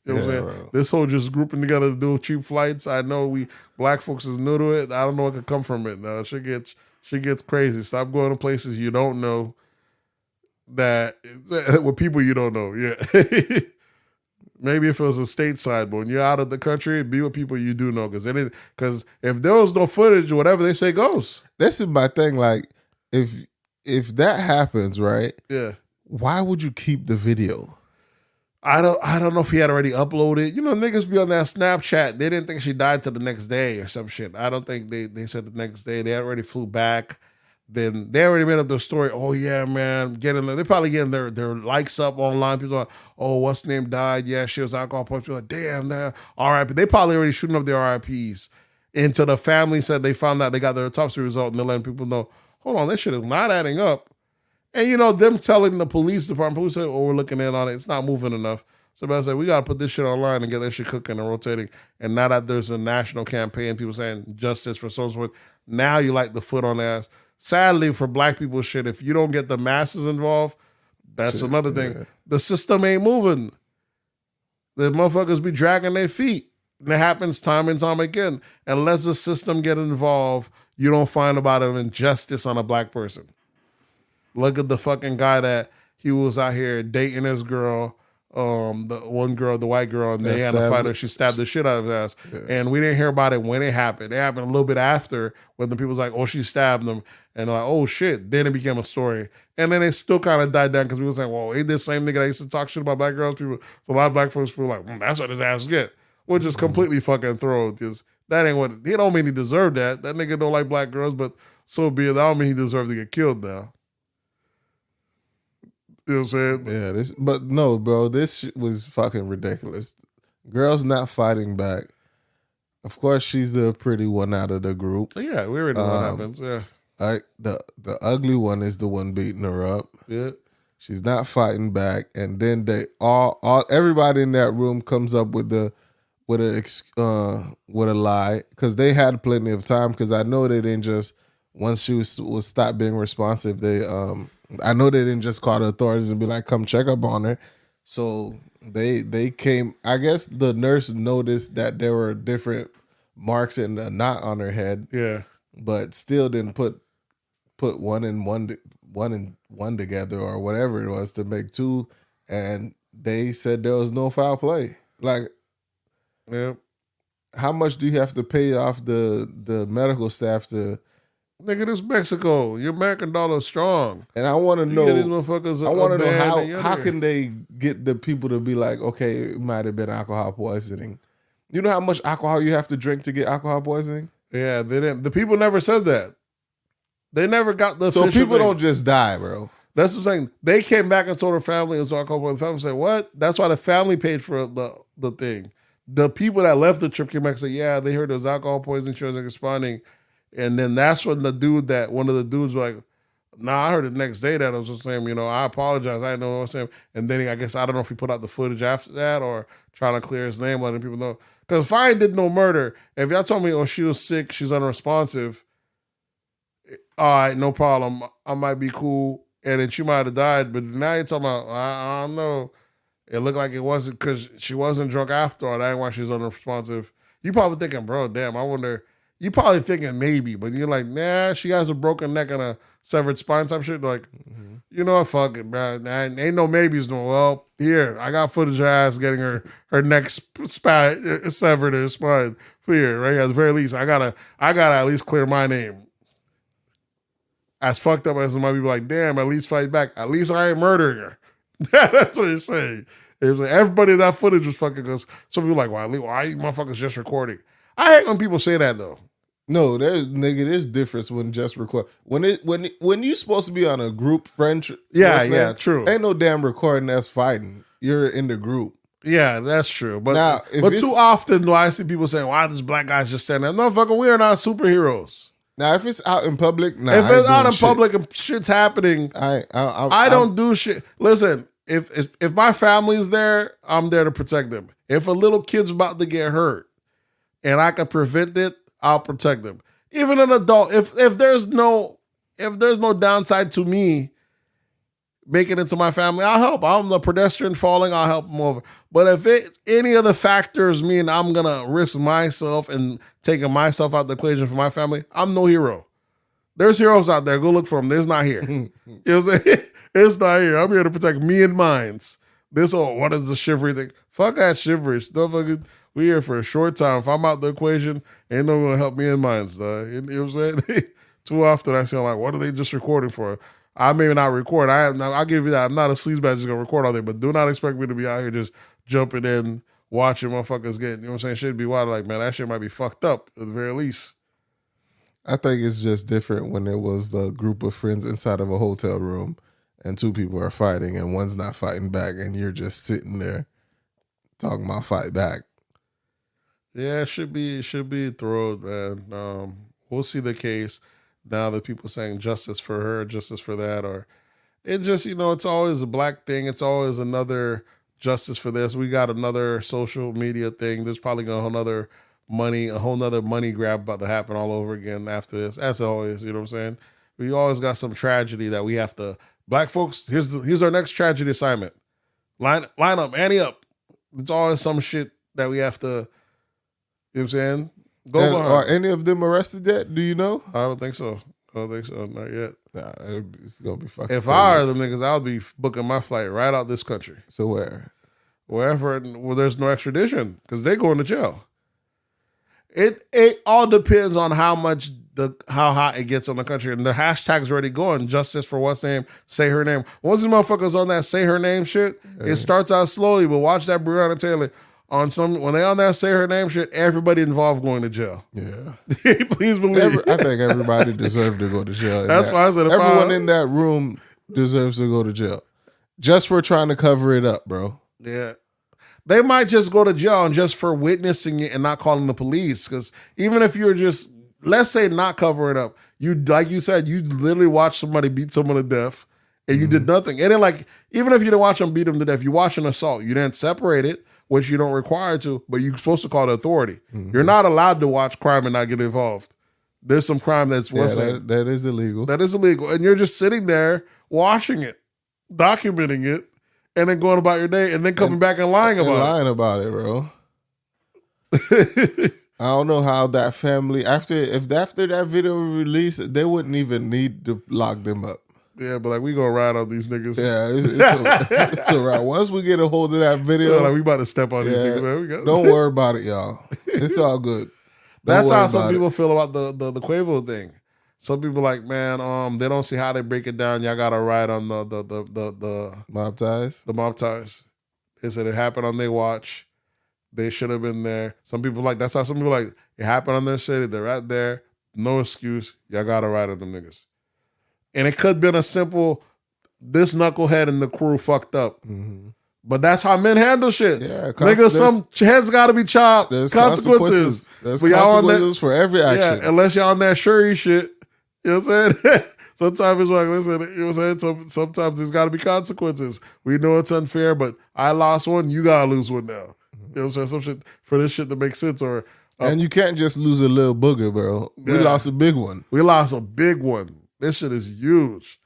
Speaker 3: You know what I'm saying?
Speaker 2: Right.
Speaker 3: This whole just grouping together to do cheap flights, I know we black folks is new to it. I don't know what could come from it now. She gets crazy. Stop going to places you don't know with people you don't know. Yeah. Maybe if it was a stateside, but when you're out of the country, be with people you do know. Because if there was no footage, whatever they say goes.
Speaker 2: This is my thing. Like, if that happens, right?
Speaker 3: Yeah.
Speaker 2: Why would you keep the video?
Speaker 3: I don't know if he had already uploaded. You know, niggas be on that Snapchat. They didn't think she died till the next day or some shit. I don't think they said the next day. They already flew back. Then they already made up their story. Oh yeah, man, they're probably getting their likes up online. People are like, oh, what's name died? Yeah, she was alcohol poisoning. People are like, damn, man, RIP. They probably already shooting up their RIPs. Until the family said they found out they got their autopsy result, and they're letting people know, hold on, this shit is not adding up. And, you know, them telling the police department, say, oh, we're looking in on it. It's not moving enough. So I said, we got to put this shit online and get that shit cooking and rotating. And now that there's a national campaign, people saying justice for so forth, now you like the foot on the ass. Sadly, for black people shit, if you don't get the masses involved, that's another thing. Yeah. The system ain't moving. The motherfuckers be dragging their feet. And it happens time and time again. Unless the system get involved, you don't find about an injustice on a black person. Look at the fucking guy that he was out here dating his girl, the one girl, the white girl, and they had a fight her. She stabbed the shit out of his ass. Yeah. And we didn't hear about it when it happened. It happened a little bit after when the people was like, oh, she stabbed him. And they're like, oh, shit. Then it became a story. And then it still kind of died down because we were saying, well, ain't this same nigga that used to talk shit about black girls? So a lot of black folks feel like, that's what his ass get. Which is completely fucking thrown because that ain't what, he don't mean he deserved that. That nigga don't like black girls, but so be it. That don't mean he deserved to get killed now. You know what I'm saying?
Speaker 2: Yeah, but no, bro, this shit was fucking ridiculous. Girl's not fighting back. Of course, she's the pretty one out of the group.
Speaker 3: Yeah, we already know what happens. Yeah,
Speaker 2: the ugly one is the one beating her up.
Speaker 3: Yeah,
Speaker 2: she's not fighting back, and then they all everybody in that room comes up with a lie because they had plenty of time. Because I know they didn't just once she was stopped being responsive, I know they didn't just call the authorities and be like, come check up on her. So they came. I guess the nurse noticed that there were different marks and a knot on her head.
Speaker 3: Yeah.
Speaker 2: But still didn't put one and one together or whatever it was to make two. And they said there was no foul play. Like,
Speaker 3: Yeah.
Speaker 2: how much do you have to pay off the medical staff to?
Speaker 3: Nigga, this Mexico. Your American dollar is strong.
Speaker 2: And I want to know.
Speaker 3: These motherfuckers.
Speaker 2: I want to know how can they get the people to be like, okay, it might have been alcohol poisoning. You know how much alcohol you have to drink to get alcohol poisoning?
Speaker 3: Yeah, they didn't. The people never said that. They never got the.
Speaker 2: So people
Speaker 3: thing.
Speaker 2: don't just die, bro.
Speaker 3: That's what I'm saying. They came back and told her family, and so I called the family and said, "What?" That's why the family paid for the thing. The people that left the trip came back and said, "Yeah, they heard there was alcohol poisoning. She wasn't responding." And then that's when one of the dudes was like, "Nah, I heard the next day that I was just saying, I apologize. I didn't know what I was saying." And then I guess I don't know if he put out the footage after that or trying to clear his name, letting people know. Because if I did no murder, if y'all told me, oh, she was sick, she's unresponsive, all right, no problem. I might be cool. And then she might have died. But now you're talking about, I don't know. It looked like it wasn't because she wasn't drunk after all. That's why she was unresponsive. You probably thinking, bro, damn, I wonder. You probably thinking maybe, but you're like, nah, she has a broken neck and a severed spine type shit. Like, you know what, fuck it, bro. Ain't no maybes. No, well, here, I got footage of her ass getting her neck severed in her spine. Here, right? At the very least, I gotta at least clear my name. As fucked up as it might be, like, damn, at least fight back. At least I ain't murdering her. That's what he's saying. It was like everybody in that footage was fucking us. Some people like, why you motherfuckers just recording? I hate when people say that though.
Speaker 2: No, there's difference when just record when you supposed to be on a group friend.
Speaker 3: Yeah, true.
Speaker 2: Ain't no damn recording that's fighting. You're in the group.
Speaker 3: Yeah, that's true. But
Speaker 2: now,
Speaker 3: but too often do I see people saying, why does black guys just stand there? Motherfucker, we are not superheroes.
Speaker 2: Now, if it's out in public,
Speaker 3: if it's out in public and shit's happening, I don't do shit. Listen, if my family's there, I'm there to protect them. If a little kid's about to get hurt and I can prevent it, I'll protect them. Even an adult, if there's no downside to me making it to my family, I'll help. I'm the pedestrian falling, I'll help them over. But if any of the factors mean I'm gonna risk myself and taking myself out the equation for my family, I'm no hero. There's heroes out there. Go look for them. There's not here. You know what I'm saying? It's not here. I'm here to protect me and mines. What is the chivalry thing? Fuck that chivalry. We here for a short time. If I'm out the equation, ain't no one gonna help me and mine. You know what I'm saying? Too often I say, like, what are they just recording for? I may not record. I'll give you that. I'm not a sleazebag just gonna record all day, but do not expect me to be out here just jumping in, watching motherfuckers get, you know what I'm saying? Shit be wild. Like, man, that shit might be fucked up at the very least.
Speaker 2: I think it's just different when there was a group of friends inside of a hotel room and two people are fighting and one's not fighting back and you're just sitting there talking about fight back.
Speaker 3: Yeah, it should be thrown, man. We'll see the case now that people saying justice for her, justice for that, or it just, it's always a black thing. It's always another justice for this. We got another social media thing. There's probably a whole nother money grab about to happen all over again after this. As always, you know what I'm saying? We always got some tragedy that we have to. Black folks, here's our next tragedy assignment. Line up, ante up. It's always some shit that we have to. You know what I'm saying?
Speaker 2: Are any of them arrested yet? Do you know?
Speaker 3: I don't think so. Not yet.
Speaker 2: Nah, it's gonna be fucking.
Speaker 3: If I are them niggas, I'll be booking my flight right out this country.
Speaker 2: So where?
Speaker 3: Wherever there's no extradition, because they going to jail. It all depends on how hot it gets on the country. And the hashtag's already going. Justice for what's name? Say her name. Once the motherfuckers on that say her name shit, it starts out slowly, but watch that Breonna Taylor. When they on that say her name shit, everybody involved going to jail.
Speaker 2: Yeah.
Speaker 3: Please believe.
Speaker 2: I think everybody deserves to go to jail.
Speaker 3: That's why I said
Speaker 2: everyone in that room deserves to go to jail. Just for trying to cover it up, bro.
Speaker 3: Yeah. They might just go to jail and just for witnessing it and not calling the police. Because even if you're just, let's say not covering it up, like you said, you literally watched somebody beat someone to death and you did nothing. And then even if you didn't watch them beat them to death, you watch an assault. You didn't separate it, which you don't require to, but you're supposed to call the authority. Mm-hmm. You're not allowed to watch crime and not get involved. There's some crime that is illegal. That is illegal. And you're just sitting there watching it, documenting it, and then going about your day and then coming back and lying about
Speaker 2: it, bro. I don't know how that family after that video released, they wouldn't even need to lock them up.
Speaker 3: Yeah, but like we gonna ride on these niggas.
Speaker 2: Yeah, it's all right. Once we get a hold of that video,
Speaker 3: like we about to step on these niggas. Man.
Speaker 2: Don't worry about it, y'all. It's all good.
Speaker 3: That's how some people feel about the Quavo thing. Some people like, man, they don't see how they break it down. Y'all gotta ride on the
Speaker 2: mob ties.
Speaker 3: The mob ties. They said it happened on their watch. They should have been there. Some people like that's how some people like it happened on their city. They're right there. No excuse. Y'all gotta ride on them niggas. And it could have been a simple, this knucklehead and the crew fucked up. Mm-hmm. But that's how men handle shit. Yeah, niggas, some heads got to be chopped. There's consequences.
Speaker 2: There's consequences for every action.
Speaker 3: Yeah, unless y'all on that Shuri shit. You know what I'm saying? Sometimes it's like, listen, you know what I'm saying? Sometimes there's got to be consequences. We know it's unfair, but I lost one, you got to lose one now. You know what I'm saying? Some shit for this shit to make sense.
Speaker 2: And you can't just lose a little booger, bro. We lost a big one.
Speaker 3: We lost a big one. This shit is huge.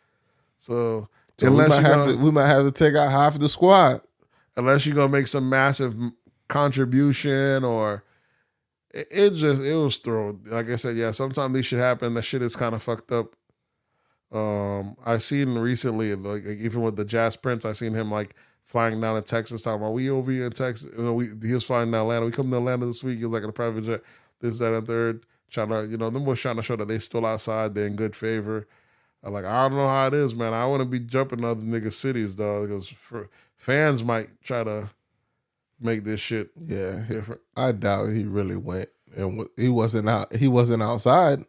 Speaker 3: So
Speaker 2: we might have to take out half the squad.
Speaker 3: Unless you're going to make some massive contribution or it was thrown. Like I said, yeah, sometimes this shit happen. That shit is kind of fucked up. I seen recently, like even with the Jazz Prince, I seen him like flying down to Texas talking about, we over here in Texas. You know, he was flying to Atlanta. We come to Atlanta this week. He was like in a private jet, this, that, and third. Trying to, them boys trying to show that they still outside, they're in good favor. I'm like, I don't know how it is, man. I want to be jumping other niggas' cities, dog, because fans might try to make this shit different.
Speaker 2: I doubt he really went, and he wasn't out. He wasn't outside.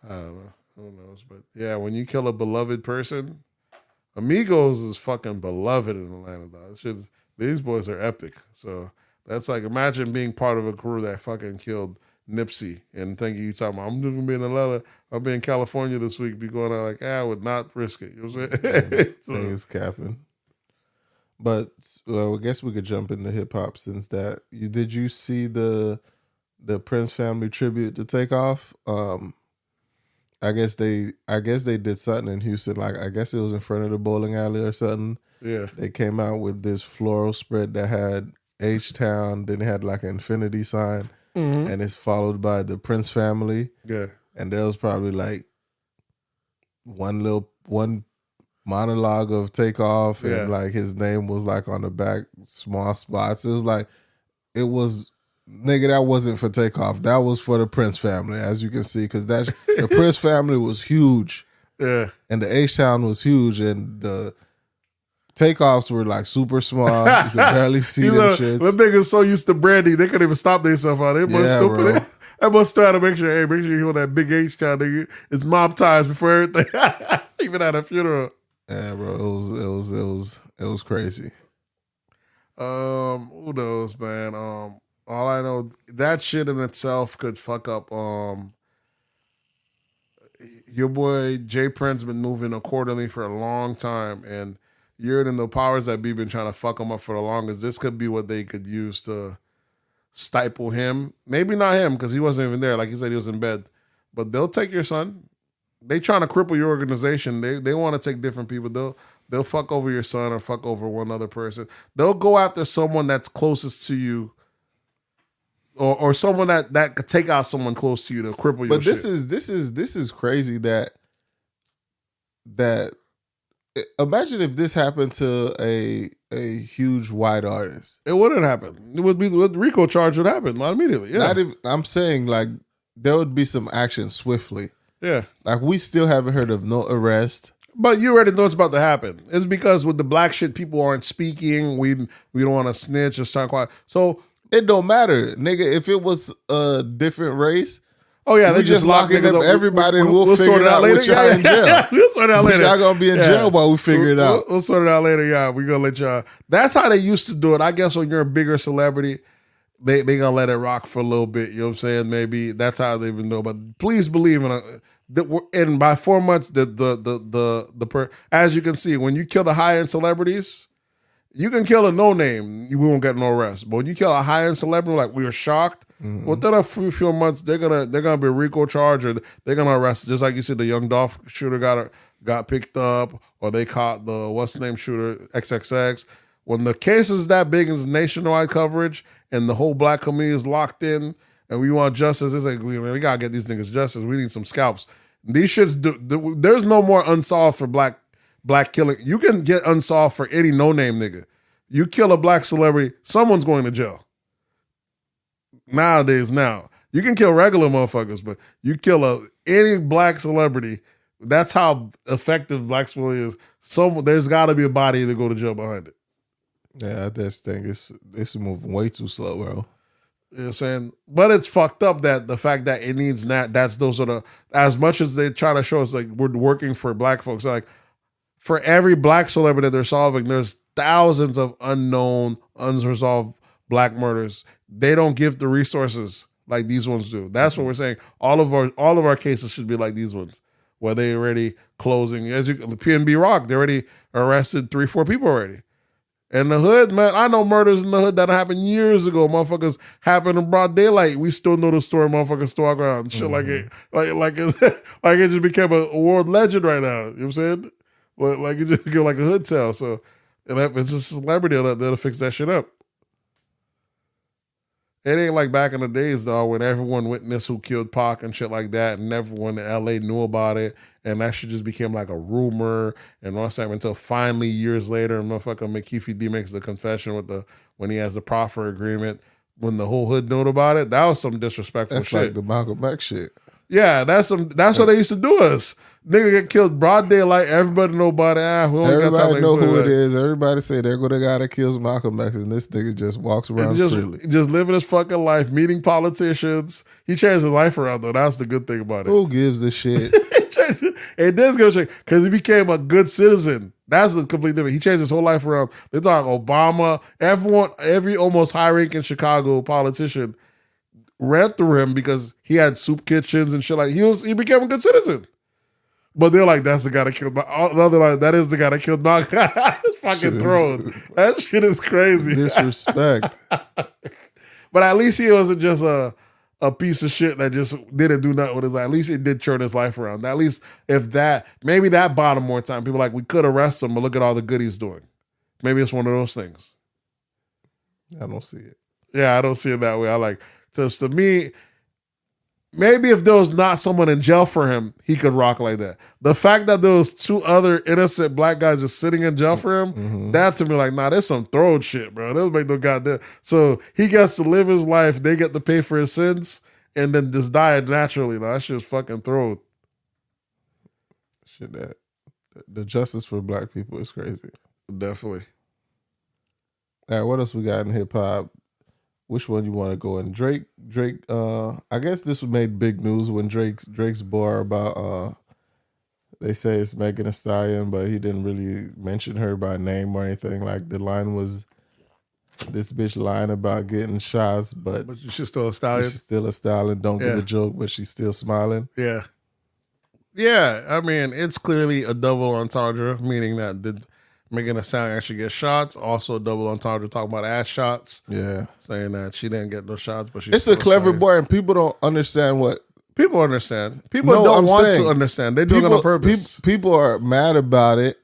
Speaker 3: I don't know. Who knows? But yeah, when you kill a beloved person, Amigos is fucking beloved in Atlanta, dog. These boys are epic. So that's like, imagine being part of a crew that fucking killed Nipsey and thinking you talking about, I'm just gonna be in Atlanta, I'll be in California this week, be going out like, I would not risk it. You know what I'm saying?
Speaker 2: Things capping. But I guess we could jump into hip hop since that. Did you see the Prince family tribute to Takeoff? I guess they did something in Houston, like I guess it was in front of the bowling alley or something.
Speaker 3: Yeah.
Speaker 2: They came out with this floral spread that had H-Town, then it had like an infinity sign. Mm-hmm. And it's followed by the Prince family.
Speaker 3: Yeah.
Speaker 2: And there was probably like one monologue of Takeoff, and like his name was like on the back, small spots. It was nigga, that wasn't for Takeoff. That was for the Prince family, as you can see, because the Prince family was huge.
Speaker 3: Yeah.
Speaker 2: And the H-Town was huge, and the Takeoffs were like super small. You could barely see them shits.
Speaker 3: The niggas so used to branding, they couldn't even stop themselves out. They must stupid. That must try to make sure you hear that big H-Town nigga. It's mob ties before everything. Even at a funeral.
Speaker 2: Yeah, bro. It was crazy.
Speaker 3: Who knows, man? All I know, that shit in itself could fuck up your boy Jay Prince been moving accordingly for a long time, and you're in the powers that be been trying to fuck him up for the longest. This could be what they could use to stifle him. Maybe not him, because he wasn't even there. Like he said, he was in bed. But they'll take your son. They trying to cripple your organization. They want to take different people. They'll fuck over your son or fuck over one other person. They'll go after someone that's closest to you, or someone that could take out someone close to you to cripple your shit.
Speaker 2: But this is crazy that imagine if this happened to a huge white artist.
Speaker 3: It wouldn't happen. It would be the RICO charge would happen immediately. Yeah.
Speaker 2: I'm saying like there would be some action swiftly.
Speaker 3: Yeah.
Speaker 2: Like we still haven't heard of no arrest.
Speaker 3: But you already know it's about to happen. It's because with the black shit, people aren't speaking. We don't want to snitch or start quiet. So
Speaker 2: it don't matter, nigga. If it was a different race,
Speaker 3: oh yeah, they just locking
Speaker 2: up everybody. We'll sort it out later. Y'all in jail.
Speaker 3: We'll sort it out later.
Speaker 2: Y'all gonna be in jail while we figure it out.
Speaker 3: We'll sort it out later. Yeah, we gonna let y'all. That's how they used to do it. I guess when you're a bigger celebrity, they gonna let it rock for a little bit. You know what I'm saying? Maybe that's how they even know. But please believe and by 4 months, as you can see, when you kill the high end celebrities, you can kill a no name, we won't get no arrest. But when you kill a high end celebrity, like we were shocked. Mm-hmm. Within a few months, they're gonna be a RICO charge, or they're gonna arrest. Just like you said, the young Dolph shooter got got picked up, or they caught the what's the name shooter XXX. When the case is that big and it's nationwide coverage, and the whole black community is locked in, and we want justice, it's like we gotta get these niggas justice. We need some scalps. These shits. There's no more unsolved for black killing. You can get unsolved for any no name nigga. You kill a black celebrity, someone's going to jail. Nowadays, you can kill regular motherfuckers, but you kill any black celebrity. That's how effective black celebrity is. There's got to be a body to go to jail behind it.
Speaker 2: Yeah, I just think it's moving way too slow, bro.
Speaker 3: You know what I'm saying? But it's fucked up that the fact that it needs those are the, as much as they try to show us like we're working for black folks, like for every black celebrity that they're solving, there's thousands of unknown, unresolved black murders. They don't give the resources like these ones do. That's what we're saying. All of our cases should be like these ones, where they already closing. The PNB Rock, they already arrested 3-4 people already. In the hood, man, I know murders in the hood that happened years ago. Motherfuckers happened in broad daylight. We still know the story. Motherfuckers still walk around shit like it just became a world legend right now. You know what I'm saying? Like it just go like a hood tale. So, and if it's a celebrity that'll fix that shit up. It ain't like back in the days, though, when everyone witnessed who killed Pac and shit like that, and everyone in LA knew about it, and that shit just became like a rumor, and all that until finally years later, motherfucker McKeefy D makes the confession when he has the proffer agreement, when the whole hood knew about it. That was some disrespectful shit.
Speaker 2: That's like the Malcolm X shit.
Speaker 3: Yeah, that's what they used to do us. Nigga get killed broad daylight. Everybody know about it.
Speaker 2: Everybody know who it is. Everybody say they're going to guy that kills Malcolm X, and this nigga just walks around freely.
Speaker 3: Just living his fucking life, meeting politicians. He changed his life around, though. That's the good thing about it.
Speaker 2: Who gives a shit?
Speaker 3: It does give a shit because he became a good citizen. That's a complete different. He changed his whole life around. They talk Obama, every almost high-ranking Chicago politician ran through him because he had soup kitchens and shit like he became a good citizen. But they're like, that's the guy that killed Malcolm. Like, that is the guy that killed Malcolm. It's fucking thrown. That shit is crazy.
Speaker 2: Disrespect.
Speaker 3: But at least he wasn't just a piece of shit that just didn't do nothing with his life. At least it did turn his life around. At least maybe that bought him more time. People are like, we could arrest him, but look at all the good he's doing. Maybe it's one of those things.
Speaker 2: I don't see it.
Speaker 3: Yeah, I don't see it that way. I like, just to me, maybe if there was not someone in jail for him, he could rock like that. The fact that there was 2 other innocent black guys just sitting in jail for him, that to me like, nah, there's some throwed shit, bro. This make no goddamn. So he gets to live his life, they get to pay for his sins, and then just die naturally. Nah, that shit's fucking throwed.
Speaker 2: Shit, that the justice for black people is crazy.
Speaker 3: Definitely.
Speaker 2: All right, what else we got in hip hop? Which one you want to go in? Drake, I guess this made big news when Drake's bar about, they say it's Megan Thee Stallion, but he didn't really mention her by name or anything. Like the line was, this bitch lying about getting shots, but
Speaker 3: she's still a stallion.
Speaker 2: She's still a stallion. Don't get the joke, but she's still smiling.
Speaker 3: Yeah. Yeah, I mean, it's clearly a double entendre, meaning that Megan Thee Stallion actually get shots. Also, a double entendre talking about ass shots.
Speaker 2: Yeah, saying
Speaker 3: that she didn't get no shots, but
Speaker 2: it's a clever boy, and people don't understand what
Speaker 3: people understand. People don't want to understand. They're doing it on purpose.
Speaker 2: People are mad about it,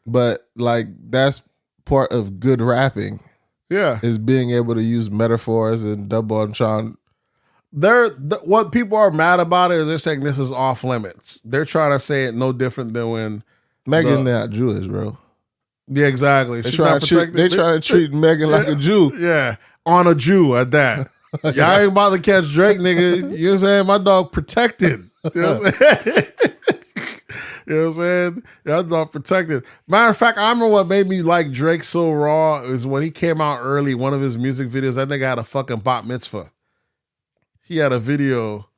Speaker 2: but like that's part of good rapping.
Speaker 3: Yeah,
Speaker 2: is being able to use metaphors and double entendre.
Speaker 3: What people are mad about it is they're saying this is off limits. They're trying to say it no different than when
Speaker 2: Megan not Jewish, bro.
Speaker 3: Yeah, exactly.
Speaker 2: They try to treat Megan like a Jew.
Speaker 3: Yeah, on a Jew at that. Y'all ain't about to catch Drake, nigga. You know what I'm saying? My dog protected. You know what I'm saying? You know what I'm saying? Y'all dog protected. Matter of fact, I remember what made me like Drake so raw is when he came out early, one of his music videos, that nigga had a fucking bat mitzvah. He had a video.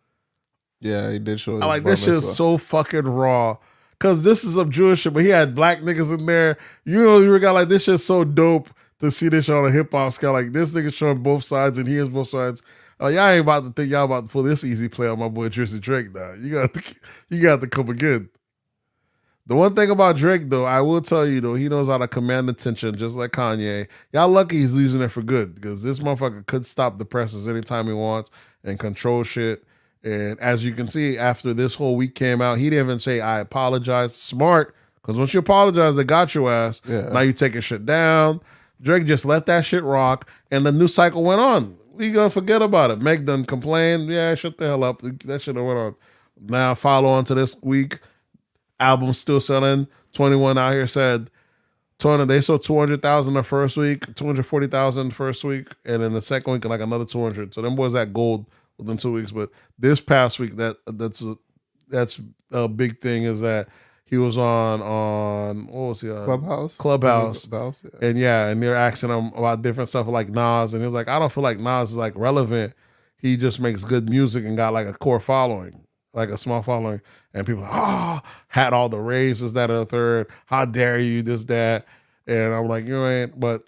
Speaker 2: Yeah, he did show.
Speaker 3: I like this shit is so fucking raw. Cause this is some Jewish shit, but he had black niggas in there. You know, you got like this shit's so dope to see this shit on a hip hop scale. Like this nigga showing both sides and he is both sides. Y'all ain't about to think y'all about to pull this easy play on my boy Drizzy Drake now. You got to come again. The one thing about Drake though, I will tell you though, he knows how to command attention just like Kanye. Y'all lucky he's using it for good because this motherfucker could stop the presses anytime he wants and control shit. And as you can see, after this whole week came out, he didn't even say, I apologize. Smart. Because once you apologize, they got your ass. Yeah. Now you taking shit down. Drake just let that shit rock, and the new cycle went on. We gonna forget about it. Meg done complained. Yeah, shut the hell up. That shit went on. Now follow on to this week. Album still selling. 21 out here said they sold 200,000 the first week, 240,000 the first week, and then the second week like another 200. So them boys at gold within 2 weeks. But this past week, that's a big thing is that he was on what was he on? Clubhouse. Yeah. And they're asking him about different stuff like Nas, and he was like, I don't feel like Nas is like relevant. He just makes good music and got like a core following, like a small following. And people had all the raises, that and the third. How dare you, this, that. And I'm like, you ain't, but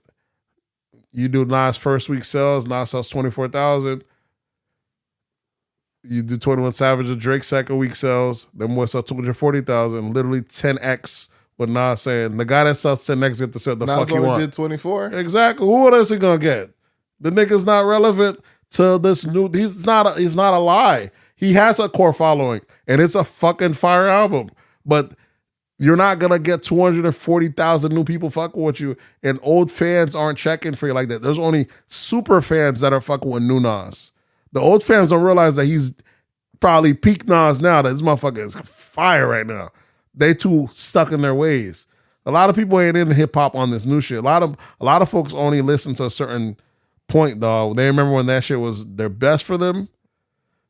Speaker 3: you do Nas first week sales, Nas sells 24,000. You do 21 Savage and Drake second week sales, then more sell 240,000, literally 10x what Nas saying. The guy that sells 10x get to sell the
Speaker 2: Nas
Speaker 3: fuck he want.
Speaker 2: Did 24?
Speaker 3: Exactly. Who else he gonna get? The nigga's not relevant to this new. He's not a lie. He has a core following, and it's a fucking fire album. But you're not gonna get 240,000 new people fucking with you, and old fans aren't checking for you like that. There's only super fans that are fucking with new Nas. The old fans don't realize that he's probably peak Nas now. That this motherfucker is fire right now. They too stuck in their ways. A lot of people ain't into hip hop on this new shit. A lot of folks only listen to a certain point, dog. They remember when that shit was their best for them.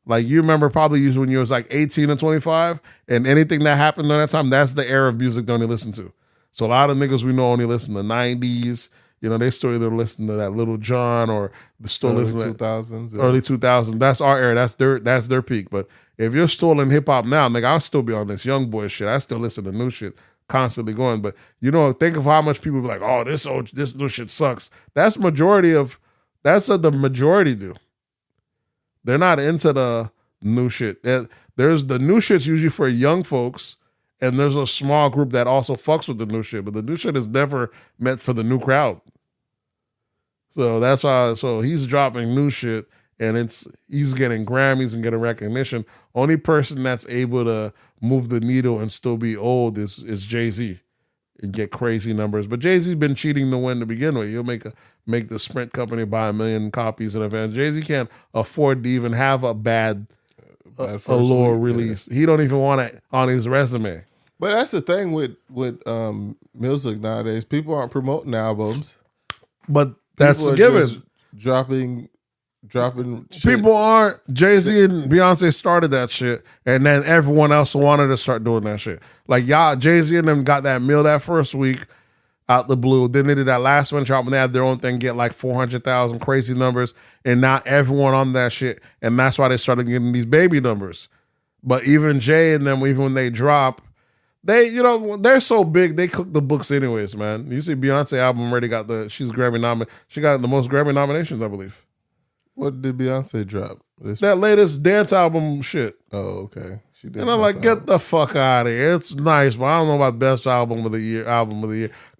Speaker 3: Like you remember probably when you was like 18 and 25, and anything that happened during that time, that's the era of music they only listen to. So a lot of niggas we know only listen to 90s. You know, they still either listen to that Little John or still listen to
Speaker 2: 2000s. Yeah.
Speaker 3: Early 2000s. That's our era. That's their peak. But if you're still in hip hop now, nigga, I'll still be on this young boy shit. I still listen to new shit constantly going. But you know, think of how much people be like, oh, this new shit sucks. That's the majority do. They're not into the new shit. There's the new shit's usually for young folks, and there's a small group that also fucks with the new shit. But the new shit is never meant for the new crowd. So that's why. So he's dropping new shit, and he's getting Grammys and getting recognition. Only person that's able to move the needle and still be old is Jay-Z and get crazy numbers. But Jay-Z's been cheating to win to begin with. He'll make the Sprint company buy 1 million copies in advance. Jay-Z can't afford to even have a bad lower release. Yeah. He don't even want it on his resume.
Speaker 2: But that's the thing with music nowadays. People aren't promoting albums.
Speaker 3: But that's a given.
Speaker 2: Dropping shit.
Speaker 3: People aren't. Jay-Z and Beyonce started that shit, and then everyone else wanted to start doing that shit. Like y'all, Jay-Z and them got that meal that first week out the blue. Then they did that last one drop, and they had their own thing, get like 400,000 crazy numbers, and now everyone on that shit, and that's why they started getting these baby numbers. But even Jay and them, even when they drop, they're so big, they cook the books anyways, man. You see Beyonce album already got she's Grammy nominated. She got the most Grammy nominations, I believe.
Speaker 2: What did Beyonce drop?
Speaker 3: That latest dance album shit.
Speaker 2: Oh, okay. She did.
Speaker 3: And I'm like, get the fuck out of here. It's nice, but I don't know about best album of the year.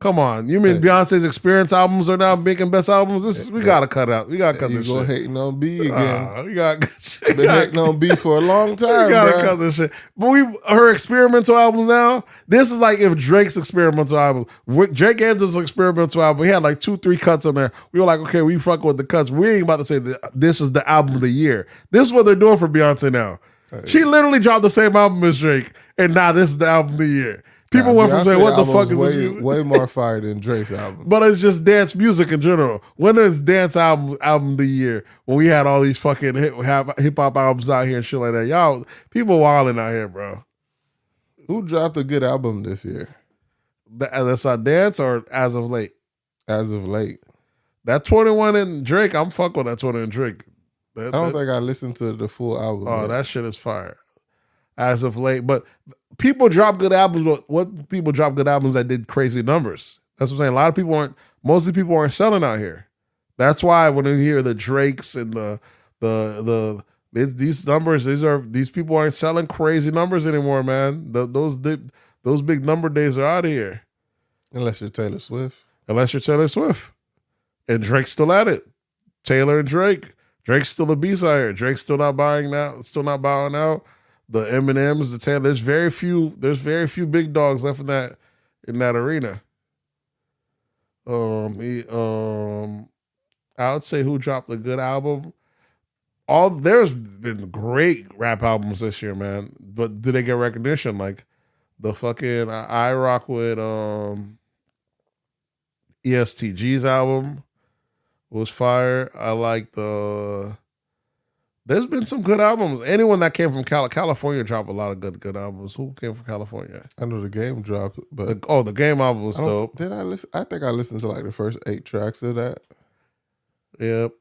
Speaker 3: Come on. You mean Beyonce's Experience albums are now making best albums? We gotta cut out. We gotta cut this shit. You go
Speaker 2: hating on B again.
Speaker 3: We gotta
Speaker 2: been hating on B for a long time.
Speaker 3: We gotta cut this shit. But her experimental albums now, this is like if Drake's experimental album, Drake Andrews' experimental album, he had like 2-3 cuts on there. We were like, okay, we fuck with the cuts. We ain't about to say that this is the album of the year. This is what they're doing for Beyonce now. She literally dropped the same album as Drake, and now this is the album of the year. People went from saying, what the fuck is this music?
Speaker 2: Way more fire than Drake's album.
Speaker 3: But it's just dance music in general. When is dance album of the year? When we had all these fucking hip-hop albums out here and shit like that. Y'all, people wilding out here, bro.
Speaker 2: Who dropped a good album this year?
Speaker 3: That's our dance or as of late?
Speaker 2: As of late.
Speaker 3: That 21 and Drake, I'm fucking with that 21 and Drake.
Speaker 2: I don't think I listened to the full album.
Speaker 3: Oh, that shit is fire. As of late. But people drop good albums. What people drop good albums that did crazy numbers? That's what I'm saying. A lot of people mostly people aren't selling out here. That's why when you hear the Drakes and these numbers, these people aren't selling crazy numbers anymore, man. Those big number days are out of here.
Speaker 2: Unless you're Taylor Swift.
Speaker 3: And Drake's still at it. Taylor and Drake. Drake's still a beast out here. Drake's still not buying out. Still not bowing out. The Eminems, the Taylor. There's very few big dogs left in that arena. I would say who dropped a good album. There's been great rap albums this year, man. But did they get recognition? Like the fucking I rock with ESTG's album was fire. I like there's been some good albums. Anyone that came from California dropped a lot of good albums. Who came from California?
Speaker 2: I know the Game dropped, but
Speaker 3: the Game album was dope.
Speaker 2: Did I listen? I think I listened to like the first 8 tracks of that.
Speaker 3: Yep.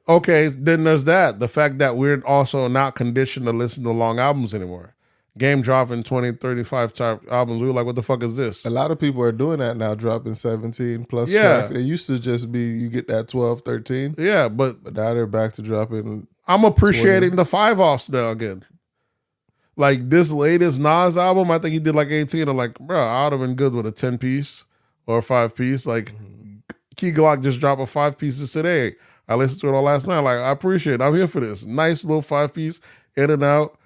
Speaker 3: Okay, then there's that. The fact that we're also not conditioned to listen to long albums anymore. Game dropping 20, 35 type albums. We were like, what the fuck is this?
Speaker 2: A lot of people are doing that now, dropping 17 plus tracks. It used to just be you get that 12, 13.
Speaker 3: Yeah, but
Speaker 2: now they're back to dropping.
Speaker 3: I'm appreciating 20. The 5-offs now again. Like this latest Nas album, I think he did like 18. I'm like, bro, I would have been good with a 10-piece or a 5-piece. Like Key Glock just dropped a 5-piece today. I listened to it all last night. Like, I appreciate it. I'm here for this. Nice little 5-piece, in and out.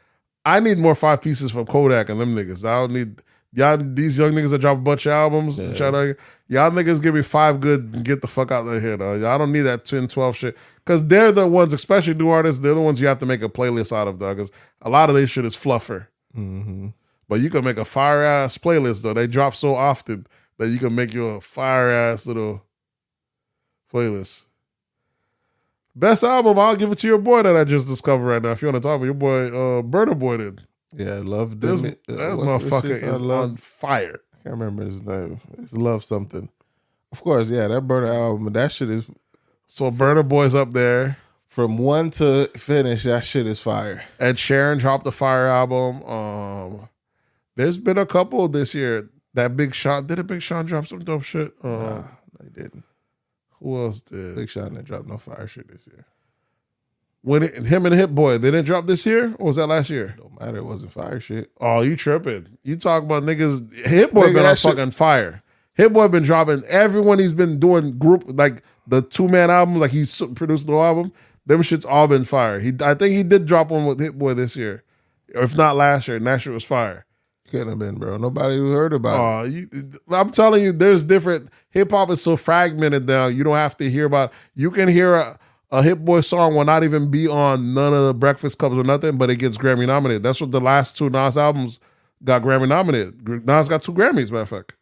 Speaker 3: I need more 5-pieces from Kodak and them niggas. I don't need y'all, these young niggas that drop a bunch of albums. Y'all niggas give me 5 good and get the fuck out of here, though. I don't need that 10, 12 shit. Because they're the ones, especially new artists, they're the ones you have to make a playlist out of, though. Because a lot of this shit is fluffer.
Speaker 2: Mm-hmm.
Speaker 3: But you can make a fire-ass playlist, though. They drop so often that you can make you a fire-ass little playlist. Best album, I'll give it to your boy that I just discovered right now. If you want to talk about your boy, Burna Boy did.
Speaker 2: Yeah, Love
Speaker 3: this. That motherfucker is on fire.
Speaker 2: I can't remember his name. It's Love something. Of course, yeah, that Burna album, that shit is.
Speaker 3: So Burna Boy's up there.
Speaker 2: From one to finish, that shit is fire.
Speaker 3: Ed Sheeran dropped the fire album. There's been a couple this year. That Big Sean, did a Big Sean drop some dope shit?
Speaker 2: Nah, they didn't.
Speaker 3: Who else did?
Speaker 2: Big Sean didn't drop no fire shit this year.
Speaker 3: Him and Hit Boy, they didn't drop this year? Or was that last year?
Speaker 2: Don't matter, it wasn't fire shit.
Speaker 3: Oh, you tripping. You talk about niggas. Hit Boy been on fucking fire. Hit Boy been dropping, everyone he's been doing group, like the 2-man album, like he's produced no album, them shit's all been fire. I think he did drop one with Hit Boy this year. Or if not last year, and that shit was fire.
Speaker 2: Couldn't have been, bro. Nobody heard about it.
Speaker 3: I'm telling you, there's different. Hip hop is so fragmented now. You don't have to hear about. You can hear a Hit Boy song will not even be on none of the Breakfast Clubs or nothing, but it gets Grammy nominated. That's what the last 2 Nas albums got Grammy nominated. Nas got 2 Grammys, matter of fact.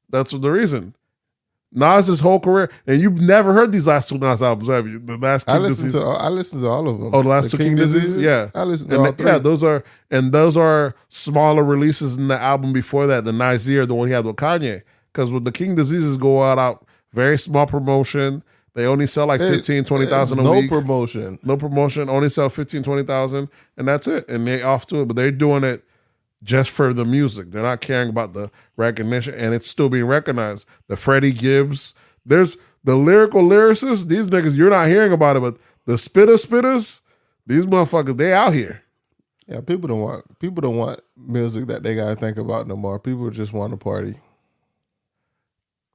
Speaker 3: That's the reason. Nas's whole career, and you've never heard these last 2 Nas albums, have you? The last King Disease.
Speaker 2: I listened to all of them.
Speaker 3: Oh, the last 2 King Diseases? Yeah.
Speaker 2: I listened to all 3.
Speaker 3: Yeah, those are smaller releases in the album before that, the Nasir, the one he had with Kanye. Because with the King Diseases go out very small promotion. They only sell like 15, 20,000 a week.
Speaker 2: No promotion.
Speaker 3: No promotion. Only sell 15, 20,000, and that's it. And they off to it, but they're doing it just for the music. They're not caring about the recognition, and it's still being recognized. The Freddie Gibbs, there's the lyrical lyricists, these niggas, you're not hearing about it, but the spitters, these motherfuckers, they out here.
Speaker 2: Yeah, people don't want music that they gotta think about no more. People just want to party.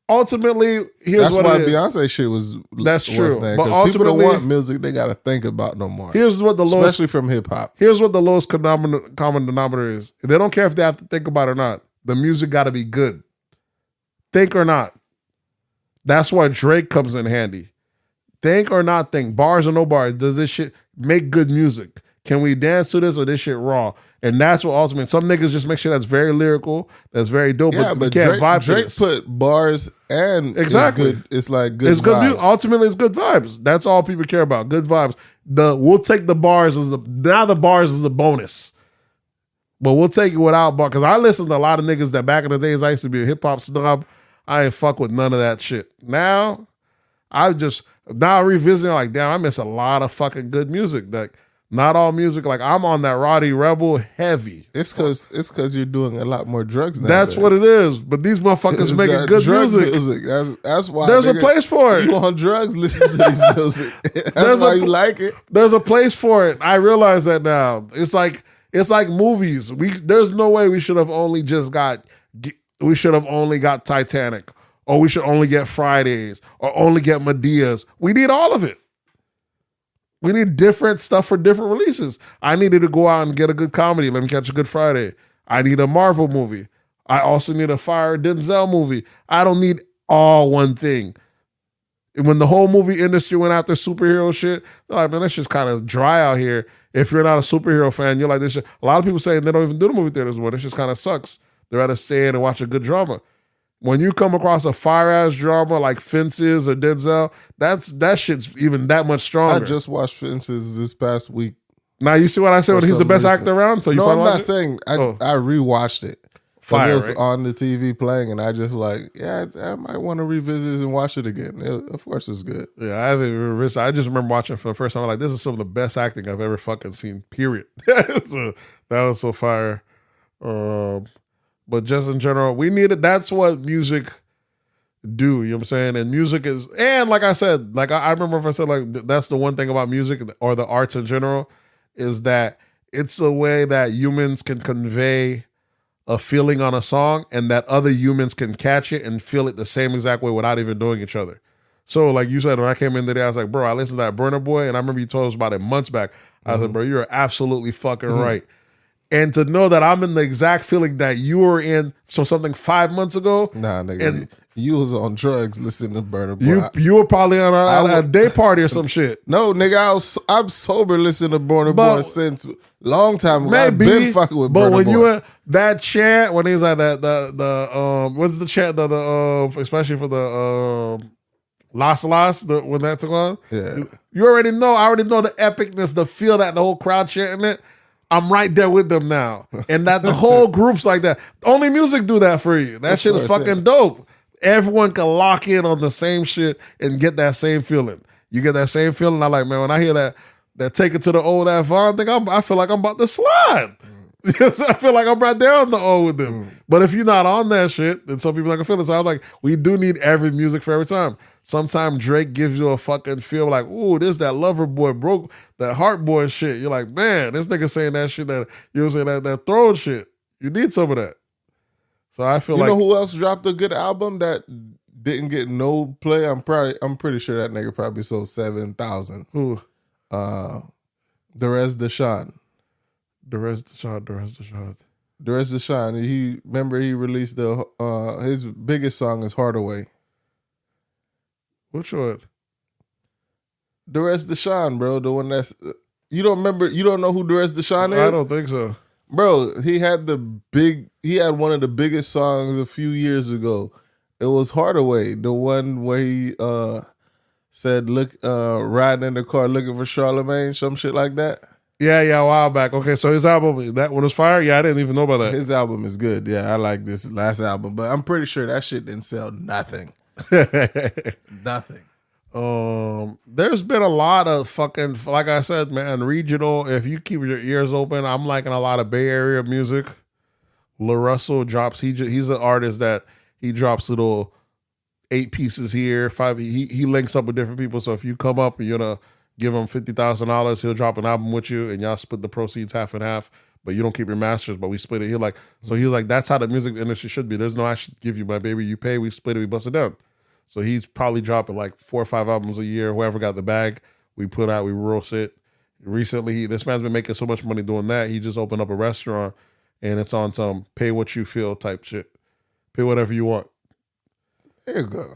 Speaker 3: Ultimately, that's what
Speaker 2: why
Speaker 3: it is.
Speaker 2: Beyonce shit was. That's
Speaker 3: true.
Speaker 2: But ultimately, people don't want music they got to think about no more.
Speaker 3: Here's what
Speaker 2: especially from hip hop.
Speaker 3: Here's what the lowest common denominator is. They don't care if they have to think about it or not. The music got to be good. Think or not. That's why Drake comes in handy. Think or not think. Bars or no bars. Does this shit make good music? Can we dance to this or this shit raw? And that's what ultimately, some niggas just make sure that's very lyrical, that's very dope,
Speaker 2: yeah,
Speaker 3: but can't vibe to
Speaker 2: Drake
Speaker 3: this.
Speaker 2: put bars and
Speaker 3: exactly.
Speaker 2: It's like good.
Speaker 3: It's good vibes. Ultimately, it's good vibes. That's all people care about. Good vibes. We'll take the bars now the bars is a bonus, but we'll take it without bars. Because I listened to a lot of niggas that back in the days I used to be a hip hop snob. I ain't fuck with none of that shit. Now revisiting, like, damn, I miss a lot of fucking good music. Like, not all music. Like, I'm on that Roddy Rebel heavy.
Speaker 2: It's because you're doing a lot more drugs now.
Speaker 3: That's what it is. But these motherfuckers making good music.
Speaker 2: That's why
Speaker 3: there's a place for it.
Speaker 2: You on drugs, listen to this music. That's why you like it.
Speaker 3: There's a place for it. I realize that now. It's like movies. There's no way we should have only got Titanic, or we should only get Fridays, or only get Medea's. We need all of it. We need different stuff for different releases. I needed to go out and get a good comedy. Let me catch a good Friday. I need a Marvel movie. I also need a fire Denzel movie. I don't need all one thing. When the whole movie industry went after superhero shit, they're like, man, that's just kind of dry out here. If you're not a superhero fan, you're like, this shit. A lot of people saying they don't even do the movie theaters anymore. This just kind of sucks. They'd rather stay in and watch a good drama. When you come across a fire-ass drama like Fences or Denzel, that shit's even that much stronger.
Speaker 2: I just watched Fences this past week.
Speaker 3: Now, you see what I said when he's the best actor around? So you
Speaker 2: no, I'm not
Speaker 3: it?
Speaker 2: saying. I rewatched it.
Speaker 3: Fire,
Speaker 2: it was
Speaker 3: right?
Speaker 2: on the TV playing, and I just I might want to revisit it and watch it again. Of course, it's good.
Speaker 3: Yeah, I haven't even revisit. I just remember watching it for the first time. I'm like, this is some of the best acting I've ever fucking seen, period. So, that was so fire. But just in general, we needed, that's what music do, you know what I'm saying? And music is, and like I said, like I remember if I said, like, that's the one thing about music or the arts in general, is that it's a way that humans can convey a feeling on a song and that other humans can catch it and feel it the same exact way without even knowing each other. So like you said, when I came in today, I was like, bro, I listened to that Burna Boy, and I remember you told us about it months back. I said, bro, you're absolutely fucking right. And to know that I'm in the exact feeling that you were in something 5 months ago.
Speaker 2: Nah, nigga,
Speaker 3: and
Speaker 2: you was on drugs listening to Burna Boy.
Speaker 3: You were probably on a day party or some shit.
Speaker 2: No, nigga, I'm sober listening to Burna Boy since long time ago. I've been fucking with Burna Boy.
Speaker 3: But when you were that chant, when he's like that, what's the chant, especially for the Las, when that took on?
Speaker 2: Yeah.
Speaker 3: You already know, I already know the epicness, the feel that the whole crowd chanting it. I'm right there with them now. And that the whole group's like that. Only music do that for you. That shit is fucking dope. Everyone can lock in on the same shit and get that same feeling. You get that same feeling. I like, man, when I hear that take it to the old Avon thing, I feel like I'm about to slide. I feel like I'm right there on the O with them. But if you're not on that shit, then some people like a feeling. So I'm like, we do need every music for every time. Sometimes Drake gives you a fucking feel like, ooh, this that lover boy broke that heart boy shit. You're like, man, this nigga saying that shit, that you know saying that throne shit. You need some of that. So I feel like,
Speaker 2: you know who else dropped a good album that didn't get no play? I'm pretty sure that nigga probably sold 7,000.
Speaker 3: Who?
Speaker 2: Derez Deshawn.
Speaker 3: Derez Deshawn.
Speaker 2: Derez Deshawn. He released his biggest song is Hardaway.
Speaker 3: Which one?
Speaker 2: Derez Deshawn, bro. The one that's you don't know who Derez Deshawn is?
Speaker 3: I don't think so.
Speaker 2: Bro, he had one of the biggest songs a few years ago. It was Hardaway, the one where he said, "Look, riding in the car looking for Charlemagne," some shit like that.
Speaker 3: Yeah, a while back. Okay, so his album, that one was fire? Yeah, I didn't even know about that.
Speaker 2: His album is good. Yeah, I like this last album, but I'm pretty sure that shit didn't sell nothing. Nothing.
Speaker 3: There's been a lot of fucking, like I said, man, regional. If you keep your ears open, I'm liking a lot of Bay Area music. La Russell drops. He's an artist that he drops little 8 pieces here, 5. He links up with different people. So if you come up and you're gonna give him $50,000, he'll drop an album with you, and y'all split the proceeds half and half. But you don't keep your masters, but we split it. He's like, that's how the music industry should be. There's no, I should give you my baby, you pay, we split it, we bust it down. So he's probably dropping like 4 or 5 albums a year. Whoever got the bag, we put out, we roast it. Recently, this man's been making so much money doing that. He just opened up a restaurant, and it's on some pay what you feel type shit. Pay whatever you want.
Speaker 2: There you go.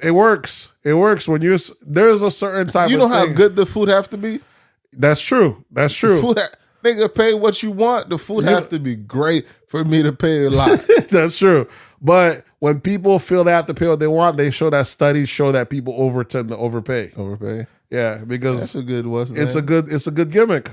Speaker 3: It works. It works when there's a certain type.
Speaker 2: You know how good the food have to be.
Speaker 3: That's true. That's true.
Speaker 2: Nigga, pay what you want. The food has to be great for me to pay a lot.
Speaker 3: That's true. But when people feel they have to pay what they want, they show that studies show that people tend to overpay.
Speaker 2: Overpay?
Speaker 3: Yeah, because
Speaker 2: that's a good one.
Speaker 3: It's a good gimmick.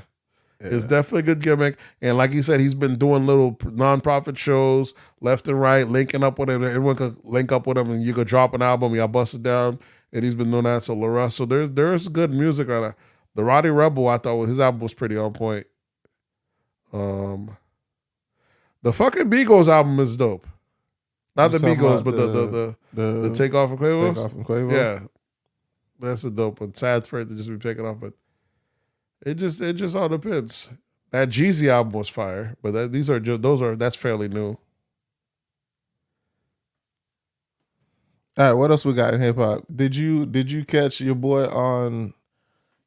Speaker 3: Yeah. It's definitely a good gimmick. And like he said, he's been doing little nonprofit shows left and right, linking up with him. Everyone could link up with him and you could drop an album, y'all bust it down. And he's been doing that. So LaRuss. So there's good music on it. The Roddy Rebel, I thought his album was pretty on point. The fucking Migos album is dope. Not the Migos, but the Takeoff and Quavo.
Speaker 2: Takeoff and Quavo.
Speaker 3: Yeah, that's a dope one. Sad for it to just be taken off, but it just all depends. That Jeezy album was fire, but that's fairly new.
Speaker 2: All right, what else we got in hip hop? Did you catch your boy on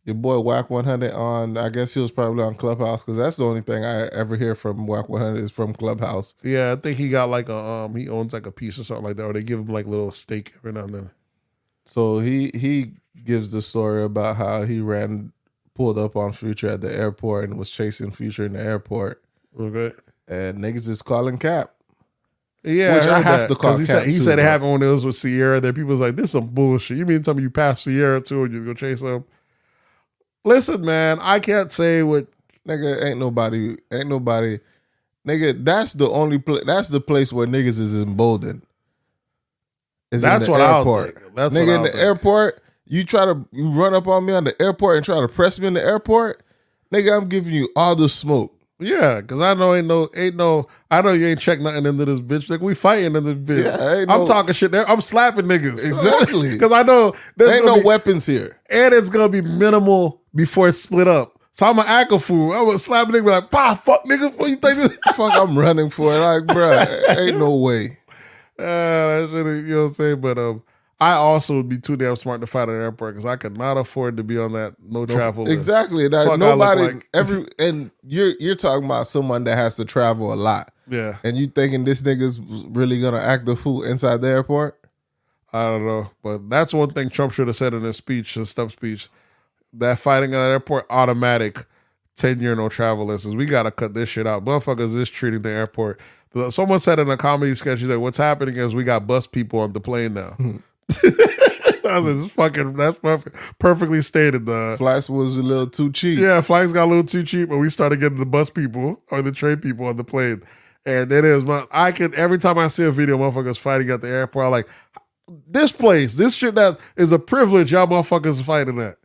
Speaker 2: your boy Whack 100 on. I guess he was probably on Clubhouse because that's the only thing I ever hear from Whack 100 is from Clubhouse.
Speaker 3: Yeah, I think he got like he owns like a piece or something like that, or they give him like a little stake every now and then.
Speaker 2: So he gives the story about how he pulled up on Future at the airport and was chasing Future in the airport.
Speaker 3: Okay.
Speaker 2: And niggas is calling cap.
Speaker 3: Yeah,
Speaker 2: which I have
Speaker 3: that.
Speaker 2: to call
Speaker 3: he
Speaker 2: cap
Speaker 3: said
Speaker 2: too,
Speaker 3: it
Speaker 2: bro.
Speaker 3: happened when it was with Sierra. There, people was like, "This is some bullshit." You mean tell me you passed Sierra too and you go chase him? Listen, man, I can't say what
Speaker 2: Nigga, ain't nobody, nigga. That's the only place. That's the place where niggas is emboldened.
Speaker 3: That's what I think. That's
Speaker 2: nigga
Speaker 3: what
Speaker 2: in the airport. You run up on me on the airport and try to press me in the airport. Nigga, I'm giving you all the smoke.
Speaker 3: Yeah, because I know I know you ain't check nothing into this bitch. Like we fighting in this bitch.
Speaker 2: Yeah,
Speaker 3: I'm talking shit there. I'm slapping niggas.
Speaker 2: Exactly.
Speaker 3: Because I know
Speaker 2: there ain't no weapons here.
Speaker 3: And it's gonna be minimal before it's split up. So I'm gonna act a fool. I'm gonna slap a nigga like, "Bah, fuck nigga, what you think this?"
Speaker 2: Fuck, I'm running for it. Like, bruh, ain't no way.
Speaker 3: That shit, you know what I'm saying? But I also would be too damn smart to fight at an airport because I could not afford to be on that no travel list.
Speaker 2: Exactly. That
Speaker 3: Fuck,
Speaker 2: nobody and you're talking about someone that has to travel a lot.
Speaker 3: Yeah.
Speaker 2: And you thinking this nigga's really gonna act the fool inside the airport?
Speaker 3: I don't know. But that's one thing Trump should have said in his speech, his stump speech. That fighting at an airport, automatic 10-year no travel lists. We gotta cut this shit out. Motherfuckers is treating the airport. Someone said in a comedy sketch, he's like, what's happening is we got bus people on the plane now. That's perfectly stated.
Speaker 2: Flights was a little too cheap.
Speaker 3: Yeah, flights got a little too cheap, but we started getting the bus people or the train people on the plane. And it is, every time I see a video of motherfuckers fighting at the airport, I'm like, this shit that is a privilege y'all motherfuckers are fighting at.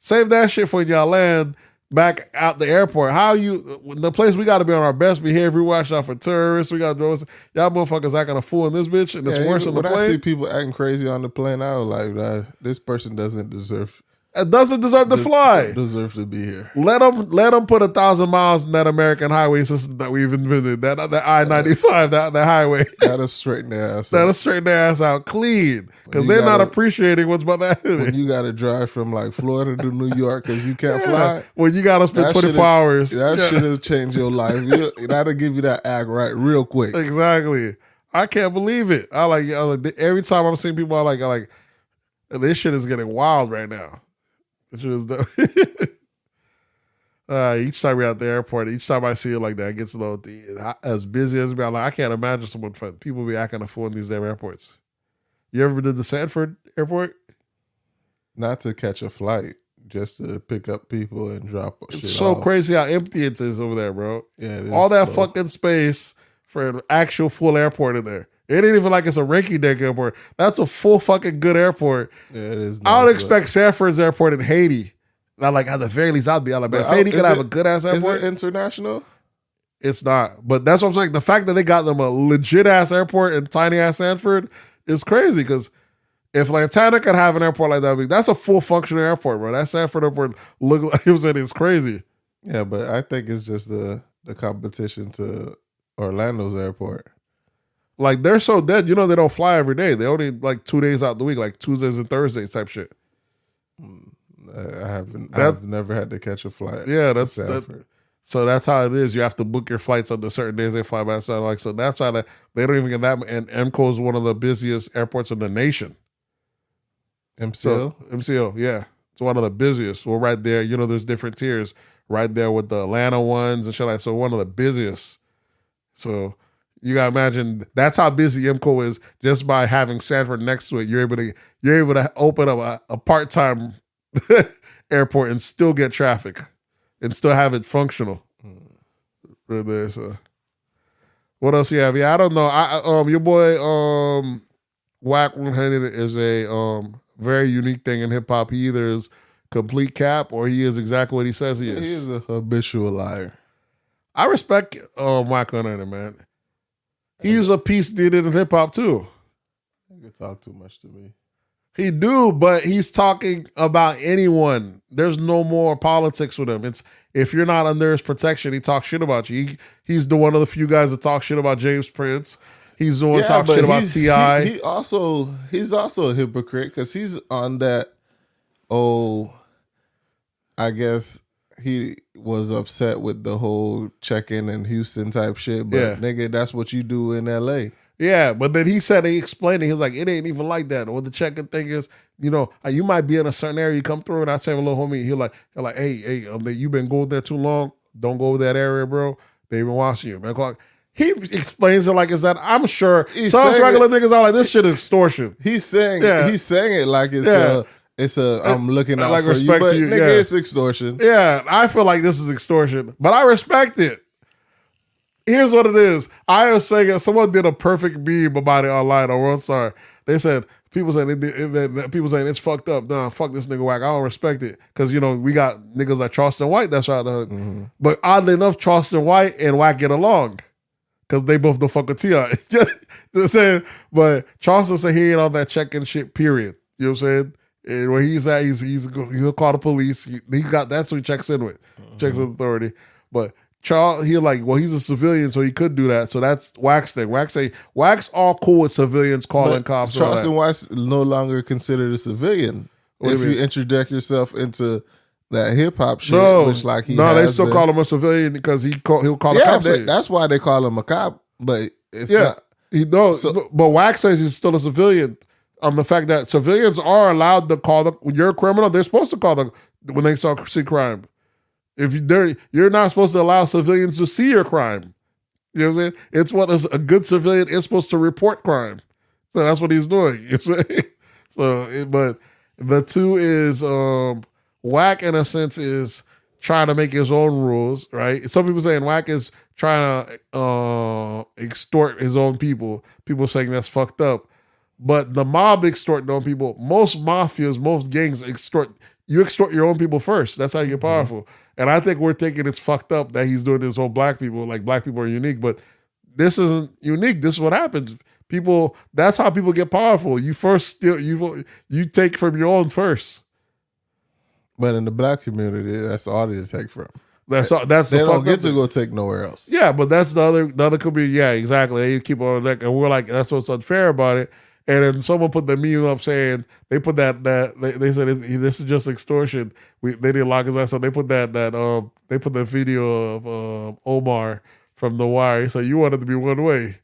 Speaker 3: Save that shit for when y'all land back out the airport. The place we got to be on our best behavior. We watch out for tourists. We got to y'all motherfuckers acting a fool in this bitch, and it's worse on the plane.
Speaker 2: When I see people acting crazy on the plane, I was like, this person doesn't deserve.
Speaker 3: It doesn't deserve to fly.
Speaker 2: Deserve to be here.
Speaker 3: Let them put 1,000 miles in that American highway system that we've invented. That I-95, that highway.
Speaker 2: That'll straighten their ass out.
Speaker 3: That'll straighten their ass out clean. Because they're not appreciating what's about to happen.
Speaker 2: When you got to drive from like Florida to New York because you can't fly.
Speaker 3: When you got to spend 24 hours.
Speaker 2: That shit has changed your life. That'll give you that act right real quick.
Speaker 3: Exactly. I can't believe it. I like every time I'm seeing people, I like this shit is getting wild right now. Which is each time we're at the airport, each time I see it like that, it gets a little as busy as me. I'm like, I can't imagine people be acting a fool in these damn airports. You ever been to the Sanford airport?
Speaker 2: Not to catch a flight, just to pick up people and drop shit
Speaker 3: It's so
Speaker 2: off.
Speaker 3: crazy how empty it is over there, bro.
Speaker 2: Yeah, it is
Speaker 3: all that
Speaker 2: slow.
Speaker 3: fucking space for an actual full airport in there. It ain't even like it's a rinky-dink airport. That's a full fucking good airport.
Speaker 2: Yeah, it is.
Speaker 3: I would expect Sanford's airport in Haiti. Not like at the very least, I'd be like, if Haiti could have a good ass airport.
Speaker 2: Is it international?
Speaker 3: It's not. But that's what I'm saying. The fact that they got them a legit ass airport in tiny ass Sanford is crazy. Because if Lantana could have an airport like that, that's a full functioning airport, bro. That Sanford airport look like it's crazy.
Speaker 2: Yeah, but I think it's just the competition to Orlando's airport.
Speaker 3: Like they're so dead, they don't fly every day. They only like 2 days out the week, like Tuesdays and Thursdays type shit.
Speaker 2: I've never had to catch a flight.
Speaker 3: Yeah, so that's how it is. You have to book your flights on the certain days they fly by. So that's how they don't even get that. And MCO is one of the busiest airports in the nation. MCO, yeah, it's one of the busiest. Well, right there, there's different tiers. Right there with the Atlanta ones and shit like. So one of the busiest. So. You gotta imagine that's how busy MCO is just by having Sanford next to it. You're able to open up a part-time airport and still get traffic and still have it functional. Right there. So what else you have? Yeah, I don't know. Your boy Whack 100 is a very unique thing in hip hop. He either is complete cap or he is exactly what he says he is.
Speaker 2: He is a habitual liar.
Speaker 3: I respect Whack 100, man. He's a piece needed in hip hop too.
Speaker 2: You talk too much to me.
Speaker 3: He do, but he's talking about anyone. There's no more politics with him. It's if you're not under his protection, he talks shit about you. He's the one of the few guys that talk shit about James Prince. He's the one that talks shit about T.I.
Speaker 2: He's also a hypocrite because he's on that. Oh, I guess he was upset with the whole check-in in Houston type shit. But
Speaker 3: Yeah.
Speaker 2: nigga, that's what you do in LA.
Speaker 3: Yeah, but then he explained it. He was like, it ain't even like that. What the check-in thing is, you might be in a certain area, you come through, and I say, little homie, he'll like, hey, you been going there too long. Don't go over that area, bro. They been watching you, man. He explains it like it's that. I'm sure some regular niggas are like, this shit is extortion.
Speaker 2: He's saying it like it's I'm looking out like for respect you, but to you. Nigga, it's extortion.
Speaker 3: Yeah, I feel like this is extortion, but I respect it. Here's what it is. I was saying someone did a perfect meme about it online on World Star. They said people saying it's fucked up. Nah, fuck this nigga Whack. I don't respect it because we got niggas like Charleston White that's out there. Mm-hmm. But oddly enough, Charleston White and Whack get along because they both don't fuck with T.I. But Charleston said he ain't on that check-in shit. Period. You know what I'm saying? And where he's at, he'll call the police. That's who he checks in with. Mm-hmm. Checks with authority. But Charles, he's a civilian, so he could do that. So that's Wax thing. Wax all cool with civilians calling cops.
Speaker 2: Charleston White's no longer considered a civilian if you interject yourself into that hip hop shit. They still call him a civilian because he'll call the cops. That's why they call him a cop. But it's not.
Speaker 3: But Wax says he's still a civilian. The fact that civilians are allowed to call when you're a criminal, they're supposed to call when they see crime. You're not supposed to allow civilians to see your crime. You know what I'm saying? It's what a good civilian is supposed to report crime. So that's what he's doing. You know what I'm saying? But the two is Whack in a sense is trying to make his own rules, right? Some people saying Whack is trying to extort his own people. People saying that's fucked up. But the mob extort their own people. Most mafias, most gangs extort your own people first. That's how you get powerful. Mm-hmm. And I think we're thinking it's fucked up that he's doing this whole black people. Like black people are unique, but this isn't unique. This is what happens. That's how people get powerful. You first steal, you take from your own first.
Speaker 2: But in the black community, that's all they take from.
Speaker 3: That's
Speaker 2: they don't get to go take nowhere else.
Speaker 3: Yeah, but that's the other community. Yeah, exactly. They keep on that, and we're like, that's what's unfair about it. And then someone put the meme up saying they put that they said this is just extortion. They didn't lock his ass up. They put they put the video of Omar from The Wire. He said you wanted to be one way.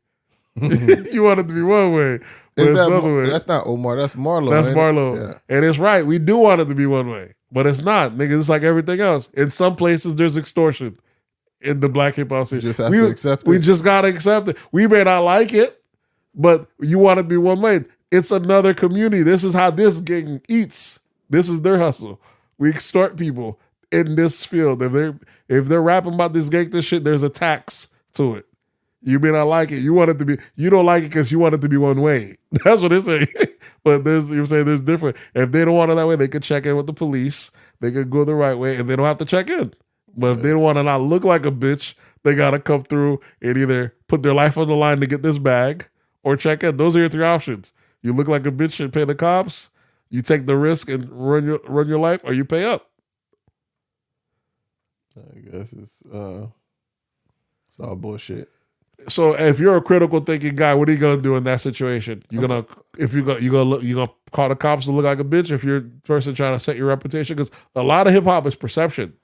Speaker 3: You wanted to be one way. But it's another way.
Speaker 2: That's not Omar. That's Marlo.
Speaker 3: That's Marlo. Yeah. And it's right. We do want it to be one way, but it's not, nigga. It's like everything else. In some places, there's extortion in the black hip hop scene.
Speaker 2: You just have to accept it.
Speaker 3: We just gotta accept it. We may not like it. But you want to be one way. It's another community. This is how this gang eats. This is their hustle. We extort people in this field. If they're rapping about this gangster shit, there's a tax to it. You may not like it. You don't like it because you want it to be one way. That's what they're saying. But you're saying there's different. If they don't want it that way, they could check in with the police. They could go the right way and they don't have to check in. But if they don't want to not look like a bitch, they got to come through and either put their life on the line to get this bag or check in. Those are your three options. You look like a bitch and pay the cops. You take the risk and run your life, or you pay up.
Speaker 2: I guess it's all bullshit.
Speaker 3: So if you're a critical thinking guy, what are you gonna do in that situation? You're gonna call the cops to look like a bitch if you're a person trying to set your reputation? Because a lot of hip hop is perception.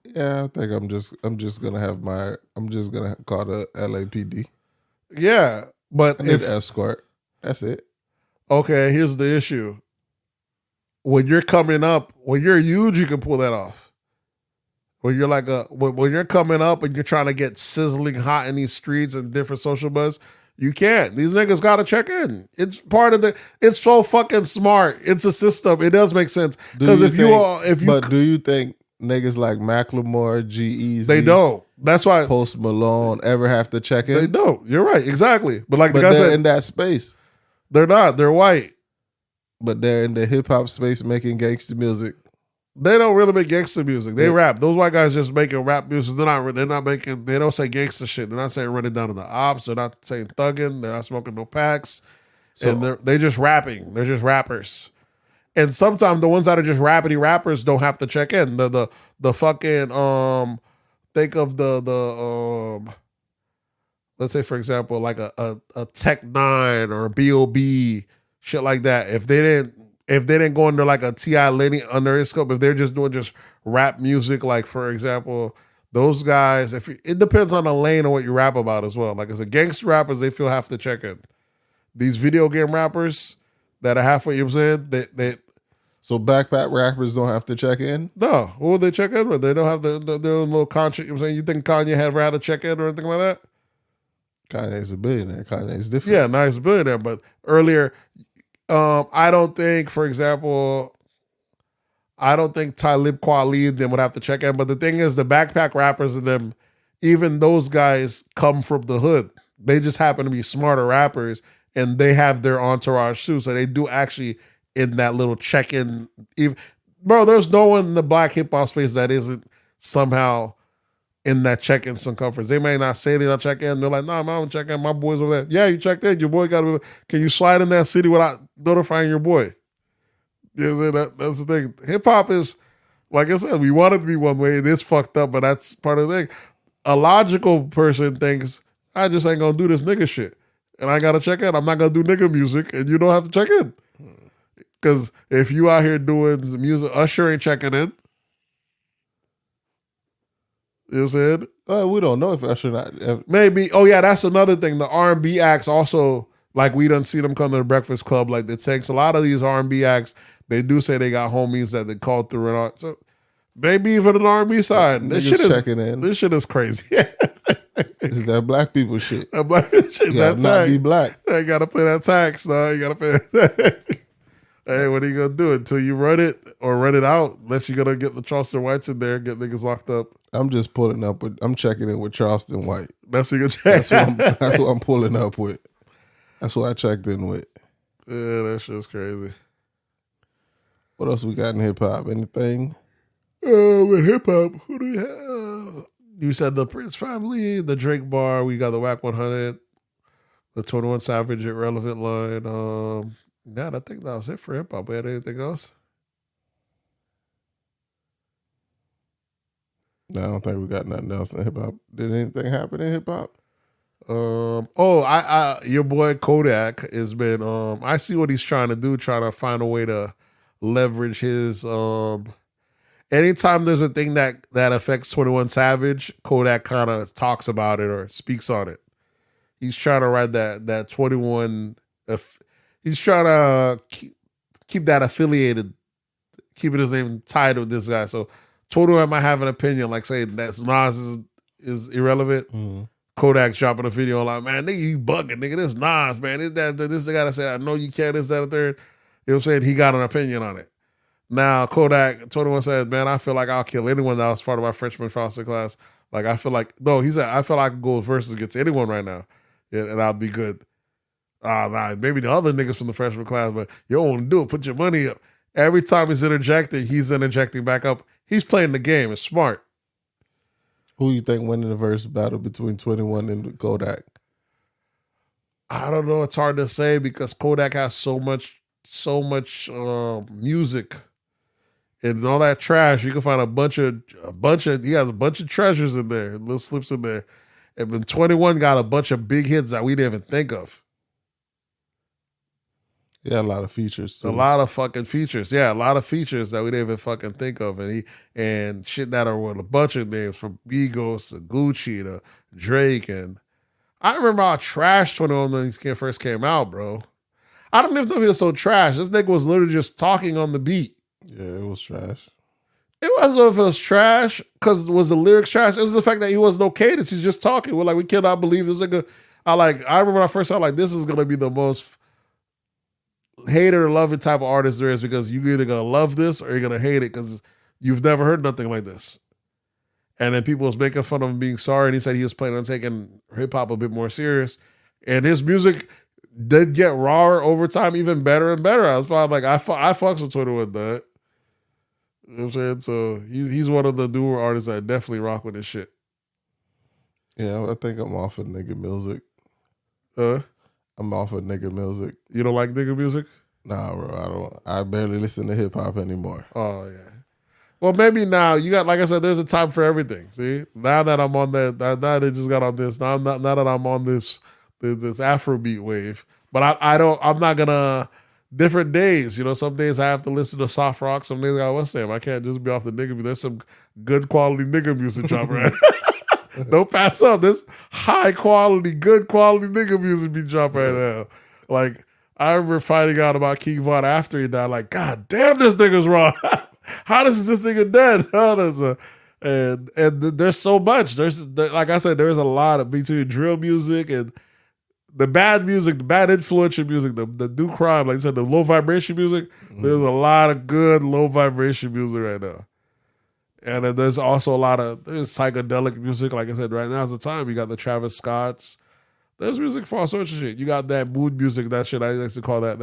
Speaker 2: Yeah, I think I'm just gonna call the LAPD.
Speaker 3: Yeah. But
Speaker 2: I need an escort. That's it.
Speaker 3: Okay, here's the issue. When you're coming up, when you're huge, you can pull that off. When you're when you're coming up and you're trying to get sizzling hot in these streets and different social buzz, you can't. These niggas gotta check in. It's part of it's so fucking smart. It's a system. It does make sense. Because
Speaker 2: But do you think niggas like Macklemore, G-Eazy,
Speaker 3: they don't. That's why
Speaker 2: Post Malone ever have to check in?
Speaker 3: They don't. You're right. Exactly. But like the
Speaker 2: guy
Speaker 3: said,
Speaker 2: in that space.
Speaker 3: They're not. They're white.
Speaker 2: But they're in the hip hop space making gangster music.
Speaker 3: They don't really make gangster music. They rap. Those white guys just making rap music. They don't say gangster shit. They're not saying running down to the ops. They're not saying thugging. They're not smoking no packs. And they're just rapping. They're just rappers. And sometimes the ones that are just rapidy rappers don't have to check in. The fucking think of the let's say for example like a Tech 9 or a B.O.B. shit like that. If they didn't if they didn't go under like a T.I. Lenny under his scope, if they're just doing just rap music, like for example, those guys, it depends on the lane of what you rap about as well. Like as a gangster rappers, they feel have to check in. These video game rappers that are halfway, you know what I'm saying? They
Speaker 2: So backpack rappers don't have to check in?
Speaker 3: no, who would they check in with? They don't have their little conscience. You know what I'm saying? You think Kanye ever had to check in or anything like that?
Speaker 2: Kanye's a billionaire. Kanye's different.
Speaker 3: Yeah, nice billionaire. But earlier, I don't think, for example, I don't think Talib Kweli them would have to check in. But the thing is, the backpack rappers and them, even those guys come from the hood. They just happen to be smarter rappers, and they have their entourage too. So they do actually in that little check-in. Bro, there's no one in the black hip-hop space that isn't somehow in that check-in circumference. They may not say they don't check in. They're like, nah, man, I'm check in. My boy's over there. Yeah, you checked in. Your boy got to be. Can you slide in that city without notifying your boy? You know, that's the thing. Hip-hop is, like I said, we want it to be one way. It is fucked up, but that's part of the thing. A logical person thinks, I just ain't going to do this nigga shit. And I got to check in. I'm not going to do nigga music, and you don't have to check in. Because if you out here doing music, Usher ain't checking in. You know what I'm saying?
Speaker 2: We don't know if Usher not.
Speaker 3: Maybe. Oh, yeah, that's another thing. The R&B acts also, like we done see them come to the Breakfast Club. Like it takes a lot of these R&B acts, they do say they got homies that they called through and all. So maybe even an R&B side. This shit is checking in. This shit is crazy.
Speaker 2: Is that black people shit?
Speaker 3: That black people shit.
Speaker 2: Yeah, not be black.
Speaker 3: They got to pay that tax, though. You got to pay that tax. Hey, what are you gonna do until you run it or run it out? Unless you're gonna get the Charleston Whites in there, get niggas locked up.
Speaker 2: I'm just pulling up with. I'm checking in with Charleston White.
Speaker 3: That's what you're check.
Speaker 2: That's what I'm pulling up with. That's what I checked in with.
Speaker 3: Yeah, that shit's crazy.
Speaker 2: What else we got in hip hop? Anything?
Speaker 3: With hip hop, who do we have? You said the Prince family, the Drake bar. We got the Whack 100, the 21 Savage Irrelevant line. Yeah, I think that was it for hip hop. We had anything else?
Speaker 2: No, I don't think we got nothing else in hip hop. Did anything happen in hip hop?
Speaker 3: Your boy Kodak has been. I see what he's trying to do, trying to find a way to leverage his. Anytime there's a thing that affects 21 Savage, Kodak kind of talks about it or speaks on it. He's trying to write that 21. He's trying to keep that affiliated, keeping his name tied with this guy. So 21 might have an opinion, like saying that Nas is irrelevant. Mm. Kodak dropping a video like, man, nigga, you bugging, nigga. This Nas, man. This the guy that said, I know you can't, this, that, and third. You know what I'm saying? He got an opinion on it. Now, Kodak, 21 says, man, I feel like I'll kill anyone that was part of my freshman foster class. Like, I feel like, no, he said, I feel like I could go versus against anyone right now, and I'll be good. Nah, maybe the other niggas from the freshman class, but you don't want to do it. Put your money up. Every time he's interjecting back up. He's playing the game. It's smart.
Speaker 2: Who you think winning the verse battle between 21 and Kodak?
Speaker 3: I don't know. It's hard to say because Kodak has so much music and all that trash. You can find a bunch of. He has a bunch of treasures in there, little slips in there. And then 21 got a bunch of big hits that we didn't even think of.
Speaker 2: Yeah, a lot of features too.
Speaker 3: A lot of fucking features. Yeah, a lot of features that we didn't even fucking think of. And shit that are with a bunch of names from Migos to Gucci to Drake. And I remember how trash 21 when he first came out, bro. I don't even know if he was so trash. This nigga was literally just talking on the beat.
Speaker 2: Yeah, it was trash.
Speaker 3: It wasn't if it was trash because was the lyrics trash. It was the fact that he was no cadence. He's just talking. We're like, we cannot believe this nigga. I remember when I first saw this is gonna be the most hater or loving type of artist there is because you're either gonna love this or you're gonna hate it because you've never heard nothing like this. And then people was making fun of him being sorry, and he said he was planning on taking hip hop a bit more serious. And his music did get rawer over time, even better and better. I was like, I fucks with 21 that. You know what I'm saying? So he's one of the newer artists that definitely rock with this shit.
Speaker 2: Yeah, I think I'm off of nigga music. I'm off of nigga music.
Speaker 3: You don't like nigga music?
Speaker 2: Nah, bro, I don't. I barely listen to hip hop anymore.
Speaker 3: Oh yeah. Well, maybe now you got, like I said, there's a time for everything. See, now that I'm on that, now they just got on this. Now that I'm on this Afrobeat wave. But I'm not gonna different days. You know, some days I have to listen to soft rock. Some days I gotta West Ham. I can't just be off the nigga music. There's some good quality nigga music dropping right. Don't pass up. This high quality, good quality nigga music be dropping right now. Like, I remember finding out about King Von after he died. Like, God damn, this nigga's wrong. How is this nigga dead? How does and there's so much. Like I said, there's a lot of between drill music and the bad music, the bad influential music, the new crime, like I said, the low vibration music. There's a lot of good low vibration music right now. And then there's also there's psychedelic music. Like I said, right now is the time. You got the Travis Scotts. There's music for all sorts of shit. You got that mood music, that shit I used to call that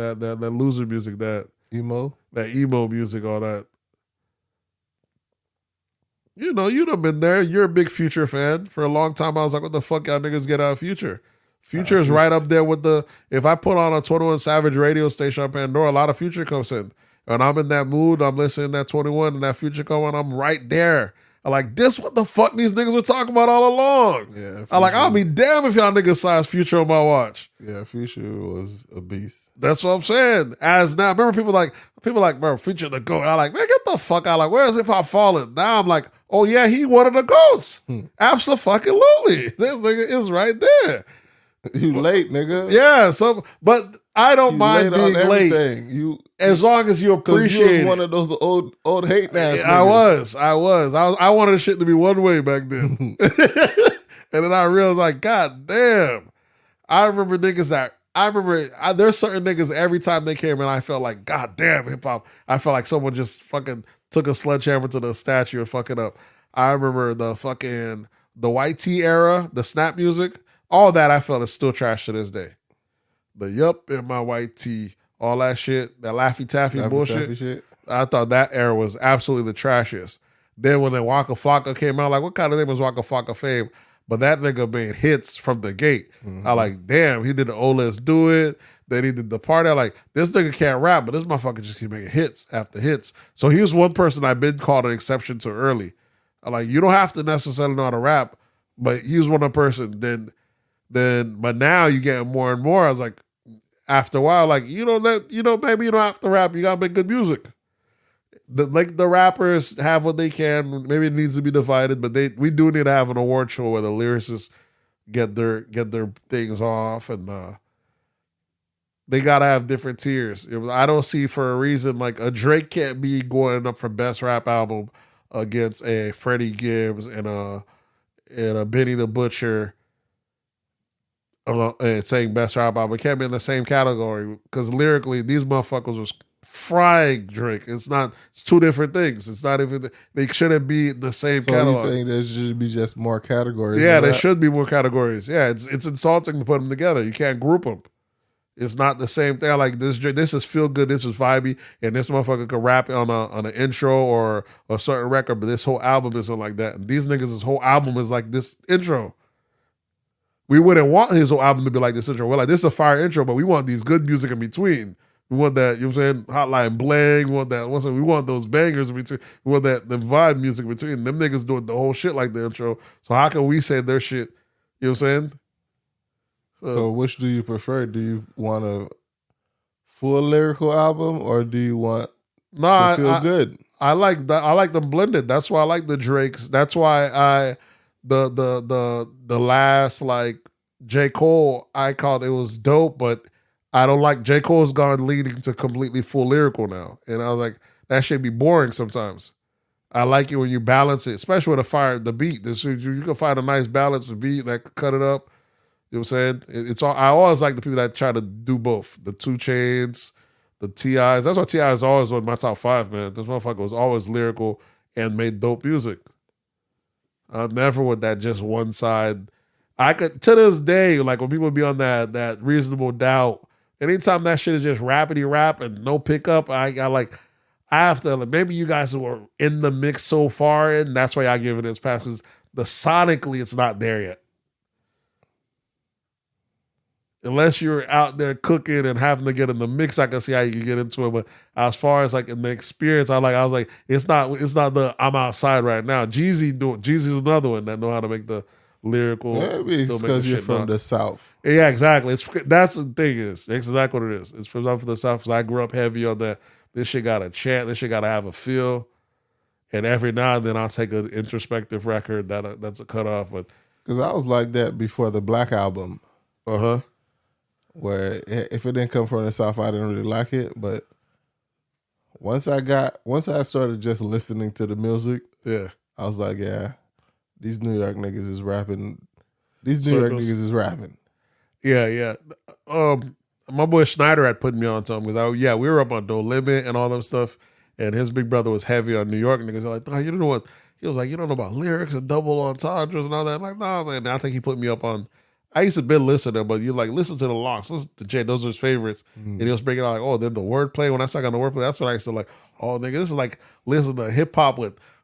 Speaker 3: loser music, that emo music, all that. You know, you done been there. You're a big Future fan. For a long time, I was like, what the fuck y'all niggas get out of Future? Future is right up there with if I put on a 21 Savage radio station on Pandora, a lot of Future comes in. And I'm in that mood, I'm listening to that 21 and that Future coming, I'm right there. I'm like, this what the fuck these niggas were talking about all along. Yeah, I'm like, I'll be damned if y'all niggas size Future on my watch.
Speaker 2: Yeah, Future was a beast.
Speaker 3: That's what I'm saying. As now, remember people like, bro, Future the GOAT. I'm like, man, get the fuck out. Like, where is hip hop falling? Now I'm like, oh yeah, he one of the GOATs. Absolutely. This nigga is right there.
Speaker 2: You late, nigga.
Speaker 3: Yeah, but I don't mind being late. As long as you appreciate it.
Speaker 2: You was one of those old hate ass
Speaker 3: niggas. I was. I wanted the shit to be one way back then. And then I realized, like, God damn. I remember niggas there's certain niggas every time they came in, I felt like, God damn, hip hop. I felt like someone just fucking took a sledgehammer to the statue and fuck it up. I remember the white tee era, the snap music. All that I felt is still trash to this day. The yup in my white tee, all that shit, that Laffy Taffy bullshit. Shit. I thought that era was absolutely the trashiest. Then when the Waka Flocka came out, like, what kind of name was Waka Flocka fame? But that nigga made hits from the gate. I like, damn, he did the Oh Let's Do It. Then he did the party. I like, this nigga can't rap, but this motherfucker just keep making hits after hits. So he was one person I've been called an exception to early. I like, you don't have to necessarily know how to rap, but he was one of the person. But now you get more and more. I was like, after a while, like, maybe you don't have to rap. You gotta make good music. The rappers have what they can. Maybe it needs to be divided, but we do need to have an award show where the lyricists get their things off, and they gotta have different tiers. I don't see for a reason like a Drake can't be going up for best rap album against a Freddie Gibbs and a Benny the Butcher. And saying best rap album, it can't be in the same category because lyrically these motherfuckers was frying Drake. It's two different things. It's not even, they shouldn't be in the same category.
Speaker 2: You think there should be just more categories?
Speaker 3: Yeah, there should be more categories. Yeah, it's insulting to put them together. You can't group them. It's not the same thing. Like this is feel good. This is vibey, and this motherfucker could rap on an intro or a certain record, but this whole album isn't like that. And these niggas, this whole album is like this intro. We wouldn't want his whole album to be like this intro. We're like, this is a fire intro, but we want these good music in between. We want that, you know what I'm saying, Hotline Bling. We want those bangers in between. We want the vibe music in between. Them niggas doing the whole shit like the intro. So how can we say their shit? You know what I'm saying?
Speaker 2: So which do you prefer? Do you want a full lyrical album or do you want to feel good?
Speaker 3: I like that. I like them blended. That's why I like the Drakes. That's why the last like J. Cole, I called it was dope, but I don't like J. Cole's gone leading to completely full lyrical now. And I was like, that should be boring sometimes. I like it when you balance it, especially with the beat. You can find a nice balanced beat that cut it up. You know what I'm saying? I always like the people that try to do both. The 2 Chainz, the T.I.s. That's why T.I. is always on my top 5, man. This motherfucker was always lyrical and made dope music. I'm never with that just one side. I could, to this day, like when people be on that Reasonable Doubt, anytime that shit is just rapidy rap and no pickup, I have to, like, maybe you guys were in the mix so far, and that's why I give it its pass, because sonically it's not there yet. Unless you're out there cooking and having to get in the mix, I can see how you can get into it. But as far as like in the experience, I was like, it's not the I'm outside right now. Jeezy's another one that know how to make the lyrical.
Speaker 2: Maybe it's
Speaker 3: still
Speaker 2: because
Speaker 3: making
Speaker 2: you're
Speaker 3: shit
Speaker 2: from
Speaker 3: knock.
Speaker 2: the South.
Speaker 3: Yeah, exactly. That's the thing is. That's exactly what it is. It's from I'm from the South. So I grew up heavy on that. This shit got a chant. This shit got to have a feel. And every now and then I'll take an introspective record that's a cutoff. But
Speaker 2: Because I was like that before the Black album,
Speaker 3: uh-huh.
Speaker 2: where if it didn't come from the South, I didn't really like it. But once I started just listening to the music,
Speaker 3: Yeah.
Speaker 2: I was like, yeah, these New York niggas is rapping. These New York niggas is rapping.
Speaker 3: Yeah. My boy Schneider had put me on to him because we were up on No Limit and all them stuff. And his big brother was heavy on New York niggas. They're like, oh, you know what? He was like, you don't know about lyrics and double entendres and all that. I'm like, nah, man. And I think he put me up on. I used to be listening, but you like listen to the locks, listen to Jay. Those are his favorites. And he was breaking out like, oh, then the wordplay. When I started on the wordplay, that's when I used to like, oh, nigga, this is like listen to hip hop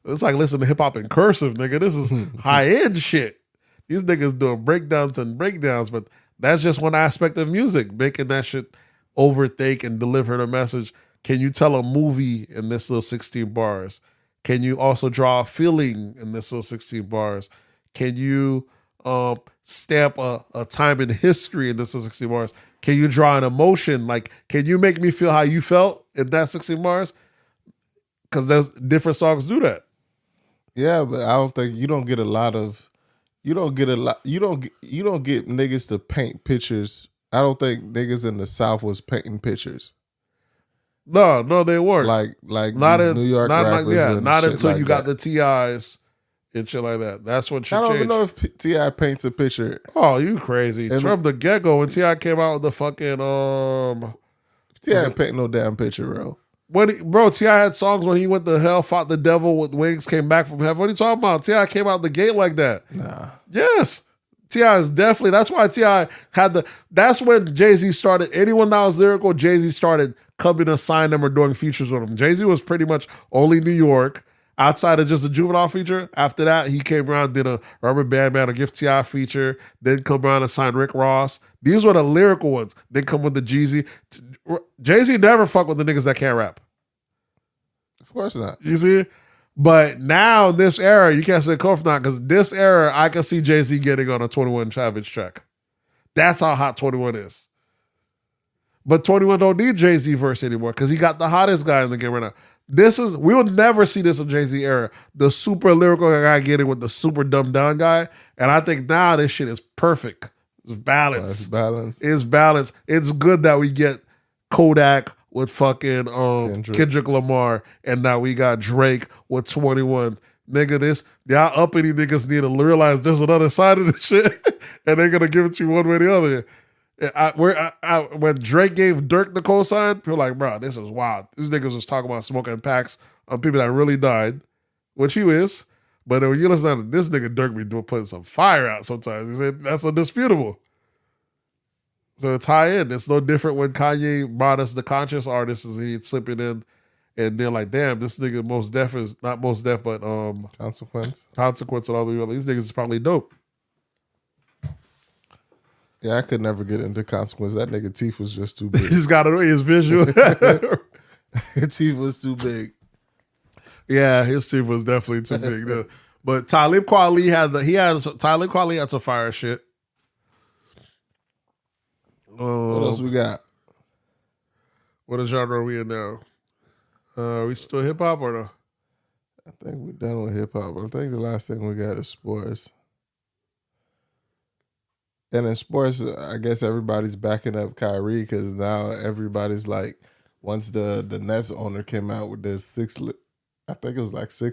Speaker 3: it's like listening to hip hop in cursive, nigga. This is high end shit. These niggas doing breakdowns, but that's just one aspect of music, making that shit overthink and deliver the message. Can you tell a movie in this little 16 bars? Can you also draw a feeling in this little 16 bars? Can you stamp a time in history in this little 16 bars? Can you draw an emotion? Like, can you make me feel how you felt in that 16 bars? Because there's different songs do that.
Speaker 2: Yeah, but I don't think you don't get niggas to paint pictures. I don't think niggas in the South was painting pictures.
Speaker 3: No, they weren't.
Speaker 2: Like
Speaker 3: not
Speaker 2: these
Speaker 3: in
Speaker 2: New York rappers.
Speaker 3: not until
Speaker 2: like
Speaker 3: you got
Speaker 2: that.
Speaker 3: the TIs and shit like that. That's when shit
Speaker 2: I don't
Speaker 3: changed.
Speaker 2: even know if T.I. paints a picture.
Speaker 3: Oh, you crazy.
Speaker 2: And
Speaker 3: from the get-go, when T.I. came out with the fucking
Speaker 2: T.I. paint no damn picture, bro.
Speaker 3: T.I. had songs when he went to hell, fought the devil with wings, came back from heaven. What are you talking about? T.I. came out the gate like that.
Speaker 2: Nah.
Speaker 3: Yes. T.I. is definitely, that's why T.I. that's when Jay-Z started, anyone that was lyrical, Jay-Z started coming to sign them or doing features with them. Jay-Z was pretty much only New York, outside of just a Juvenile feature. After that, he came around, did a Rubber Band Man or Give T.I. feature, then come around and signed Rick Ross. These were the lyrical ones. Then come with the Jeezy. Jay-Z never fuck with the niggas that can't rap.
Speaker 2: Of course not.
Speaker 3: You see? But now, in this era, you can't say Kof not, because this era, I can see Jay-Z getting on a 21 Savage track. That's how hot 21 is. But 21 don't need Jay-Z verse anymore because he got the hottest guy in the game right now. We will never see this in Jay-Z era. The super lyrical guy getting with the super dumbed down guy. And I think now this shit is perfect. It's balanced. It's balanced. It's good that we get Kodak with fucking Kendrick Lamar, and now we got Drake with 21. Nigga, y'all uppity niggas need to realize there's another side of this shit, and they're gonna give it to you one way or the other. When Drake gave Dirk the cosign, people were like, bro, this is wild. These niggas was talking about smoking packs on people that really died, which he is. But when you listen to this nigga Dirk be putting some fire out sometimes. He said that's undisputable. So it's high end. It's no different when Kanye brought us the conscious artists and he'd slip it in, and they're like, damn, this nigga Most Def is not Most Def, but
Speaker 2: Consequence
Speaker 3: and all the other. These niggas is probably dope.
Speaker 2: Yeah, I could never get into Consequence. That nigga teeth was just too big.
Speaker 3: He's got his visual.
Speaker 2: His teeth was too big.
Speaker 3: Yeah, his teeth was definitely too big. But Talib Kweli had some fire shit.
Speaker 2: What else we got?
Speaker 3: What genre are we in now? Are we still hip hop or no?
Speaker 2: I think we're done with hip hop. I think the last thing we got is sports. And in sports, I guess everybody's backing up Kyrie because now everybody's like, once the Nets owner came out with the 6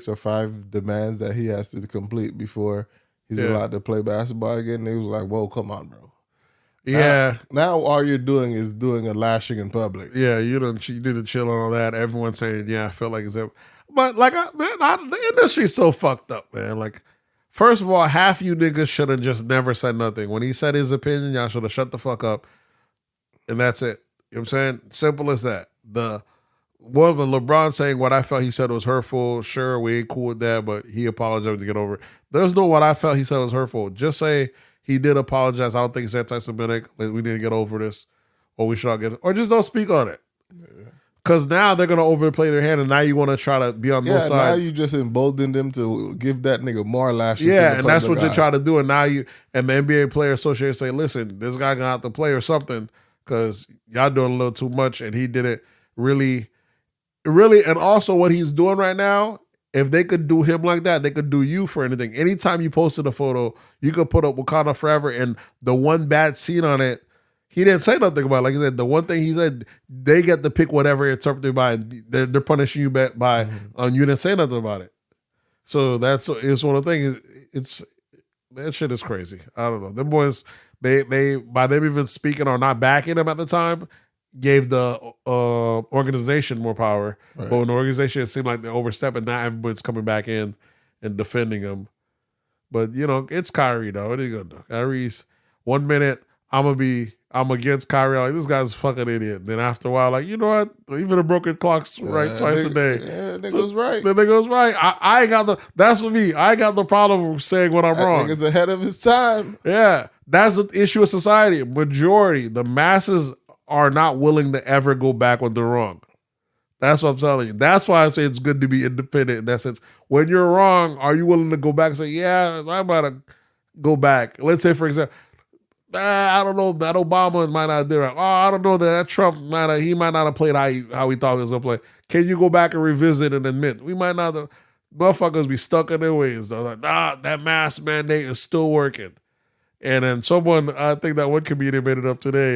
Speaker 2: or 5 demands that he has to complete before he's allowed to play basketball again. They was like, whoa, come on, bro.
Speaker 3: Yeah.
Speaker 2: Now all you're doing is doing a lashing in public.
Speaker 3: Yeah, you need to chill on all that. Everyone's saying, yeah, I feel like it's that. But like, the industry's so fucked up, man. Like, first of all, half you niggas should have just never said nothing. When he said his opinion, y'all should have shut the fuck up. And that's it. You know what I'm saying? Simple as that. The one with LeBron saying what I felt he said was hurtful. Sure, we ain't cool with that, but he apologized to get over it. There's no what I felt he said was hurtful. Just say he did apologize. I don't think it's anti-Semitic. We need to get over this. Or we should all get it. Or just don't speak on it. Because now they're gonna overplay their hand, and now you want to try to be on both sides.
Speaker 2: Now you just embolden them to give that nigga more lashes.
Speaker 3: Yeah, and that's what they're trying to do. And now the NBA Player Association say, listen, this guy gonna have to play or something because y'all doing a little too much, and he did it really, really. And also, what he's doing right now, if they could do him like that, they could do you for anything. Anytime you posted a photo, you could put up Wakanda Forever, and the one bad scene on it. He didn't say nothing about it. Like I said, the one thing he said, they get to pick whatever interpreted by. They're punishing you by you didn't say nothing about it. So it's one of the things. It's that shit is crazy. I don't know. Them boys, they by them even speaking or not backing him at the time, gave the organization more power. Right. But when the organization, it seemed like they're overstepping. Now everybody's coming back in and defending him. But it's Kyrie though. What are you gonna do? Kyrie's 1 minute I'm against Kyrie. I'm like, this guy's a fucking idiot. Then after a while, like, you know what? Even a broken clock's right twice a day.
Speaker 2: Yeah, nigga's right.
Speaker 3: The nigga's right. I ain't got that's with me. I ain't got the problem of saying when I'm wrong.
Speaker 2: Nigga's ahead of his time.
Speaker 3: Yeah. That's the issue of society. Majority, the masses are not willing to ever go back when they're wrong. That's what I'm telling you. That's why I say it's good to be independent in that sense. When you're wrong, are you willing to go back and say, yeah, I'm about to go back? Let's say, for example, I don't know, that Obama might not do it. Oh, I don't know that Trump might not have played how he thought he was going to play. Can you go back and revisit and admit? We might not have, motherfuckers be stuck in their ways though. Like, that mask mandate is still working. And then someone, I think that one comedian made it up today.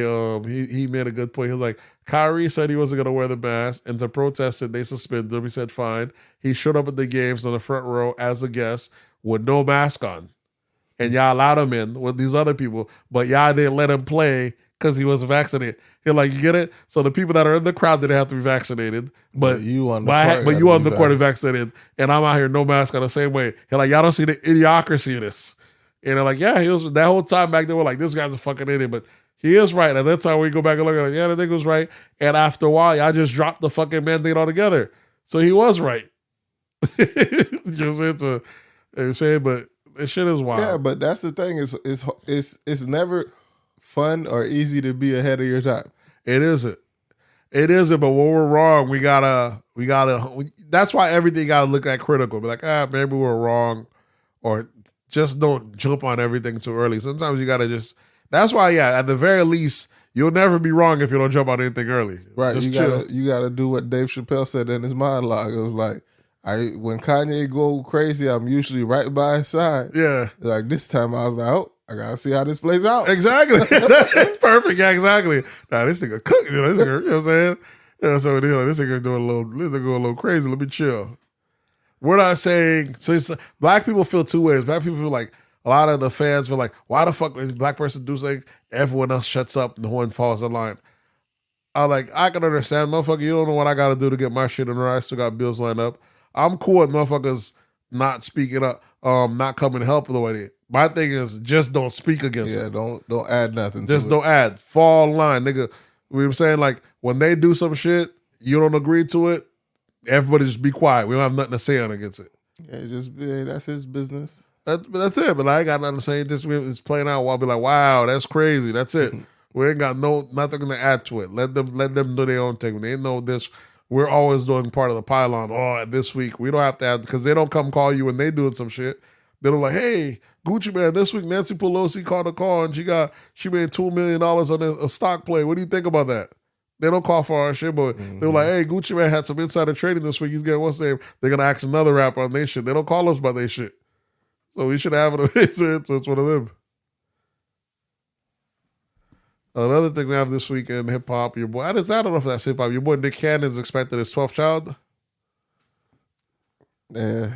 Speaker 3: He made a good point. He was like, Kyrie said he wasn't going to wear the mask, and to protest it, they suspended him. He said, fine. He showed up at the games on the front row as a guest with no mask on. And y'all allowed him in with these other people, but y'all didn't let him play because he wasn't vaccinated. You're like, you get it? So the people that are in the crowd didn't have to be vaccinated, but you on the court are vaccinated, and I'm out here no mask on the same way. You're like, y'all don't see the idiocracy in this. And they're like, yeah, he was that whole time back there. We're like, this guy's a fucking idiot, but he is right. And that's how we go back and look at it. Yeah, the nigga was right. And after a while, y'all just dropped the fucking mandate altogether. So he was right. You know what I'm saying? But this shit is wild.
Speaker 2: Yeah, but that's the thing. It's never fun or easy to be ahead of your time.
Speaker 3: It isn't. It isn't. But when we're wrong, we gotta. That's why everything gotta look at critical. Be like, maybe we're wrong, or just don't jump on everything too early. Sometimes you gotta just. That's why, yeah. At the very least, you'll never be wrong if you don't jump on anything early.
Speaker 2: Right.
Speaker 3: Just
Speaker 2: you gotta do what Dave Chapelle said in his monologue. It was like, when Kanye go crazy, I'm usually right by his side.
Speaker 3: Yeah.
Speaker 2: Like this time I was like, oh, I gotta see how this plays out.
Speaker 3: Exactly. Perfect. Yeah, exactly. Nah, this nigga cook. You know what I'm saying? Yeah, so this nigga going a little crazy. Let me chill. We're not saying, black people feel two ways. Black people feel like, a lot of the fans feel like, why the fuck is black person do something? Everyone else shuts up and no one falls in line. I can understand, motherfucker, you don't know what I gotta do to get my shit in order. I still got bills lined up. I'm cool with motherfuckers not speaking up, not coming to help the way. My thing is just don't speak against it.
Speaker 2: Yeah, don't add nothing.
Speaker 3: Just don't add. Fall in line, nigga. You know what I'm saying? Like when they do some shit, you don't agree to it, everybody just be quiet. We don't have nothing to say on against it.
Speaker 2: Yeah, that's his business.
Speaker 3: That's it. But I ain't got nothing to say. It's playing out. I'll be like, wow, that's crazy. That's it. We ain't got nothing to add to it. Let them do their own thing. When they know this. We're always doing part of the pylon. Oh, this week we don't have to have, because they don't come call you when they doing some shit. They're like, hey, Gucci man, this week Nancy Pelosi called a call and she made $2 million on a stock play. What do you think about that? They don't call for our shit, but they were like, hey, Gucci man had some insider trading this week. He's getting what's name? They're gonna ask another rapper on their shit. They don't call us about their shit, so we should have it. It's one of them. Another thing we have this week in hip hop, your boy, I don't know if that's hip hop. Your boy Nick Cannon's expecting his 12th child.
Speaker 2: Yeah,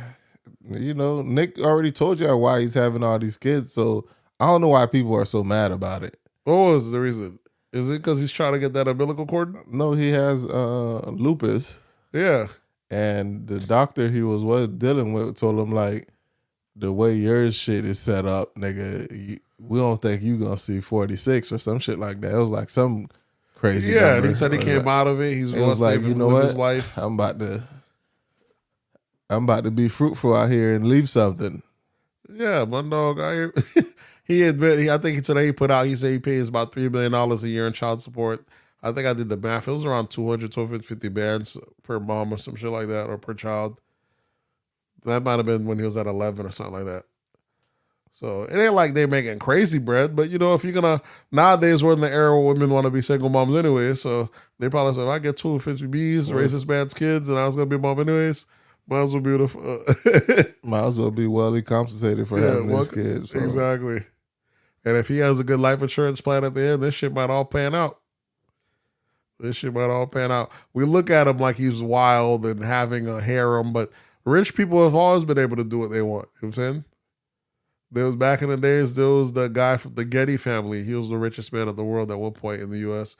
Speaker 2: Nick already told you why he's having all these kids, so I don't know why people are so mad about it.
Speaker 3: What was the reason? Is it because he's trying to get that umbilical cord?
Speaker 2: No, he has lupus.
Speaker 3: Yeah,
Speaker 2: and the doctor he was dealing with told him like, the way your shit is set up, nigga. We don't think you gonna see 46 or some shit like that. It was like some crazy.
Speaker 3: Yeah, and he said he came out of it. He's going to save his life.
Speaker 2: I'm about to be fruitful out here and leave something.
Speaker 3: Yeah, my dog. He admitted. I think today he put out. He said he pays about $3 million a year in child support. I think I did the math. It was around 200, 250 bands per mom or some shit like that, or per child. That might have been when he was at 11 or something like that. So it ain't like they making crazy bread, but if you're gonna nowadays we're in the era where women want to be single moms anyway, so they probably said, if I get 250 B's, raise this man's kids, and I was gonna be a mom anyways, might as well be
Speaker 2: might as well be well compensated for having his kids. So.
Speaker 3: Exactly. And if he has a good life insurance plan at the end, this shit might all pan out. We look at him like he's wild and having a harem, but rich people have always been able to do what they want. You know what I'm saying? There was back in the days, there was the guy from the Getty family. He was the richest man of the world at one point in the U.S.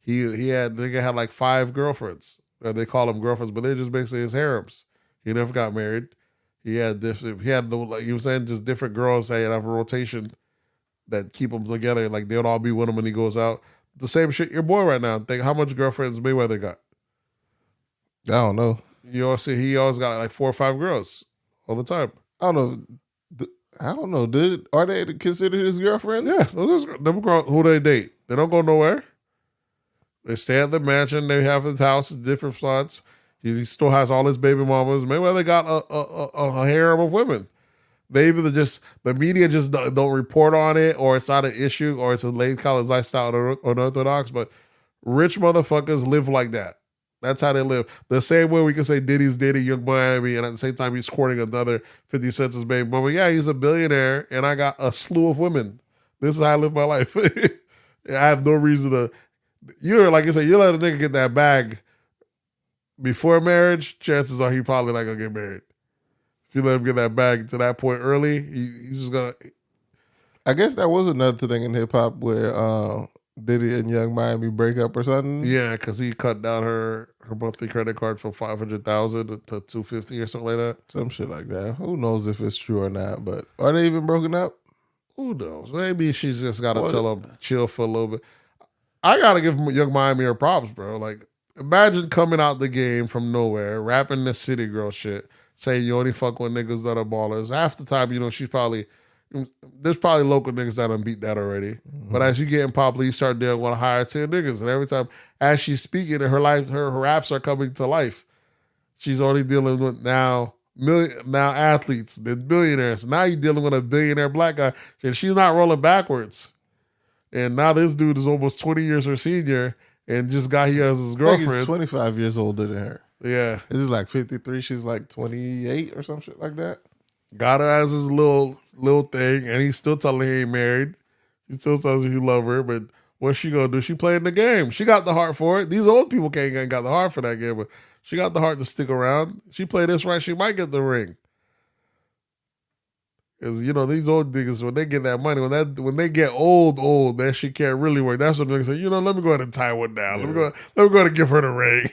Speaker 3: Nigga had like 5 girlfriends. They call them girlfriends, but they're just basically his harems. He never got married. He had like you were saying, just different girls. They have a rotation that keep them together. Like they'll all be with him when he goes out. The same shit your boy right now. Think how much girlfriends Mayweather got.
Speaker 2: I don't know.
Speaker 3: See, he always got like 4 or 5 girls all the time.
Speaker 2: I don't know. Are they considered his girlfriends?
Speaker 3: Yeah, them girls who they date. They don't go nowhere. They stay at the mansion. They have his house in different spots. He still has all his baby mamas. Mayweather got a harem of women. They either the media just don't report on it, or it's not an issue, or it's a late college lifestyle or unorthodox. But rich motherfuckers live like that. That's how they live. The same way we can say Diddy's dating Young Miami, and at the same time he's courting another 50 Cent's baby mama. Yeah, he's a billionaire, and I got a slew of women. This is how I live my life. I have no reason to. Like you said, you let a nigga get that bag before marriage, chances are he probably not gonna get married. If you let him get that bag to that point early, he's just gonna.
Speaker 2: I guess that was another thing in hip hop where Diddy and Young Miami break up or something.
Speaker 3: Yeah, because he cut down her monthly credit card from $500,000 to $250 or something like that.
Speaker 2: Some shit like that. Who knows if it's true or not? But are they even broken up?
Speaker 3: Who knows? Maybe she's just got to tell him chill for a little bit. I got to give Young Miami her props, bro. Like, imagine coming out the game from nowhere, rapping this city girl shit, saying you only fuck with niggas that are ballers. Half the time, there's probably local niggas that done beat that already. Mm-hmm. But as you get in popular, you start dealing with higher tier niggas. And every time, as she's speaking, her raps are coming to life. She's only dealing with now athletes, then billionaires. Now you're dealing with a billionaire black guy, and she's not rolling backwards. And now this dude is almost 20 years her senior and just got here as his girlfriend.
Speaker 2: He's 25 years older than her.
Speaker 3: Yeah.
Speaker 2: This is like 53. She's like 28 or some shit like that.
Speaker 3: Got her as his little thing, and he's still telling her he ain't married. He still tells her he love her, but what's she gonna do? She playing the game. She got the heart for it. These old people ain't got the heart for that game, but she got the heart to stick around. She play this right, she might get the ring. Because, these old niggas, when they get that money, when they get old, that shit can't really work. That's what niggas say, let me go ahead and tie one down. Yeah. Let me go ahead and give her the ring.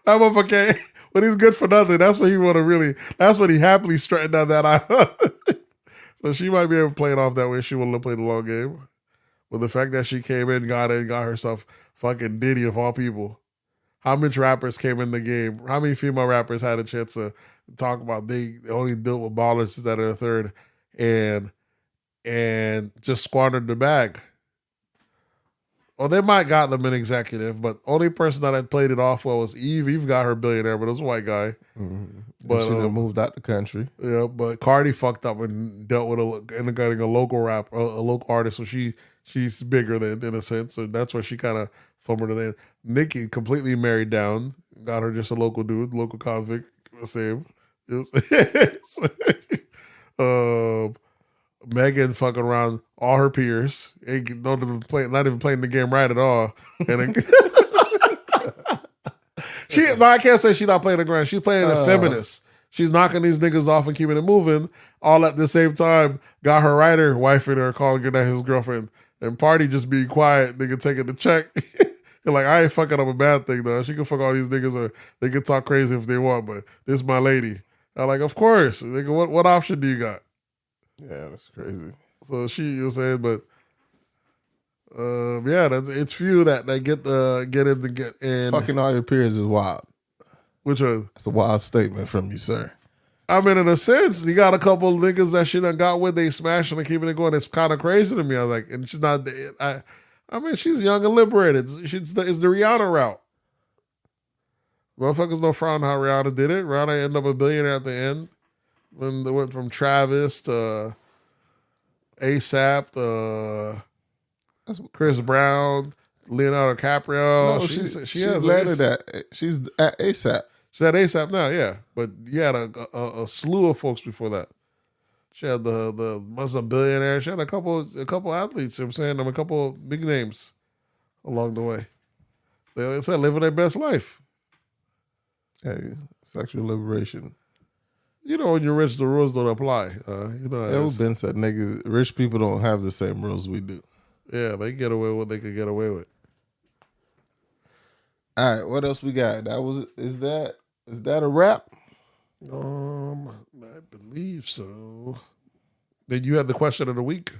Speaker 3: That motherfucker, when he's good for nothing, that's what that's what he happily strutting down that aisle. So she might be able to play it off that way. She want to play the long game. But the fact that she came in, got herself fucking Diddy of all people. How much rappers came in the game? How many female rappers had a chance to talk about they only deal with ballers that are a third and just squandered the bag? Well, they might got them an executive, but only person that had played it off well was Eve. Eve got her billionaire, but it was a white guy.
Speaker 2: Mm-hmm. But she moved out the country.
Speaker 3: Yeah, but Cardi fucked up and dealt with getting a local a local artist, so she's bigger than in a sense. So that's why she kind of fumbled it in. Nicki completely married down, got her just a local dude, local convict, same. Megan fucking around all her peers, not even playing the game right at all. And I can't say she's not playing the ground. She's playing a feminist. She's knocking these niggas off and keeping it moving, all at the same time. Got her writer wife in her calling her that his girlfriend, and Party just being quiet, nigga taking the check. You're like, I ain't fucking up a bad thing though. She can fuck all these niggas, or they can talk crazy if they want, but this is my lady. I'm like, of course. Nigga, what option do you got?
Speaker 2: Yeah, that's crazy.
Speaker 3: So you know what I'm saying, but it's few that get in.
Speaker 2: Fucking all your peers is wild.
Speaker 3: Which one?
Speaker 2: That's a wild statement from you, sir.
Speaker 3: I mean, in a sense, you got a couple of niggas that she done got with, they smashing and keeping it going. It's kind of crazy to me. I was like, and she's not. I mean, she's young and liberated. It's the Rihanna route. Motherfuckers don't frown how Rihanna did it. Rihanna ended up a billionaire at the end. When they went from Travis to ASAP to Chris Brown, Leonardo DiCaprio.
Speaker 2: No,
Speaker 3: she
Speaker 2: she's
Speaker 3: has
Speaker 2: landed at. She's at ASAP.
Speaker 3: She's at ASAP now, yeah. But you had a slew of folks before that. She had the Muslim billionaire. She had a couple athletes. You know what I'm saying, a couple big names along the way. They said living their best life.
Speaker 2: Hey, sexual liberation.
Speaker 3: You know, when you're rich, the rules don't apply. You know,
Speaker 2: It been said, niggas, rich people don't have the same rules we do.
Speaker 3: Yeah, they get away with what they could get away with.
Speaker 2: All right, what else we got? Is that a wrap?
Speaker 3: I believe so. Then you had the question of the week.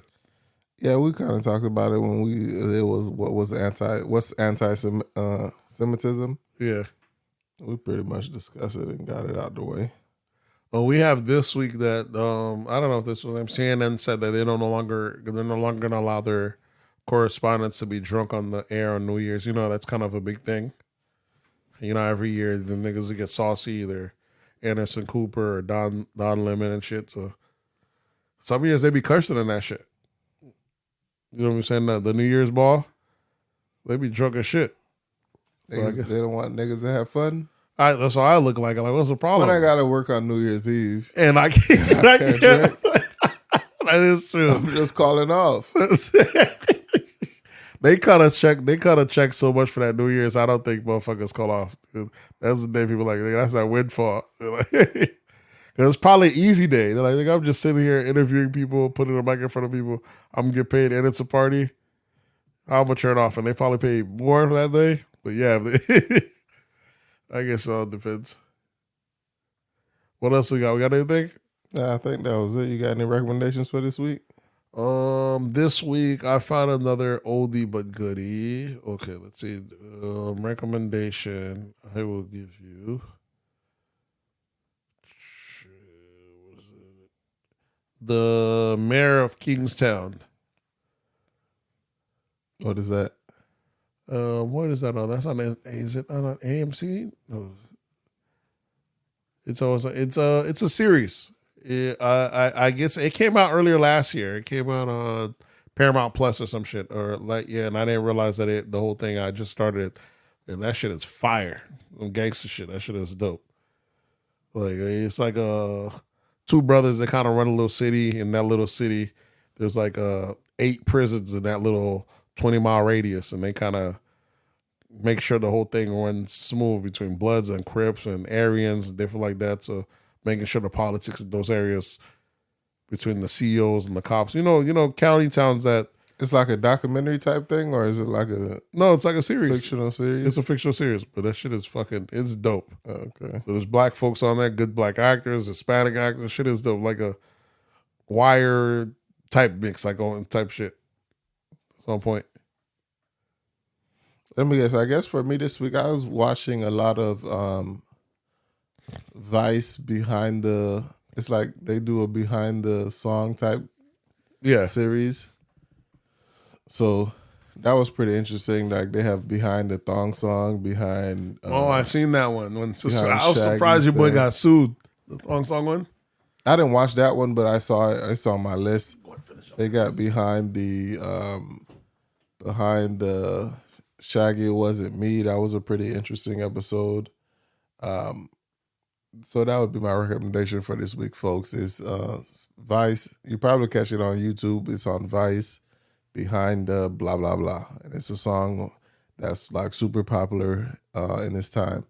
Speaker 2: Yeah, we kind of talked about it when what's anti-Semitism.
Speaker 3: Yeah,
Speaker 2: we pretty much discussed it and got it out the way.
Speaker 3: Well, we have this week that I don't know if this was them. CNN said that they're no longer going to allow their correspondents to be drunk on the air on New Year's. You know, that's kind of a big thing. You know, every year the niggas that get saucy, either Anderson Cooper or Don Lemon and shit. So some years they be cursing in that shit. You know what I'm saying? The New Year's ball, they be drunk as shit. So
Speaker 2: They don't want niggas to have fun.
Speaker 3: That's what I look like. I'm like, what's the problem?
Speaker 2: But I got to work on New Year's Eve.
Speaker 3: And I can't. That is true.
Speaker 2: I'm just calling off.
Speaker 3: They cut a check so much for that New Year's. I don't think motherfuckers call off. That's the day people like, that's that windfall. Because it's probably an easy day. They're like, I'm just sitting here interviewing people, putting a mic in front of people. I'm going to get paid and it's a party. I'm going to turn off. And they probably pay more for that day. But yeah, I guess it all depends. What else we got? We got anything?
Speaker 2: I think that was it. You got any recommendations for this week?
Speaker 3: This week I found another oldie but goodie. Okay, let's see. Recommendation I will give you. What is it? The Mayor of Kingstown.
Speaker 2: What is that?
Speaker 3: What is that on? That's on. Is it on AMC? No. It's a series. I guess it came out earlier last year. It came out on Paramount Plus or some shit, and I didn't realize that the whole thing. I just started it, and that shit is fire. Some gangster shit. That shit is dope. Like it's like two brothers that kind of run a little city. In that little city, there's like 8 prisons in that little 20-mile radius, and they kind of make sure the whole thing runs smooth between Bloods and Crips and Aryans and different like that. So making sure the politics in those areas between the CEOs and the cops. You know, county towns that
Speaker 2: it's like a documentary type thing, or is it like
Speaker 3: no? It's like a series,
Speaker 2: fictional series.
Speaker 3: It's a fictional series, but that shit is it's dope.
Speaker 2: Okay, so
Speaker 3: there's black folks on there, good black actors, Hispanic actors. Shit is dope, like a Wire type mix, like on type shit. It's on point.
Speaker 2: Let me guess. I guess for me this week, I was watching a lot of Vice behind the. It's like they do a behind the song type, series. So that was pretty interesting. Like they have behind the thong song, behind.
Speaker 3: I've seen that one. I was surprised your boy got sued. The thong song one.
Speaker 2: I didn't watch that one, but I saw it. I saw my list. They got behind the Shaggy It Wasn't Me. That was a pretty interesting episode. So that would be my recommendation for this week, folks. Is Vice. You probably catch it on YouTube. It's on Vice, behind the blah blah blah, and it's a song that's like super popular in this time.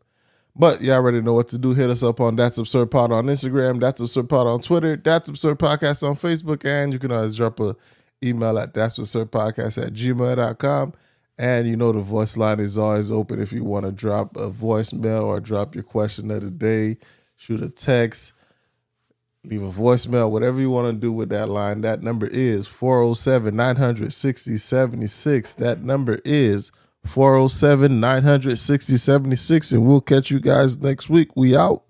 Speaker 2: But you already know what to do. Hit us up on That's Absurd Pod on Instagram, That's Absurd Pod on Twitter, That's Absurd Podcast on Facebook, and you can always drop a email at that'sabsurdpodcast@gmail.com. And you know the voice line is always open if you want to drop a voicemail or drop your question of the day, shoot a text, leave a voicemail, whatever you want to do with that line. That number is 407-900-6076. That number is 407-900-6076. And we'll catch you guys next week. We out.